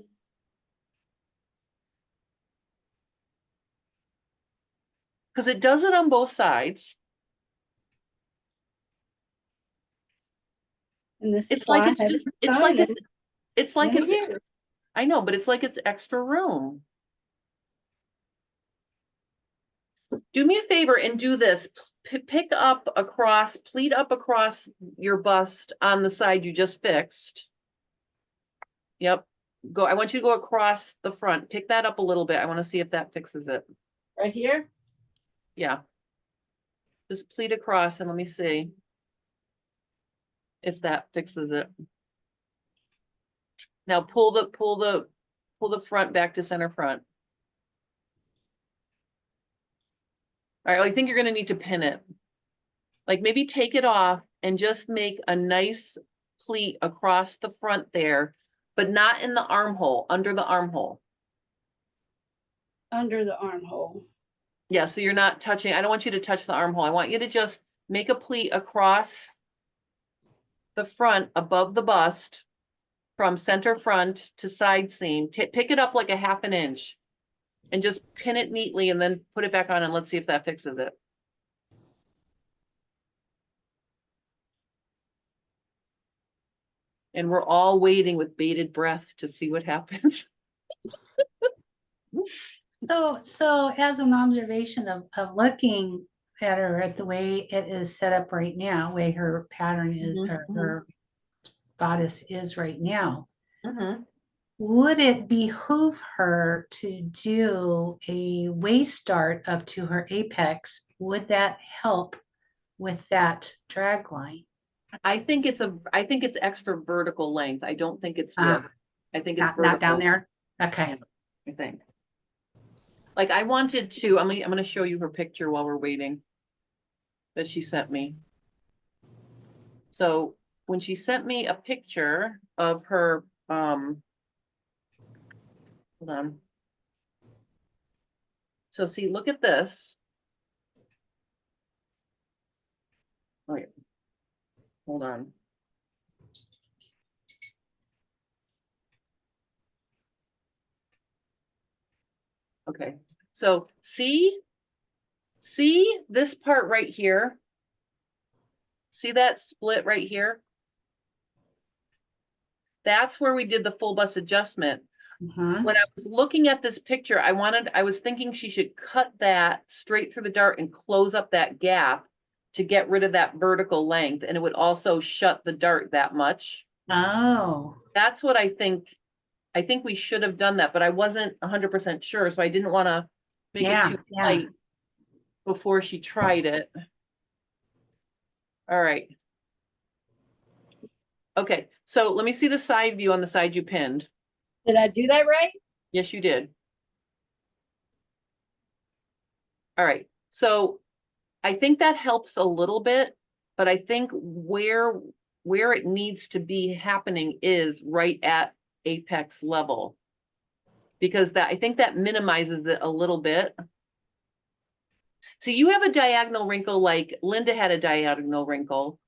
because it does it on both sides. And this is It's why like I it's haven't just, it's like started it's like in it's years. I know, but it's like it's extra room. Do me a favor and do this. Pick up across, pleat up across your bust on the side you just fixed. Yep. Go. I want you to go across the front. Pick that up a little bit. I want to see if that fixes it. Right here. Yeah. Just pleat across and let me see if that fixes it. Now pull the front back to center front. All right, I think you're going to need to pin it. Like maybe take it off and just make a nice pleat across the front there, but not in the armhole, under the armhole. Under the armhole. Yeah, so you're not touching, I don't want you to touch the armhole. I want you to just make a pleat across the front above the bust from center front to side seam. Pick it up like a half an inch and just pin it neatly and then put it back on and let's see if that fixes it. And we're all waiting with bated breath to see what happens. So as an observation of looking at her at the way it is set up right now, way her pattern is, or Mhm, her bodice is right now, mhm. would it behoove her to do a waist start up to her apex? Would that help with that drag line? I think it's extra vertical length. I don't think it's Ah, width. I think it's not down vertical, there? Okay. I think. Like I wanted to, I'm gonna show you her picture while we're waiting that she sent me. So when she sent me a picture of her, hold on. So see, look at this. Wait, hold on. Okay, so see this part right here? See that split right here? That's where we did the full bust adjustment. Uh-huh. When I was looking at this picture, I was thinking she should cut that straight through the dart and close up that gap to get rid of that vertical length. And it would also shut the dart that much. Oh, That's what I think. I think we should have done that, but I wasn't 100% sure. So I didn't want to make it too yeah. tight before she tried it. All right. Okay, so let me see the side view on the side you pinned. Did I do that right? Yes, you did. All right, so I think that helps a little bit, but I think where it needs to be happening is right at apex level. Because I think that minimizes it a little bit. So you have a diagonal wrinkle like Linda had a diagonal wrinkle.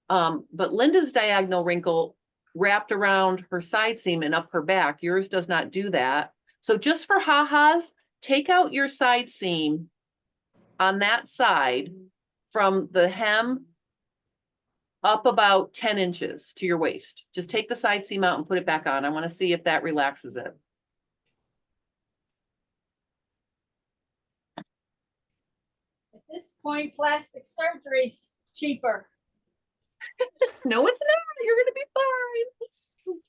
But Linda's diagonal wrinkle wrapped around her side seam and up her back. Yours does not do that. So just for ha-has, take out your side seam on that side from the hem up about 10 inches to your waist. Just take the side seam out and put it back on. I want to see if that relaxes it. At this point, plastic surgery's cheaper. No, it's not. You're going to be fine.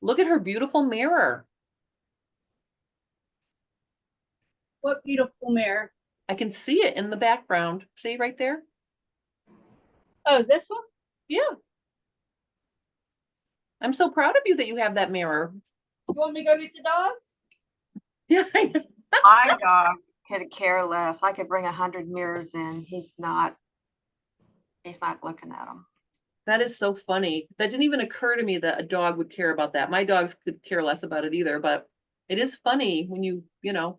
Look at her beautiful mirror. What beautiful beautiful mirror. I can see it in the background. See right there? Oh, this one? Yeah. I'm so proud of you that you have that mirror. You want me to go get the dogs? Yeah, I know. My dog could care less. I could bring 100 mirrors in. He's not looking at them. That is so funny. That didn't even occur to me that a dog would care about that. My dogs could care less about it either, but it is funny when you know.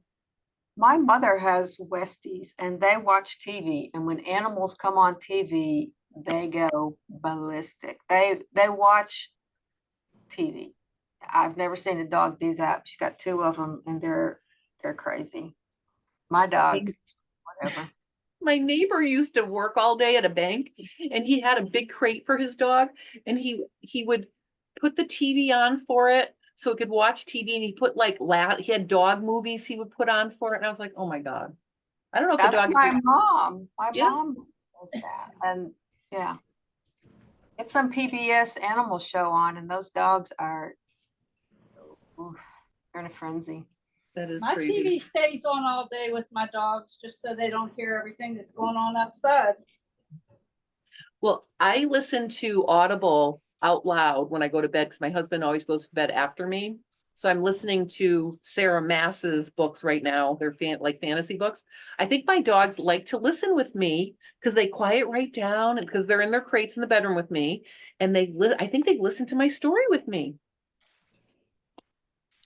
My mother has Westies and they watch TV. And when animals come on TV, they go ballistic. They watch TV. I've never seen a dog do that. She's got 2 of them and they're crazy. My dog, whatever. My neighbor used to work all day at a bank and he had a big crate for his dog and he would put the TV on for it so it could watch TV and he put like he had dog movies he would put on for it and I was like, oh my God. I don't know if the That's dog my mom. My Yeah. mom does that. And yeah. It's some PBS animal show on and those dogs are oof, they're in a frenzy. that is My crazy. TV stays on all day with my dogs just so they don't hear everything that's going on outside. Well, I listen to Audible out loud when I go to bed because my husband always goes to bed after me. So I'm listening to Sarah Mass's books right now. They're like fantasy books. I think my dogs like to listen with me because they quiet right down and because they're in their crates in the bedroom with me. And I think they listen to my story with me.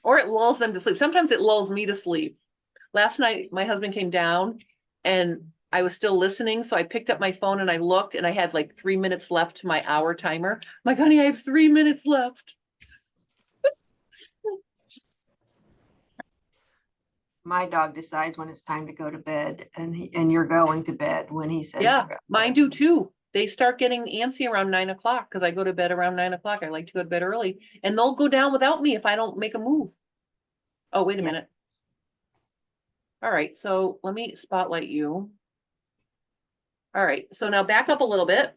Or it lulls them to sleep. Sometimes it lulls me to sleep. Last night, my husband came down and I was still listening. So I picked up my phone and I looked and I had like 3 minutes left to my hour timer. I'm like, honey, I have 3 minutes left. My dog decides when it's time to go to bed and you're going to bed when he says Yeah, you're going. mine do too. They start getting antsy around 9 o'clock because I go to bed around 9 o'clock. I like to go to bed early and they'll go down without me if I don't make a move. Oh, wait a Yeah. minute. All right, so let me spotlight you. All right, so now back up a little bit.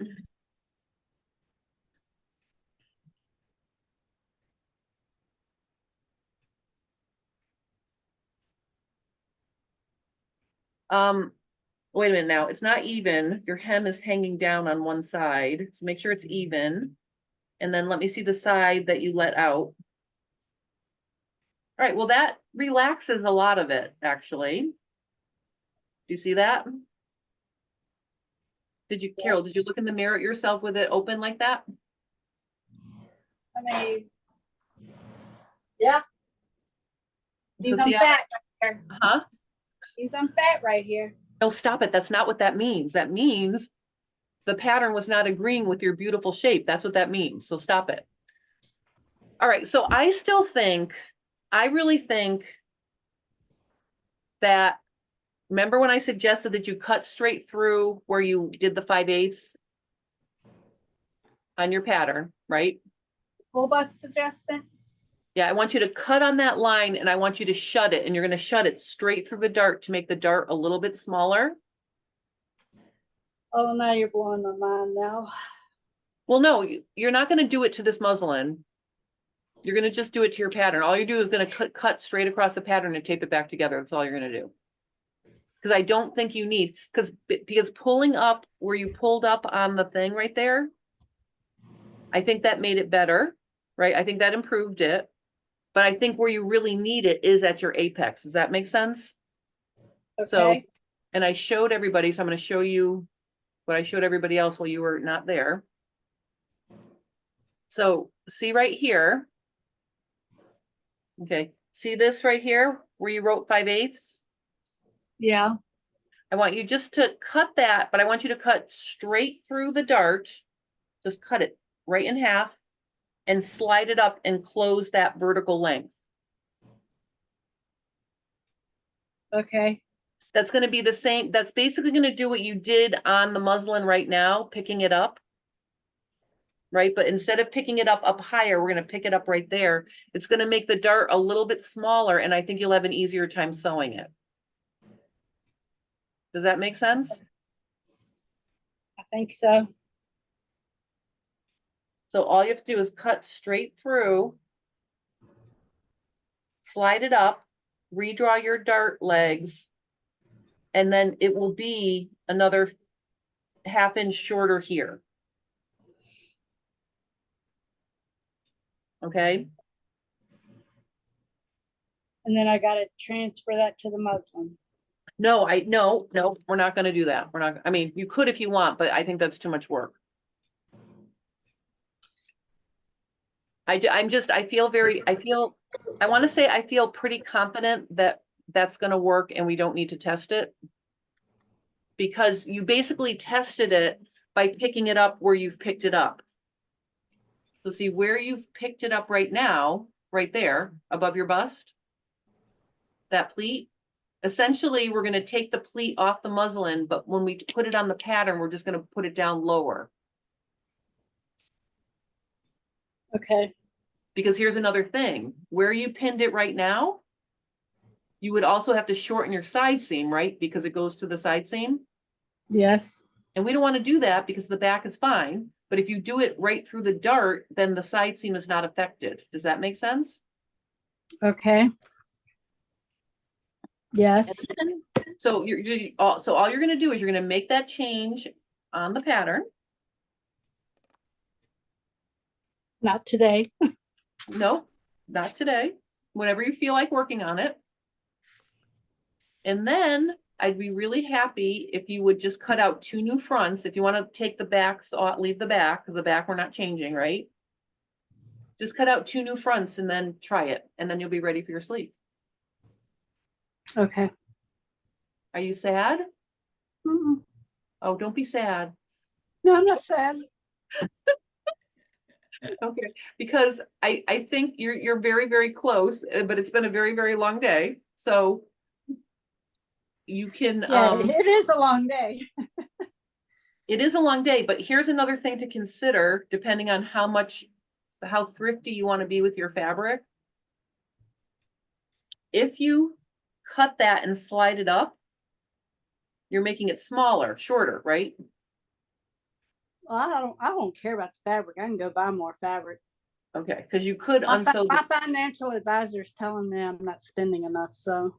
Wait a minute now, it's not even. Your hem is hanging down on one side, so make sure it's even. And then let me see the side that you let out. All right, well, that relaxes a lot of it, actually. Do you see that? Carol, did you look in the mirror at yourself with it open like that? I mean, yeah. So He's on see how fat right here. Huh? He's on fat right here. No, stop it. That's not what that means. That means the pattern was not agreeing with your beautiful shape. That's what that means. So stop it. All right. So I really think that, remember when I suggested that you cut straight through where you did the 5/8 on your pattern, right? Full bust adjustment. Yeah, I want you to cut on that line and I want you to shut it and you're going to shut it straight through the dart to make the dart a little bit smaller. Oh, now you're blowing my mind now. Well, no, you're not going to do it to this muslin. You're going to just do it to your pattern. All you do is going to cut straight across the pattern and tape it back together. That's all you're going to do. Because I don't think you need, because pulling up where you pulled up on the thing right there, I think that made it better, right? I think that improved it. But I think where you really need it is at your apex. Does that make sense? Okay. So, and I showed everybody, so I'm going to show you what I showed everybody else while you were not there. So see right here. Okay. See this right here where you wrote 5/8? Yeah. I want you just to cut that, but I want you to cut straight through the dart. Just cut it right in half and slide it up and close that vertical length. Okay. That's going to be the same. That's basically going to do what you did on the muslin right now, picking it up. Right? But instead of picking it up higher, we're going to pick it up right there. It's going to make the dart a little bit smaller, and I think you'll have an easier time sewing it. Does that make sense? I think so. So all you have to do is cut straight through, slide it up, redraw your dart legs, And then it will be another half inch shorter here. Okay, And then I gotta transfer that to the muslin. no, no, we're not gonna do that. We're not, I mean, you could if you want, but I think that's too much work. I feel very, I want to say I feel pretty confident that that's gonna work and we don't need to test it. Because you basically tested it by picking it up where you've picked it up. So see where you've picked it up right now, right there above your bust, that pleat. Essentially, we're going to take the pleat off the muslin, but when we put it on the pattern, we're just going to put it down lower. Okay, Because here's another thing, where you pinned it right now, you would also have to shorten your side seam, right? Because it goes to the side seam. yes, And we don't want to do that because the back is fine. But if you do it right through the dart, then the side seam is not affected. Does that make sense? okay. Yes, So so all you're going to do is you're going to make that change on the pattern. not today. No, not today. Whenever you feel like working on it. And then I'd be really happy if you would just cut out 2 new fronts. If you want to take the backs off, leave the back, because the back we're not changing, right? Just cut out 2 new fronts and then try it, and then you'll be ready for your sleeve. Okay. Are you sad? Mm-mm. Oh, don't be sad. No, I'm not sad. Okay, because I think you're very, very close, but it's been a very, very long day. So you can Yeah, it is a long day. it is a long day, but here's another thing to consider, depending on how thrifty you want to be with your fabric. If you cut that and slide it up, you're making it smaller, shorter, right? Well, I don't care about the fabric. I can go buy more fabric. Okay, because you could My unsew my the, financial advisor's telling me I'm not spending enough, so.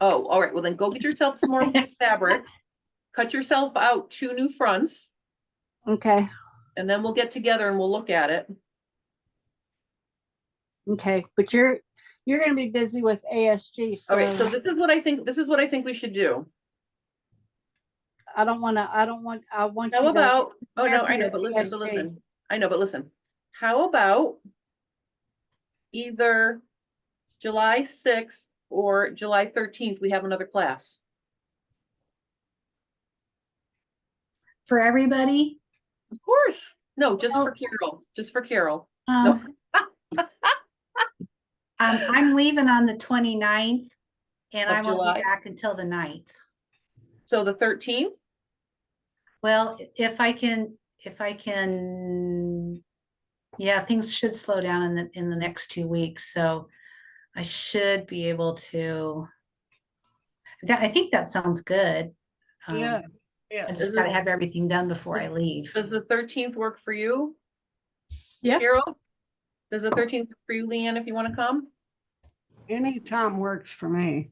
oh, all right, well then go get yourself some more fabric, cut yourself out 2 new fronts, Okay, and then we'll get together and we'll look at it. okay, but you're gonna be busy with ASG, All right, so so this is what I think we should do. I want How you to. about, oh no, I prepare know, for but listen, ASG. I know, but listen. How about either July 6th or July 13th, we have another class? For everybody. Of course. No, just Well- for Carol, just for Carol. No. I'm leaving on the 29th and Of I won't July. be back until the 9th. So the 13th? Well, if I can, yeah, things should slow down in the next 2 weeks, so I should be able to. I think that sounds good. Yeah, I yeah. just gotta have everything done before I leave. Does the 13th work for you? Yeah. Carol? Does the 13th work for you, Leanne, if you want to come? Anytime works for me.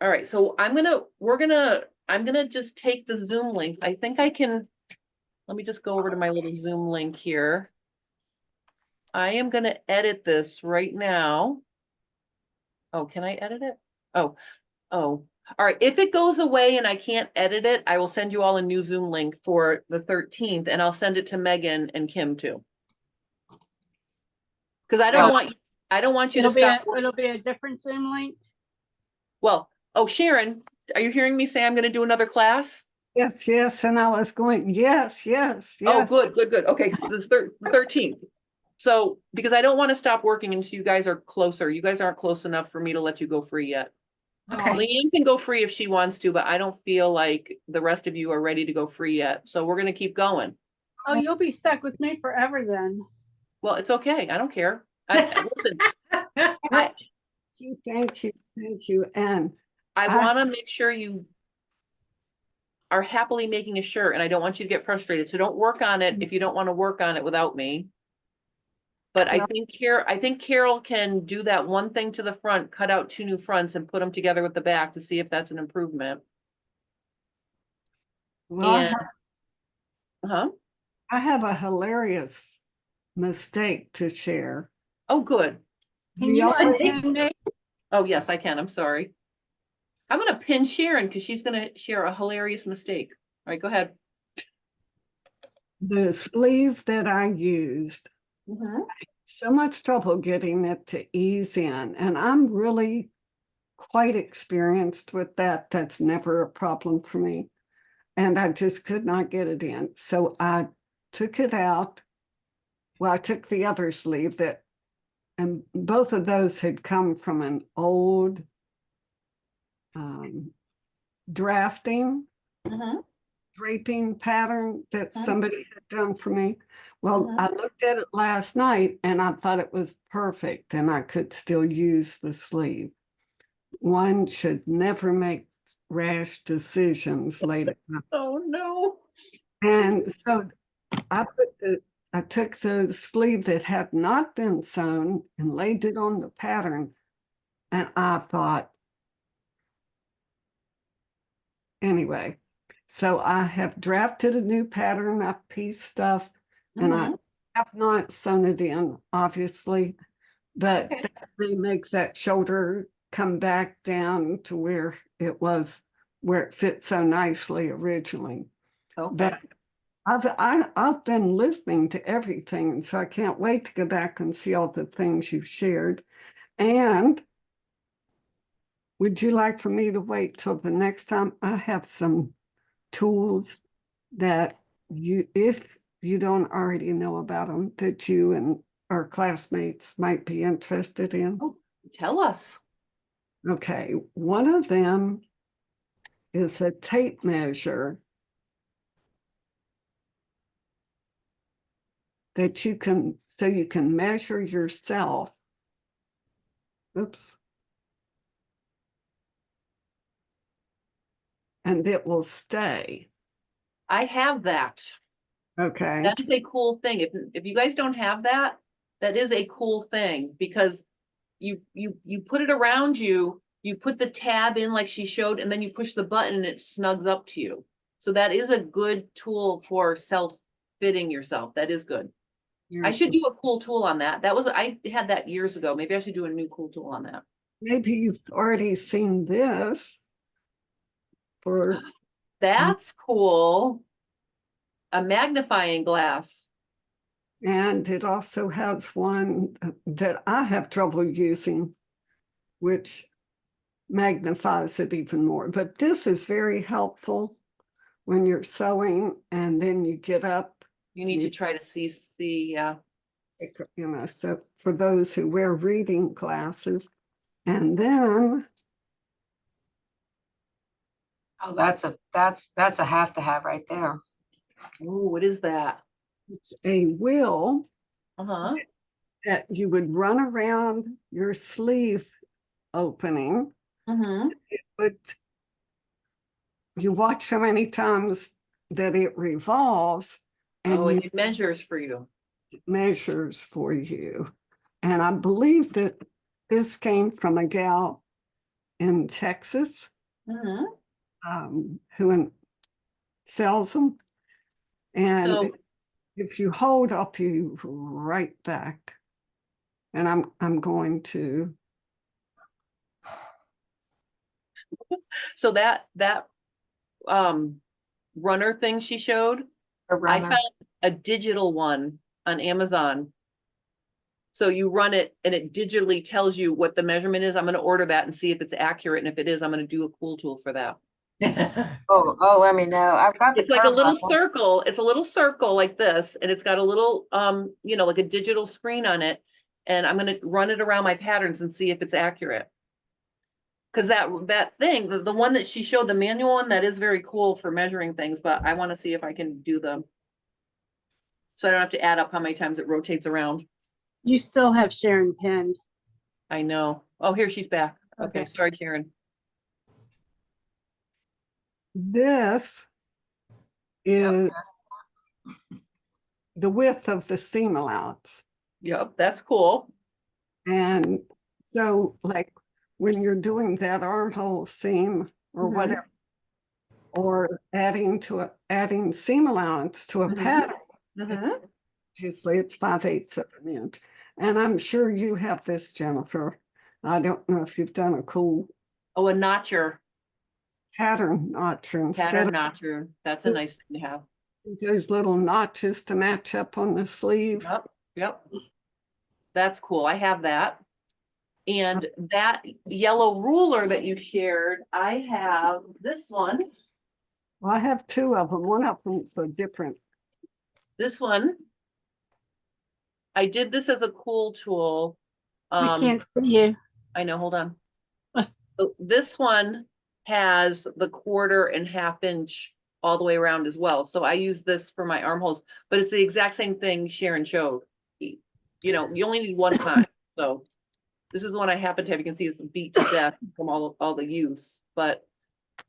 All right, so I'm gonna just take the Zoom link. I think I can, let me just go over to my little Zoom link here. I am gonna edit this right now. Oh, can I edit it? Oh, all right. If it goes away and I can't edit it, I will send you all a new Zoom link for the 13th and I'll send it to Megan and Kim too. Because I don't want you to stop. It'll be a different Zoom link. Well, oh, Sharon, are you hearing me say I'm going to do another class? Yes, yes, and I was going, yes, yes, Oh, yes. good, good, good. Okay, so the 13th. So, because I don't want to stop working until you guys are closer. You guys aren't close enough for me to let you go free yet. Okay, Leanne can go free if she wants to, but I don't feel like the rest of you are ready to go free yet. So we're going to keep going. Oh, you'll be stuck with me forever then. Well, it's okay. I don't care. Listen, Thank you. And I want to make sure you are happily making a shirt and I don't want you to get frustrated. So don't work on it if you don't want to work on it without me. But I think Carol can do that one thing to the front, cut out 2 new fronts and put them together with the back to see if that's an improvement. Well, I And, have, huh? I have a hilarious mistake to share. Oh, good. Can We you always- unpin me? Oh, yes, I can. I'm sorry. I'm gonna pin Sharon because she's gonna share a hilarious mistake. All right, go ahead. The sleeve that I used, Mhm. so much trouble getting it to ease in, and I'm really quite experienced with that. That's never a problem for me. And I just could not get it in. So I took it out. Well, I took the other sleeve that, and both of those had come from an old drafting Mhm. draping pattern that Mhm. somebody had done for me. Well, Mhm. I looked at it last night and I thought it was perfect and I could still use the sleeve. One should never make rash decisions late at night. Oh, no. And so I took the sleeve that had not been sewn and laid it on the pattern. And I thought, anyway, so I have drafted a new pattern. I've pieced stuff and I Mhm. have not sewn it in, obviously, but Okay. that may make that shoulder come back down to where it fit so nicely originally. Okay. But I've been listening to everything, so I can't wait to go back and see all the things you've shared. And would you like for me to wait till the next time? I have some tools that if you don't already know about them, that you and our classmates might be interested in. Oh, tell us. Okay, one of them is a tape measure that you can measure yourself. Oops. And it will stay. I have that. Okay. That is a cool thing. If you guys don't have that, that is a cool thing because you put it around you, you put the tab in like she showed, and then you push the button and it snugs up to you. So that is a good tool for self-fitting yourself. That is good. I should do a cool tool on that. I had that years ago. Maybe I should do a new cool tool on that. Maybe you've already seen this for That's cool. A magnifying glass. and it also has one that I have trouble using, which magnifies it even more. But this is very helpful when you're sewing and then you get up, You need to try to see, so for those who wear reading glasses. And then Oh, that's a have to have right there. oh, what is that? it's a wheel Uh-huh. that you would run around your sleeve opening, Mm-hmm. but you watch how many times that it revolves Oh, and and it measures for you. measures for you. And I believe that this came from a gal in Texas Mm-hmm. who sells them. And So, if you hold, I'll be right back. And I'm going to. so that runner thing she showed, A I runner. found a digital one on Amazon. So you run it and it digitally tells you what the measurement is. I'm going to order that and see if it's accurate. And if it is, I'm going to do a cool tool for that. Oh, let me know. I've got the It's like a curve little level. circle. It's a little circle like this, and it's got a little, like a digital screen on it. And I'm going to run it around my patterns and see if it's accurate. Because that thing, the one that she showed, the manual one, that is very cool for measuring things, but I want to see if I can do them. So I don't have to add up how many times it rotates around. You still have Sharon pinned. I know. Oh, here she's back. Okay, Okay. sorry, Sharon. This is the width of the seam allowance. Yep, that's cool. And so like when you're doing that armhole seam or Mhm. whatever, or adding seam allowance to a Mhm. pattern. Mhm. Obviously, it's 5/8 of an inch. And I'm sure you have this, Jennifer. I don't know if you've done a cool Oh, a notcher, pattern notcher instead pattern of notcher. That's a nice thing to have. those little notches to match up on the sleeve. Yep, yep. That's cool. I have that. And that yellow ruler that you shared, I have this one. Well, I have two of them. One of them's so different. This one. I did this as a cool tool. I can't see you. I know, hold on. So this one has the 1/4 and 1/2 inch all the way around as well. So I use this for my armholes, but it's the exact same thing Sharon showed. You know, you only need one time. So this is the one I happen to have. You can see it's beat to death from all the use. But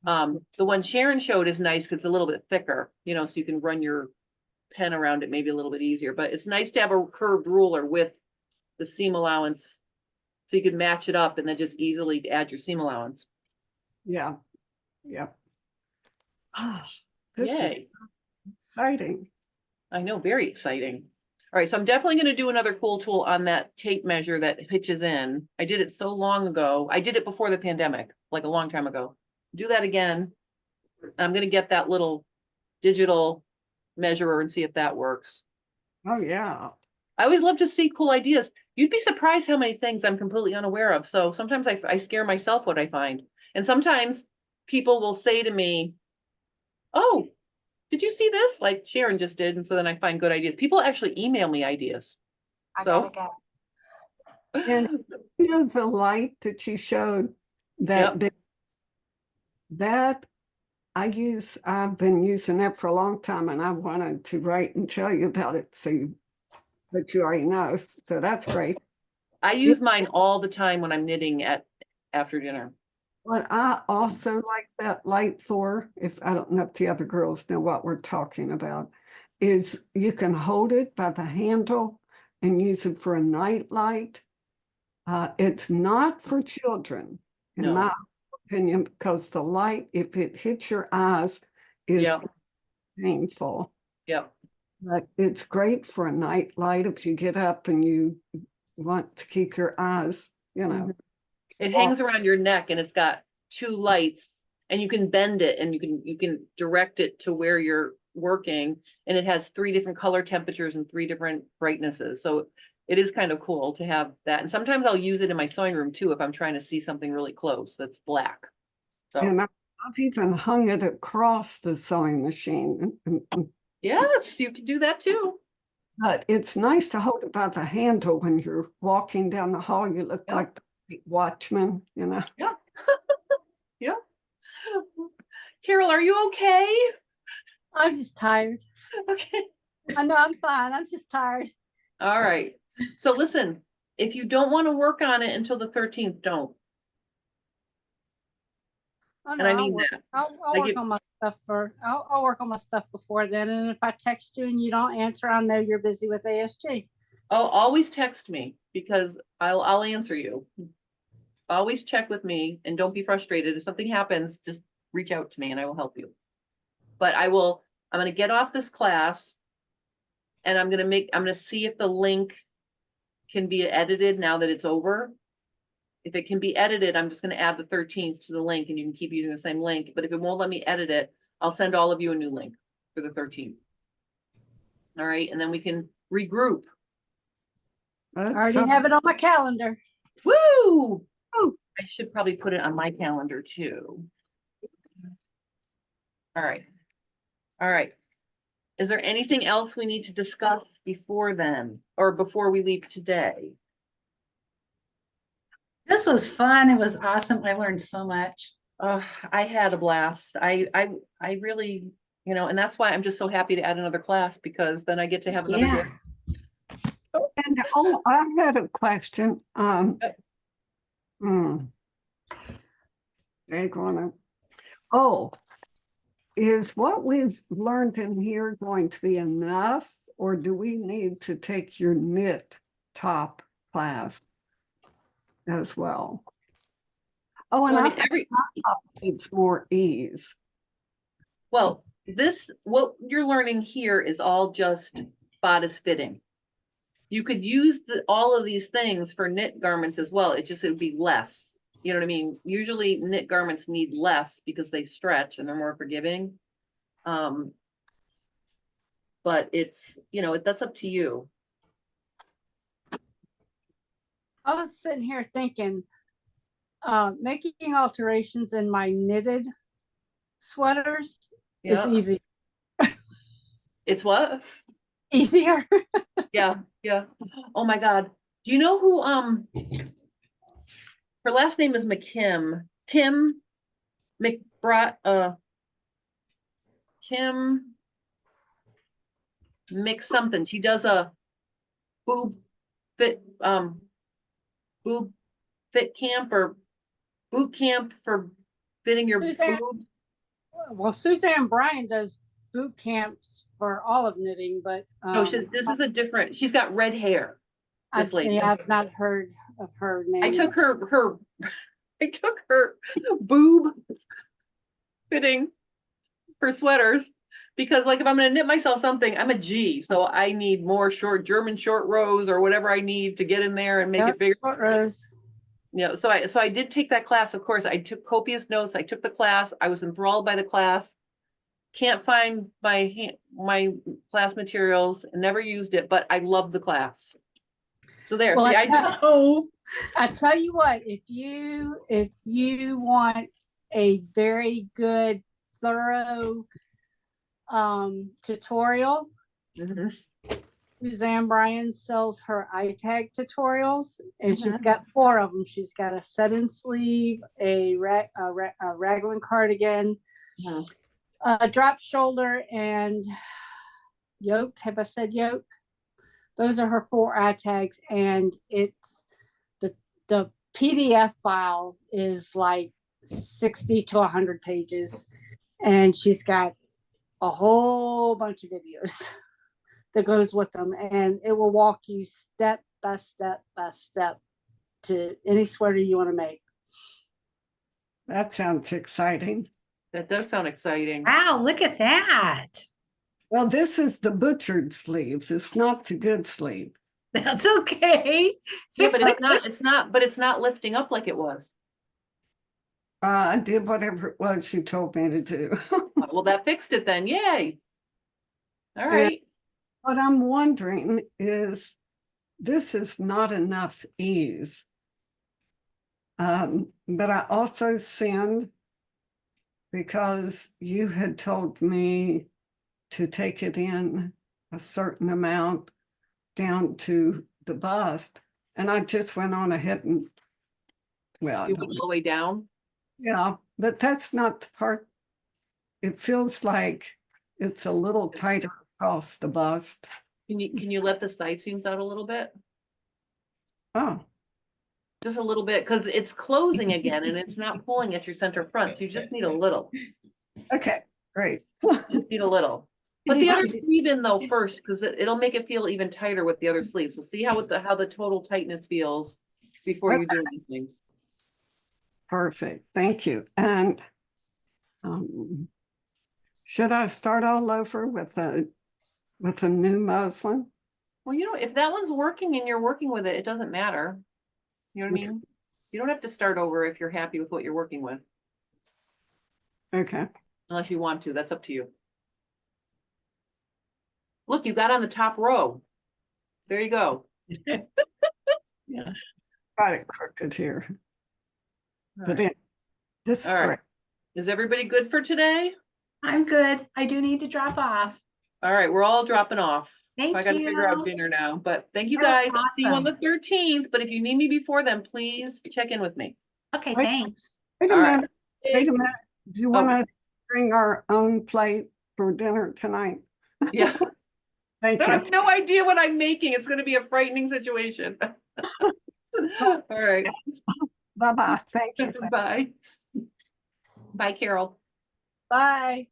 the one Sharon showed is nice because it's a little bit thicker, you know, so you can run your pen around it maybe a little bit easier. But it's nice to have a curved ruler with the seam allowance so you can match it up and then just easily add your seam allowance. Yeah. Yeah. This is Yay. exciting. I know, very exciting. All right, so I'm definitely going to do another cool tool on that tape measure that hitches in. I did it so long ago. I did it before the pandemic, like a long time ago. Do that again. I'm going to get that little digital measurer and see if that works. Oh, yeah. I always love to see cool ideas. You'd be surprised how many things I'm completely unaware of. So sometimes I scare myself what I find. And sometimes people will say to me, oh, did you see this? Like Sharon just did. And so then I find good ideas. People actually email me ideas. I So, gotta go. And you know, the light that you showed, Yep. that I've been using that for a long time, and I wanted to write and tell you about it, but you already know, so that's great. I use mine all the time when I'm knitting after dinner. What I also like that light for, if I don't know if the other girls know what we're talking about, is you can hold it by the handle and use it for a night light. It's not for children, in No. my opinion, because the light, if it hits your eyes, is Yep. painful. Yep. But it's great for a night light if you get up and you want to keep your eyes, you know. It hangs around your neck and it's got 2 lights and you can bend it and you can direct it to where you're working, and it has 3 different color temperatures and 3 different brightnesses. So it is kind of cool to have that. And sometimes I'll use it in my sewing room too if I'm trying to see something really close that's black. So And I've even hung it across the sewing machine. yes, you can do that too. But it's nice to hold it by the handle when you're walking down the hall. You look Yeah. like the watchman, you know. Yeah. Yeah. Carol, are you okay? I'm just tired. Okay. I know I'm fine. I'm just tired. All right. So listen, if you don't want to work on it until the 13th, don't. Oh, And I no, mean that. I'll Like work it- on my stuff I'll work on my stuff before then. And if I text you and you don't answer, I know you're busy with ASG. Oh, always text me because I'll answer you. Always check with me and don't be frustrated. If something happens, just reach out to me and I will help you. But I'm going to get off this class and I'm going to see if the link can be edited now that it's over. If it can be edited, I'm just going to add the 13th to the link and you can keep using the same link. But if it won't let me edit it, I'll send all of you a new link for the 13th. All right. And then we can regroup. I already have it on my calendar. Woo! Oh, I should probably put it on my calendar too. All right. All right. Is there anything else we need to discuss before then or before we leave today? This was fun. It was awesome. I learned so much. I had a blast. I really, you know, and that's why I'm just so happy to add another class because then I get to have another Yeah. day. And I had a question. They're gonna. Oh, is what we've learned in here going to be enough, or do we need to take your knit top class as well? Oh, and Well, I I mean, think it's more ease. Well, what you're learning here is all just bodice fitting. You could use all of these things for knit garments as well. It would be less. You know what I mean? Usually knit garments need less because they stretch and they're more forgiving. But it's, that's up to you. I was sitting here thinking, making alterations in my knitted sweaters Yeah. is easy. It's what? Easier. Yeah. Oh my God. Do you know who, her last name is McKim, Kim Kim Mix something. She does a boob fit, boob fit camp or boot camp for fitting your Suzanne- boob. Well, Suzanne Bryan does boot camps for all of knitting, but No, this is a different, she's got red hair. This lady. I've not heard of her name. I took her I took her boob fitting for sweaters because like if I'm going to knit myself something, I'm a G, so I need more German short rows or whatever I need to get in there and make it bigger. Short rows. Yeah, so I did take that class. Of course, I took copious notes. I took the class. I was enthralled by the class. Can't find my class materials. Never used it, but I love the class. So there. Well, See, I tell you what, if you want a very good, thorough tutorial, Mhm. Suzanne Bryan sells her iTag tutorials, and she's got 4 of them. She's got a set-in sleeve, a raglan cardigan, Mhm. a drop shoulder, and yoke. Have I said yoke? Those are her 4 iTags, and it's the PDF file is like 60 to 100 pages, and she's got a whole bunch of videos that goes with them, and it will walk you step by step by step to any sweater you want to make. That sounds exciting. That does sound exciting. Wow, look at that. Well, this is the butchered sleeve. It's not the good sleeve. That's okay. Yeah, but it's not lifting up like it was. I did whatever it was you told me to do. Well, that fixed it then. Yay. All right. What I'm wondering is, this is not enough ease. But I also sinned because you had told me to take it in a certain amount down to the bust, and I just went on ahead and, well, You went all the way down. yeah, but that's not the part. It feels like it's a little tighter across the bust. Can you let the side seams out a little bit? Oh, Just a little bit, because it's closing again and it's not pulling at your center front. So you just need a little. okay, great. Just need a little. Put the other sleeve in though first, because it'll make it feel even tighter with the other sleeve. So see how the total tightness feels before you do anything. Perfect, thank you. And should I start all over with a new muslin? Well, if that one's working and you're working with it, it doesn't matter. You know what I mean? You don't have to start over if you're happy with what you're working with, Okay. unless you want to. That's up to you. Look, you got on the top row. There you go. Yeah. Got it crooked here. All But right. then, this is All right. great. Is everybody good for today? I'm good. I do need to drop off. All right, we're all dropping off. Thank I gotta figure out you. dinner now, but thank you That was guys. I'll see you on the awesome. 13th, but if you need me before then, please check in with me. Okay, Wait. thanks. Wait a All right. minute, wait a minute. Do you Oh. want to bring our own plate for dinner tonight? Yeah. Thank I you. have no idea what I'm making. It's gonna be a frightening situation. All right. Bye-bye, thank you. Bye. Bye, Carol. Bye.